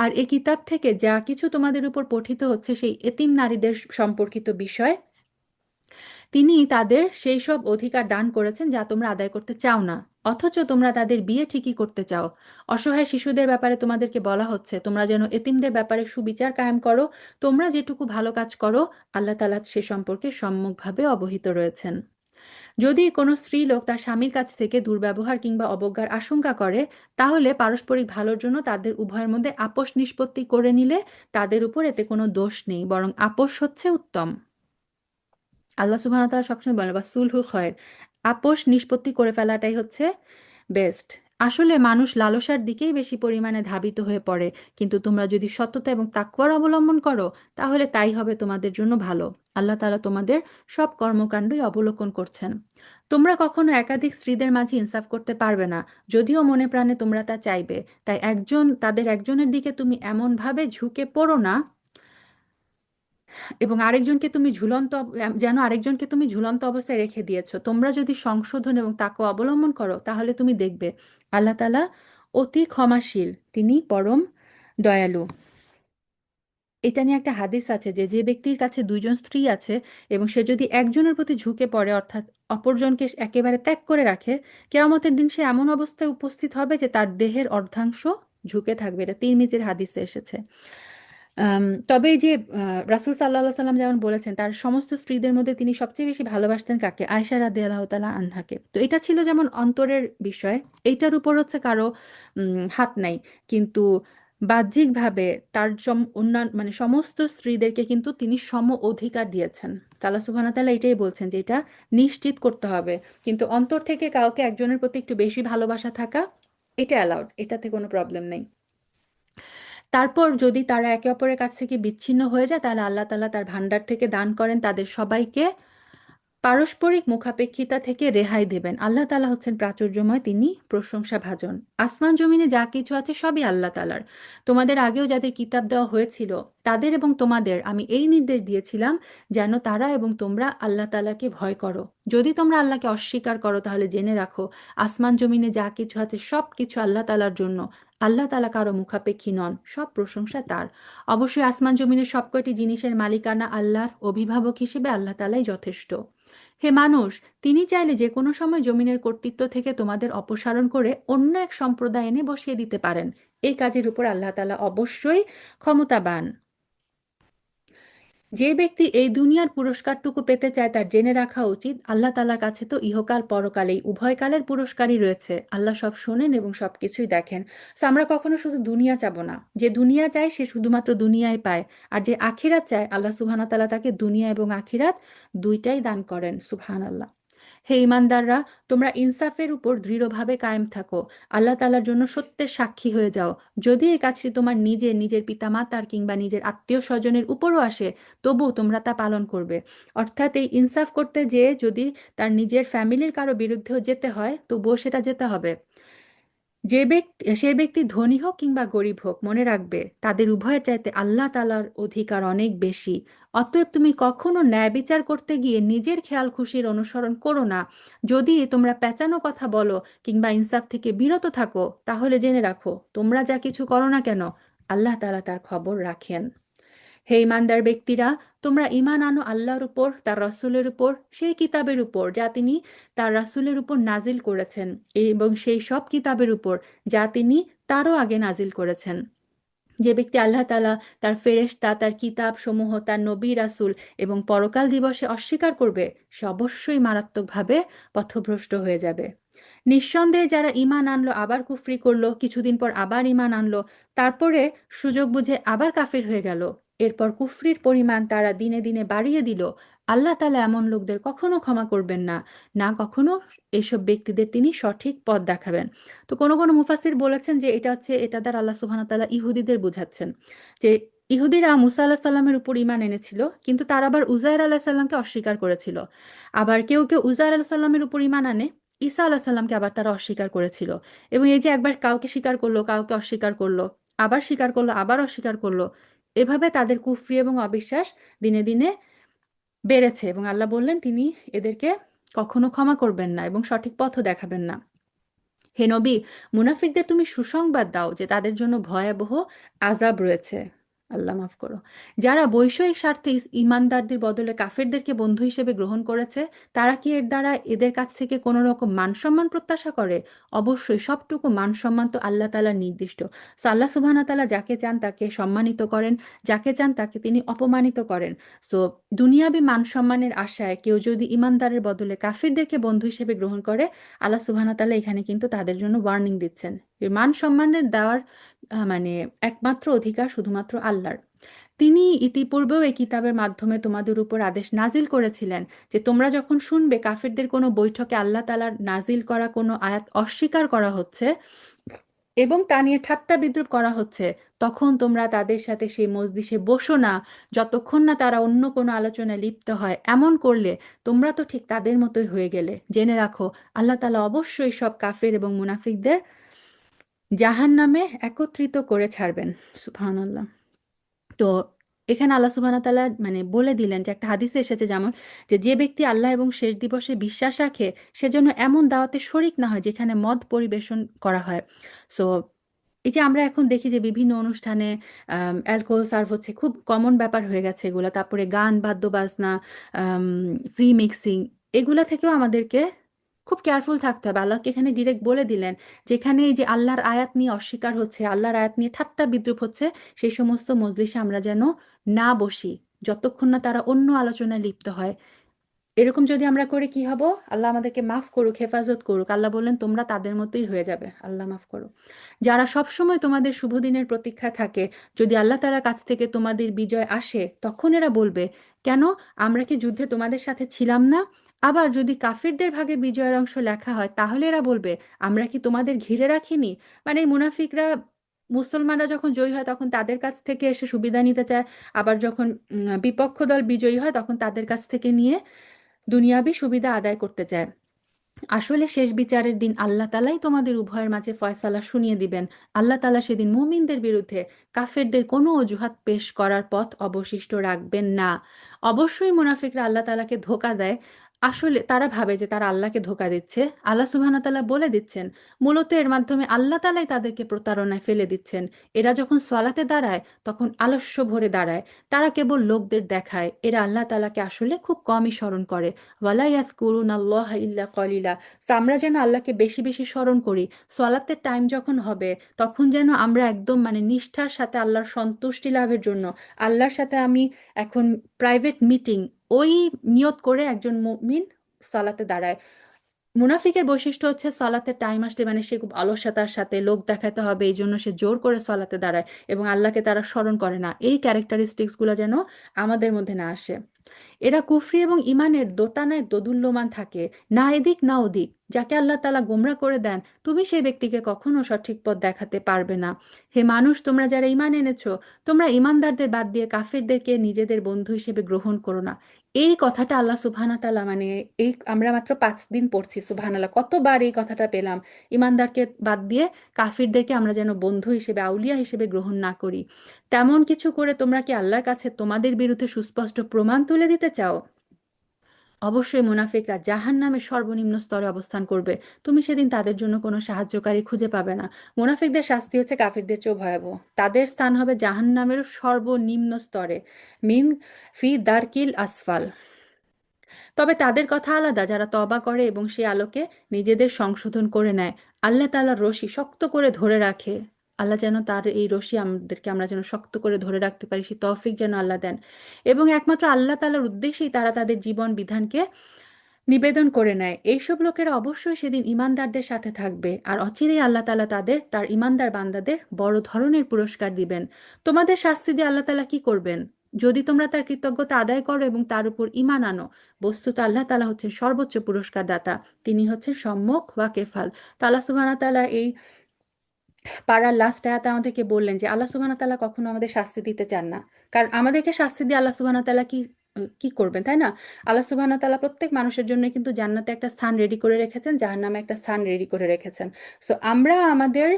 আর এই কিতাব থেকে যা কিছু তোমাদের উপর পঠিত হচ্ছে সেই এতিম নারীদের সম্পর্কিত বিষয়, তিনি তাদের সেই সব অধিকার দান করেছেন যা তোমরা আদায় করতে চাও না, অথচ তোমরা তাদের বিয়ে ঠিকই করতে চাও। অসহায় শিশুদের ব্যাপারে তোমাদেরকে বলা হচ্ছে তোমরা যেন এতিমদের ব্যাপারে সুবিচার কায়েম করো। তোমরা যেটুকু ভালো কাজ করো আল্লাহ তাআলা সে সম্পর্কে সম্যকভাবে অবহিত রয়েছেন। যদি কোনো স্ত্রীলোক তার স্বামীর কাছ থেকে দুর্ব্যবহার কিংবা অবজ্ঞার আশঙ্কা করে, তাহলে পারস্পরিক ভালোর জন্য তাদের উভয়ের মধ্যে আপোষ নিষ্পত্তি করে নিলে তাদের উপর এতে কোনো দোষ নেই, বরং আপোষ হচ্ছে উত্তম। আল্লাহ সুবহানাহু ওয়া তাআলা সবসময় বলেন বা সুলহু খয়ের, আপোষ নিষ্পত্তি করে ফেলাটাই হচ্ছে বেস্ট। আসলে মানুষ লালসার দিকেই বেশি পরিমাণে ধাবিত হয়ে পড়ে, কিন্তু তোমরা যদি সততা এবং তাকওয়ার অবলম্বন করো তাহলে তাই হবে তোমাদের জন্য ভালো। আল্লাহ তাআলা তোমাদের সব কর্মকাণ্ডই অবলোকন করছেন। তোমরা কখনো একাধিক স্ত্রীদের মাঝে ইনসাফ করতে পারবে না, যদিও মনে প্রাণে তোমরা তা চাইবে। তাই তাদের একজনের দিকে তুমি এমনভাবে ঝুঁকে পড়ো না এবং আরেকজনকে তুমি ঝুলন্ত অবস্থায় রেখে দিয়েছো। তোমরা যদি সংশোধন এবং তাকে অবলম্বন করো তাহলে তুমি দেখবে আল্লাহ তাআলা অতি ক্ষমাশীল, তিনি পরম দয়ালু। এটা নিয়ে একটা হাদিস আছে যে যে ব্যক্তির কাছে দুইজন স্ত্রী আছে এবং সে যদি একজনের প্রতি ঝুঁকে পড়ে, অর্থাৎ অপরজনকে একেবারে ত্যাগ করে রাখে, কেয়ামতের দিন সে এমন অবস্থায় উপস্থিত হবে যে তার দেহের অর্ধাংশ ঝুঁকে থাকবে। এটা তিরমিজির হাদিসে এসেছে। তবে এই যে রাসূল সাল্লাল্লাহু আলাইহি সাল্লাম যেমন বলেছেন তার সমস্ত স্ত্রীদের মধ্যে তিনি সবচেয়ে বেশি ভালোবাসতেন কাকে? আয়েশা রাদিয়াল্লাহু তাআলা আনহাকে। তো এটা ছিল যেমন অন্তরের বিষয়, এইটার উপর হচ্ছে কারো হাত নাই, কিন্তু বাহ্যিকভাবে তার অন্যান্য মানে সমস্ত স্ত্রীদেরকে কিন্তু তিনি সম অধিকার দিয়েছেন। তো আল্লাহ সুবহানাহু ওয়া তাআলা এটাই বলছেন যে এটা নিশ্চিত করতে হবে, কিন্তু অন্তর থেকে কাউকে একজনের প্রতি একটু বেশি ভালোবাসা থাকা এটা অ্যালাউড, এটাতে কোনো প্রবলেম নেই। তারপর যদি তারা একে অপরের কাছ থেকে বিচ্ছিন্ন হয়ে যায়, তাহলে আল্লাহ তাআলা তার ভান্ডার থেকে দান করেন তাদের সবাইকে পারস্পরিক মুখাপেক্ষিতা থেকে রেহাই দেবেন। আল্লাহ তাআলা হচ্ছেন প্রাচুর্যময়, তিনি প্রশংসা ভাজন। আসমান জমিনে যা কিছু আছে সবই আল্লাহ তাআলার। তোমাদের আগেও যাদের কিতাব দেওয়া হয়েছিল তাদের এবং তোমাদের আমি এই নির্দেশ দিয়েছিলাম যেন তারা এবং তোমরা আল্লাহ তাআলাকে ভয় করো। যদি তোমরা আল্লাহকে অস্বীকার করো তাহলে জেনে রাখো আসমান জমিনে যা কিছু আছে সব কিছু আল্লাহ তাআলার জন্য। আল্লাহ তাআলা কারো মুখাপেক্ষী নন, সব প্রশংসা তার। অবশ্যই আসমান জমিনের সবকটি জিনিসের মালিকানা আল্লাহর, অভিভাবক হিসেবে আল্লাহ তাআলাই যথেষ্ট। হে মানুষ, তিনি চাইলে যে কোনো সময় জমিনের কর্তৃত্ব থেকে তোমাদের অপসারণ করে অন্য এক সম্প্রদায় এনে বসিয়ে দিতে পারেন। এই কাজের উপর আল্লাহ তাআলা অবশ্যই ক্ষমতাবান। যে ব্যক্তি এই দুনিয়ার পুরস্কারটুকু পেতে চায় তার জেনে রাখা উচিত আল্লাহ তাআলার কাছে তো ইহকাল পরকাল এই উভয় কালের পুরস্কারই রয়েছে। আল্লাহ সব শোনেন এবং সবকিছুই দেখেন। সো আমরা কখনো শুধু দুনিয়া চাবো না। যে দুনিয়া চায় সে শুধুমাত্র দুনিয়ায় পায়, আর যে আখিরাত চায় আল্লাহ সুবহানাহু ওয়া তাআলা তাকে দুনিয়া এবং আখিরাত দুইটাই দান করেন। সুবহানাল্লাহ। হে ইমানদাররা, তোমরা ইনসাফের উপর দৃঢ়ভাবে কায়েম থাকো। আল্লাহ তাআলার জন্য সত্যের সাক্ষী হয়ে যাও। যদি এই কাজটি তোমার নিজের পিতামাতার কিংবা নিজের আত্মীয় স্বজনের উপরও আসে, তবুও তোমরা তা পালন করবে। অর্থাৎ এই ইনসাফ করতে যেয়ে যদি তার নিজের ফ্যামিলির কারো বিরুদ্ধেও যেতে হয়, তবুও সেটা যেতে হবে। সে ব্যক্তি ধনী হোক কিংবা গরিব হোক, মনে রাখবে তাদের উভয়ের চাইতে আল্লাহ তাআলার অধিকার অনেক বেশি। অতএব তুমি কখনো ন্যায় বিচার করতে গিয়ে নিজের খেয়াল খুশির অনুসরণ করো না। যদি তোমরা পেঁচানো কথা বলো কিংবা ইনসাফ থেকে বিরত থাকো, তাহলে জেনে রাখো তোমরা যা কিছু করো না কেন আল্লাহ তাআলা তার খবর রাখেন। হে ইমানদার ব্যক্তিরা, তোমরা ঈমান আনো আল্লাহর উপর, তার রাসূলের উপর, সেই কিতাবের উপর যা তিনি তার রাসূলের উপর নাজিল করেছেন, এবং সেই সব কিতাবের উপর যা তিনি তারও আগে নাজিল করেছেন। যে ব্যক্তি আল্লাহ তাআলা, তার ফেরেশতা, তার কিতাব সমূহ, তার নবী রাসূল এবং পরকাল দিবসে অস্বীকার করবে, সে অবশ্যই মারাত্মকভাবে পথভ্রষ্ট হয়ে যাবে। নিঃসন্দেহে যারা ঈমান আনলো আবার কুফরি করলো, কিছুদিন পর আবার ঈমান আনলো, তারপরে সুযোগ বুঝে আবার কাফির হয়ে গেল, এরপর কুফরির পরিমাণ তারা দিনে দিনে বাড়িয়ে দিল, আল্লাহ তাআলা এমন লোকদের কখনো ক্ষমা করবেন না, না কখনো এসব ব্যক্তিদের তিনি সঠিক পথ দেখাবেন। তো কোনো কোনো মুফাসির বলেছেন যে এটা দ্বারা আল্লাহ সুবহানাহু ওয়া তাআলা ইহুদিদের বুঝাচ্ছেন যে ইহুদিরা মুসা আলাহিস সাল্লামের উপর ঈমান এনেছিল, কিন্তু তারা আবার উজাইর আলাহিস সাল্লামকে অস্বীকার করেছিল। আবার কেউ কেউ উজাইর আলাহিস সাল্লামের উপর ঈমান আনে, ঈসা আলাহিস সাল্লামকে আবার তারা অস্বীকার করেছিল। এবং এই যে একবার কাউকে স্বীকার করলো, কাউকে অস্বীকার করলো, আবার স্বীকার করলো, আবার অস্বীকার করলো, এভাবে তাদের কুফরি এবং অবিশ্বাস দিনে দিনে বেড়েছে, এবং আল্লাহ বললেন তিনি এদেরকে কখনো ক্ষমা করবেন না এবং সঠিক পথও দেখাবেন না। হে নবী, মুনাফিকদের তুমি সুসংবাদ দাও যে তাদের জন্য ভয়াবহ আযাব রয়েছে। আল্লাহ মাফ করো। যারা বৈষয়িক স্বার্থে ইমানদারদের বদলে কাফেরদেরকে বন্ধু হিসেবে গ্রহণ করেছে, তারা কি এর দ্বারা এদের কাছ থেকে কোনো রকম মান সম্মান প্রত্যাশা করে? অবশ্যই সবটুকু মান সম্মান তো আল্লাহ তাআলার নির্দিষ্ট। সো আল্লাহ সুবহানাহু ওয়া তাআলা যাকে চান তাকে সম্মানিত করেন, যাকে চান তাকে তিনি অপমানিত করেন। সো দুনিয়াবি মান সম্মানের আশায় কেউ যদি ইমানদারের বদলে কাফিরদেরকে বন্ধু হিসেবে গ্রহণ করে, আল্লাহ সুবহানাহু ওয়া তাআলা এখানে কিন্তু তাদের জন্য ওয়ার্নিং দিচ্ছেন। এই মান সম্মানের দেওয়ার মানে একমাত্র অধিকার শুধুমাত্র আল্লাহর। তিনি ইতিপূর্বেও এই কিতাবের মাধ্যমে তোমাদের উপর আদেশ নাজিল করেছিলেন যে তোমরা যখন শুনবে কাফিরদের কোনো বৈঠকে আল্লাহ তাআলার নাজিল করা কোনো আয়াত অস্বীকার করা হচ্ছে এবং তা নিয়ে ঠাট্টা বিদ্রূপ করা হচ্ছে, তখন তোমরা তাদের সাথে সেই মজলিসে বসো না যতক্ষণ না তারা অন্য কোনো আলোচনায় লিপ্ত হয়। এমন করলে তোমরা তো ঠিক তাদের মতোই হয়ে গেলে। জেনে রাখো আল্লাহ তাআলা অবশ্যই সব কাফের এবং মুনাফিকদের জাহান্নামে একত্রিত করে ছাড়বেন। সুবহানাল্লাহ। তো এখানে আল্লাহ সুবহানাহু ওয়া তাআলা মানে বলে দিলেন যে একটা হাদিসে এসেছে যেমন, যে যে ব্যক্তি আল্লাহ এবং শেষ দিবসে বিশ্বাস রাখে সেজন্য এমন দাওয়াতে শরিক না হয় যেখানে মদ পরিবেশন করা হয়। সো এই যে আমরা এখন দেখি যে বিভিন্ন অনুষ্ঠানে অ্যালকোহল সার্ভ হচ্ছে, খুব কমন ব্যাপার হয়ে গেছে এগুলো। তারপরে গান বাদ্য বাজনা, ফ্রি মিক্সিং, এগুলা থেকেও আমাদেরকে খুব কেয়ারফুল থাকতে হবে। আল্লাহকে এখানে ডিরেক্ট বলে দিলেন যেখানে এই যে আল্লাহর আয়াত নিয়ে অস্বীকার হচ্ছে, আল্লাহর আয়াত নিয়ে ঠাট্টা বিদ্রূপ হচ্ছে, সেই সমস্ত মজলিসে আমরা যেন না বসি যতক্ষণ না তারা অন্য আলোচনায় লিপ্ত হয়। এরকম যদি আমরা করি কি হব? আল্লাহ আমাদেরকে মাফ করুক, হেফাজত করুক। আল্লাহ বললেন তোমরা তাদের মতোই হয়ে যাবে। আল্লাহ মাফ করো। যারা সবসময় তোমাদের শুভ দিনের প্রতীক্ষায় থাকে, যদি আল্লাহ তাআলার কাছ থেকে তোমাদের বিজয় আসে, তখন এরা বলবে, কেন আমরা কি যুদ্ধে তোমাদের সাথে ছিলাম না? আবার যদি কাফিরদের ভাগে বিজয়ের অংশ লেখা হয়, তাহলে এরা বলবে, আমরা কি তোমাদের ঘিরে রাখিনি? মানে এই মুনাফিকরা, মুসলমানরা যখন জয়ী হয় তখন তাদের কাছ থেকে এসে সুবিধা নিতে চায়, আবার যখন বিপক্ষ দল বিজয়ী হয় তখন তাদের কাছ থেকে নিয়ে দুনিয়াবি সুবিধা আদায় করতে চায়। আসলে শেষ বিচারের দিন আল্লাহ তালাই তোমাদের উভয়ের মাঝে ফয়সালা শুনিয়ে দিবেন। আল্লাহ তালা সেদিন মুমিনদের বিরুদ্ধে কাফেরদের কোনো অজুহাত পেশ করার পথ অবশিষ্ট রাখবেন না। অবশ্যই মুনাফিকরা আল্লাহ তালাকে ধোঁকা দেয়। আসলে তারা ভাবে যে তারা আল্লাহকে ধোঁকা দিচ্ছে। আল্লাহ সুবহানাহু ওয়া তাআলা বলে দিচ্ছেন, মূলত এর মাধ্যমে আল্লাহ তালাই তাদেরকে প্রতারণায় ফেলে দিচ্ছেন। এরা যখন সলাতে দাঁড়ায় তখন আলস্য ভরে দাঁড়ায়। তারা কেবল লোকদের দেখায়। এরা আল্লাহ তালাকে আসলে খুব কমই স্মরণ করে। ওয়ালা ইয়াযকুরুনাল্লাহ ইল্লা কলিলা। সো আমরা যেন আল্লাহকে বেশি বেশি স্মরণ করি। সলাতের টাইম যখন হবে তখন যেন আমরা একদম মানে নিষ্ঠার সাথে আল্লাহর সন্তুষ্টি লাভের জন্য, আল্লাহর সাথে আমি এখন প্রাইভেট মিটিং, ওই নিয়ত করে একজন মুমিন সলাতে দাঁড়ায়। মুনাফিকের বৈশিষ্ট্য হচ্ছে সলাতের টাইম আসলে মানে সে খুব অলসতার সাথে লোক দেখাতে হবে এই জন্য সে জোর করে সলাতে দাঁড়ায় এবং আল্লাহকে তারা স্মরণ করে না। এই ক্যারেক্টারিস্টিক্সগুলো যেন আমাদের মধ্যে না আসে। এরা কুফরি এবং ইমানের দোটানায় দোদুল্যমান থাকে, না এদিক না ওদিক। যাকে আল্লাহ তাআলা গোমরা করে দেন, তুমি সেই ব্যক্তিকে কখনো সঠিক পথ দেখাতে পারবে না। হে মানুষ, তোমরা যারা ইমান এনেছো, তোমরা ইমানদারদের বাদ দিয়ে কাফিরদেরকে নিজেদের বন্ধু হিসেবে গ্রহণ করো না। এই কথাটা আল্লাহ সুবহানাহু তাআলা মানে, এই আমরা মাত্র 5 দিন পড়ছি, সুবহানাল্লাহ কতবার এই কথাটা পেলাম। ইমানদারকে বাদ দিয়ে কাফিরদেরকে আমরা যেন বন্ধু হিসেবে, আউলিয়া হিসেবে গ্রহণ না করি। তেমন কিছু করে তোমরা কি আল্লাহর কাছে তোমাদের বিরুদ্ধে সুস্পষ্ট প্রমাণ তুলে দিতে চাও? অবশ্যই মুনাফিকরা জাহান্নামের সর্বনিম্ন স্তরে অবস্থান করবে। তুমি সেদিন তাদের জন্য কোনো সাহায্যকারী খুঁজে পাবে না। মুনাফিকদের শাস্তি হচ্ছে কাফিরদের চেয়েও ভয়াবহ। তাদের স্থান হবে জাহান্নামের সর্বনিম্ন স্তরে, মিন ফি দারকিল আসফাল। তবে তাদের কথা আলাদা যারা তওবা করে এবং সেই আলোকে নিজেদের সংশোধন করে নেয়। আল্লাহ তাআলার রশি শক্ত করে ধরে রাখে। আল্লাহ যেন তার এই রশি আমাদেরকে, আমরা যেন শক্ত করে ধরে রাখতে পারি, সেই তৌফিক যেন আল্লাহ দেন। এবং একমাত্র আল্লাহ তাআলার উদ্দেশ্যেই তারা তাদের জীবন বিধানকে নিবেদন করে নেয়। এইসব লোকেরা অবশ্যই সেদিন ইমানদারদের সাথে থাকবে, আর অচিরেই আল্লাহ তাআলা তার ইমানদার বান্দাদের বড় ধরনের পুরস্কার দিবেন। তোমাদের শাস্তি দিয়ে আল্লাহ তাআলা কি করবেন? যদি তোমরা তার কৃতজ্ঞতা আদায় করো এবং তার উপর ঈমান আনো। বস্তুত আল্লাহ তাআলা হচ্ছেন সর্বোচ্চ পুরস্কার দাতা। তিনি হচ্ছেন সম্যক ওয়াকেফাল। তো আল্লাহ সুবহানাহু ওয়া তাআলা এই পাড়ার লাস্ট আয়াতে আমাদেরকে বললেন যে আল্লাহ সুবহানাহু ওয়া তাআলা কখনো আমাদের শাস্তি দিতে চান না। কারণ আমাদেরকে শাস্তি দিয়ে আল্লাহ সুবহানাহু ওয়া তাআলা কি কি করবেন, তাই না? আল্লাহ সুবহানাহু ওয়া তাআলা প্রত্যেক মানুষের জন্য কিন্তু জান্নাতে একটা স্থান রেডি করে রেখেছেন, জাহান্নামে একটা স্থান রেডি করে রেখেছেন। সো আমরা আমাদের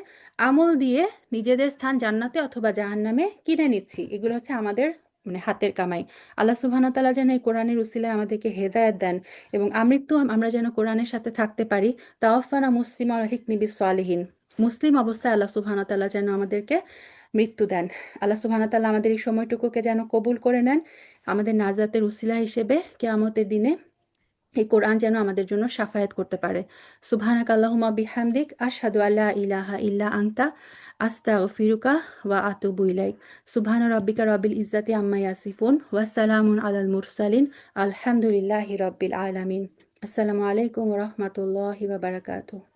আমল দিয়ে নিজেদের স্থান জান্নাতে অথবা জাহান্নামে কিনে নিচ্ছি। এগুলো হচ্ছে আমাদের মানে হাতের কামাই। আল্লাহ সুবহানাহু ওয়া তাআলা যেন এই কোরআনের উসিলায় আমাদেরকে হেদায়েত দেন এবং আমৃত্যু আমরা যেন কোরআনের সাথে থাকতে পারি। তাওয়াফানা মুসলিমা ওয়া আলহিকনি বিস সালিহিন। মুসলিম অবস্থায় আল্লাহ সুবহানাহু ওয়া তাআলা যেন আমাদেরকে মৃত্যু দেন। আল্লাহ সুবহানাহু ওয়া তাআলা আমাদের এই সময়টুকুকে যেন কবুল করে নেন, আমাদের নাজাতের উসিলা হিসেবে কিয়ামতের দিনে এই কোরআন যেন আমাদের জন্য শাফায়াত করতে পারে। সুবহানাকা আল্লাহুম্মা বিহামদিক আশহাদু আল্লা ইলাহা ইল্লা আনতা আস্তাগফিরুকা ওয়া আতুবু ইলাইক। সুবহানা রাব্বিকা রাব্বিল ইজ্জাতি আম্মা ইয়াসিফুন ওয়া সালামুন আলাল মুরসালিন আলহামদুলিল্লাহি রাব্বিল আলামিন। আসসালামু আলাইকুম ওয়া রাহমাতুল্লাহি ওয়া বারাকাতুহু।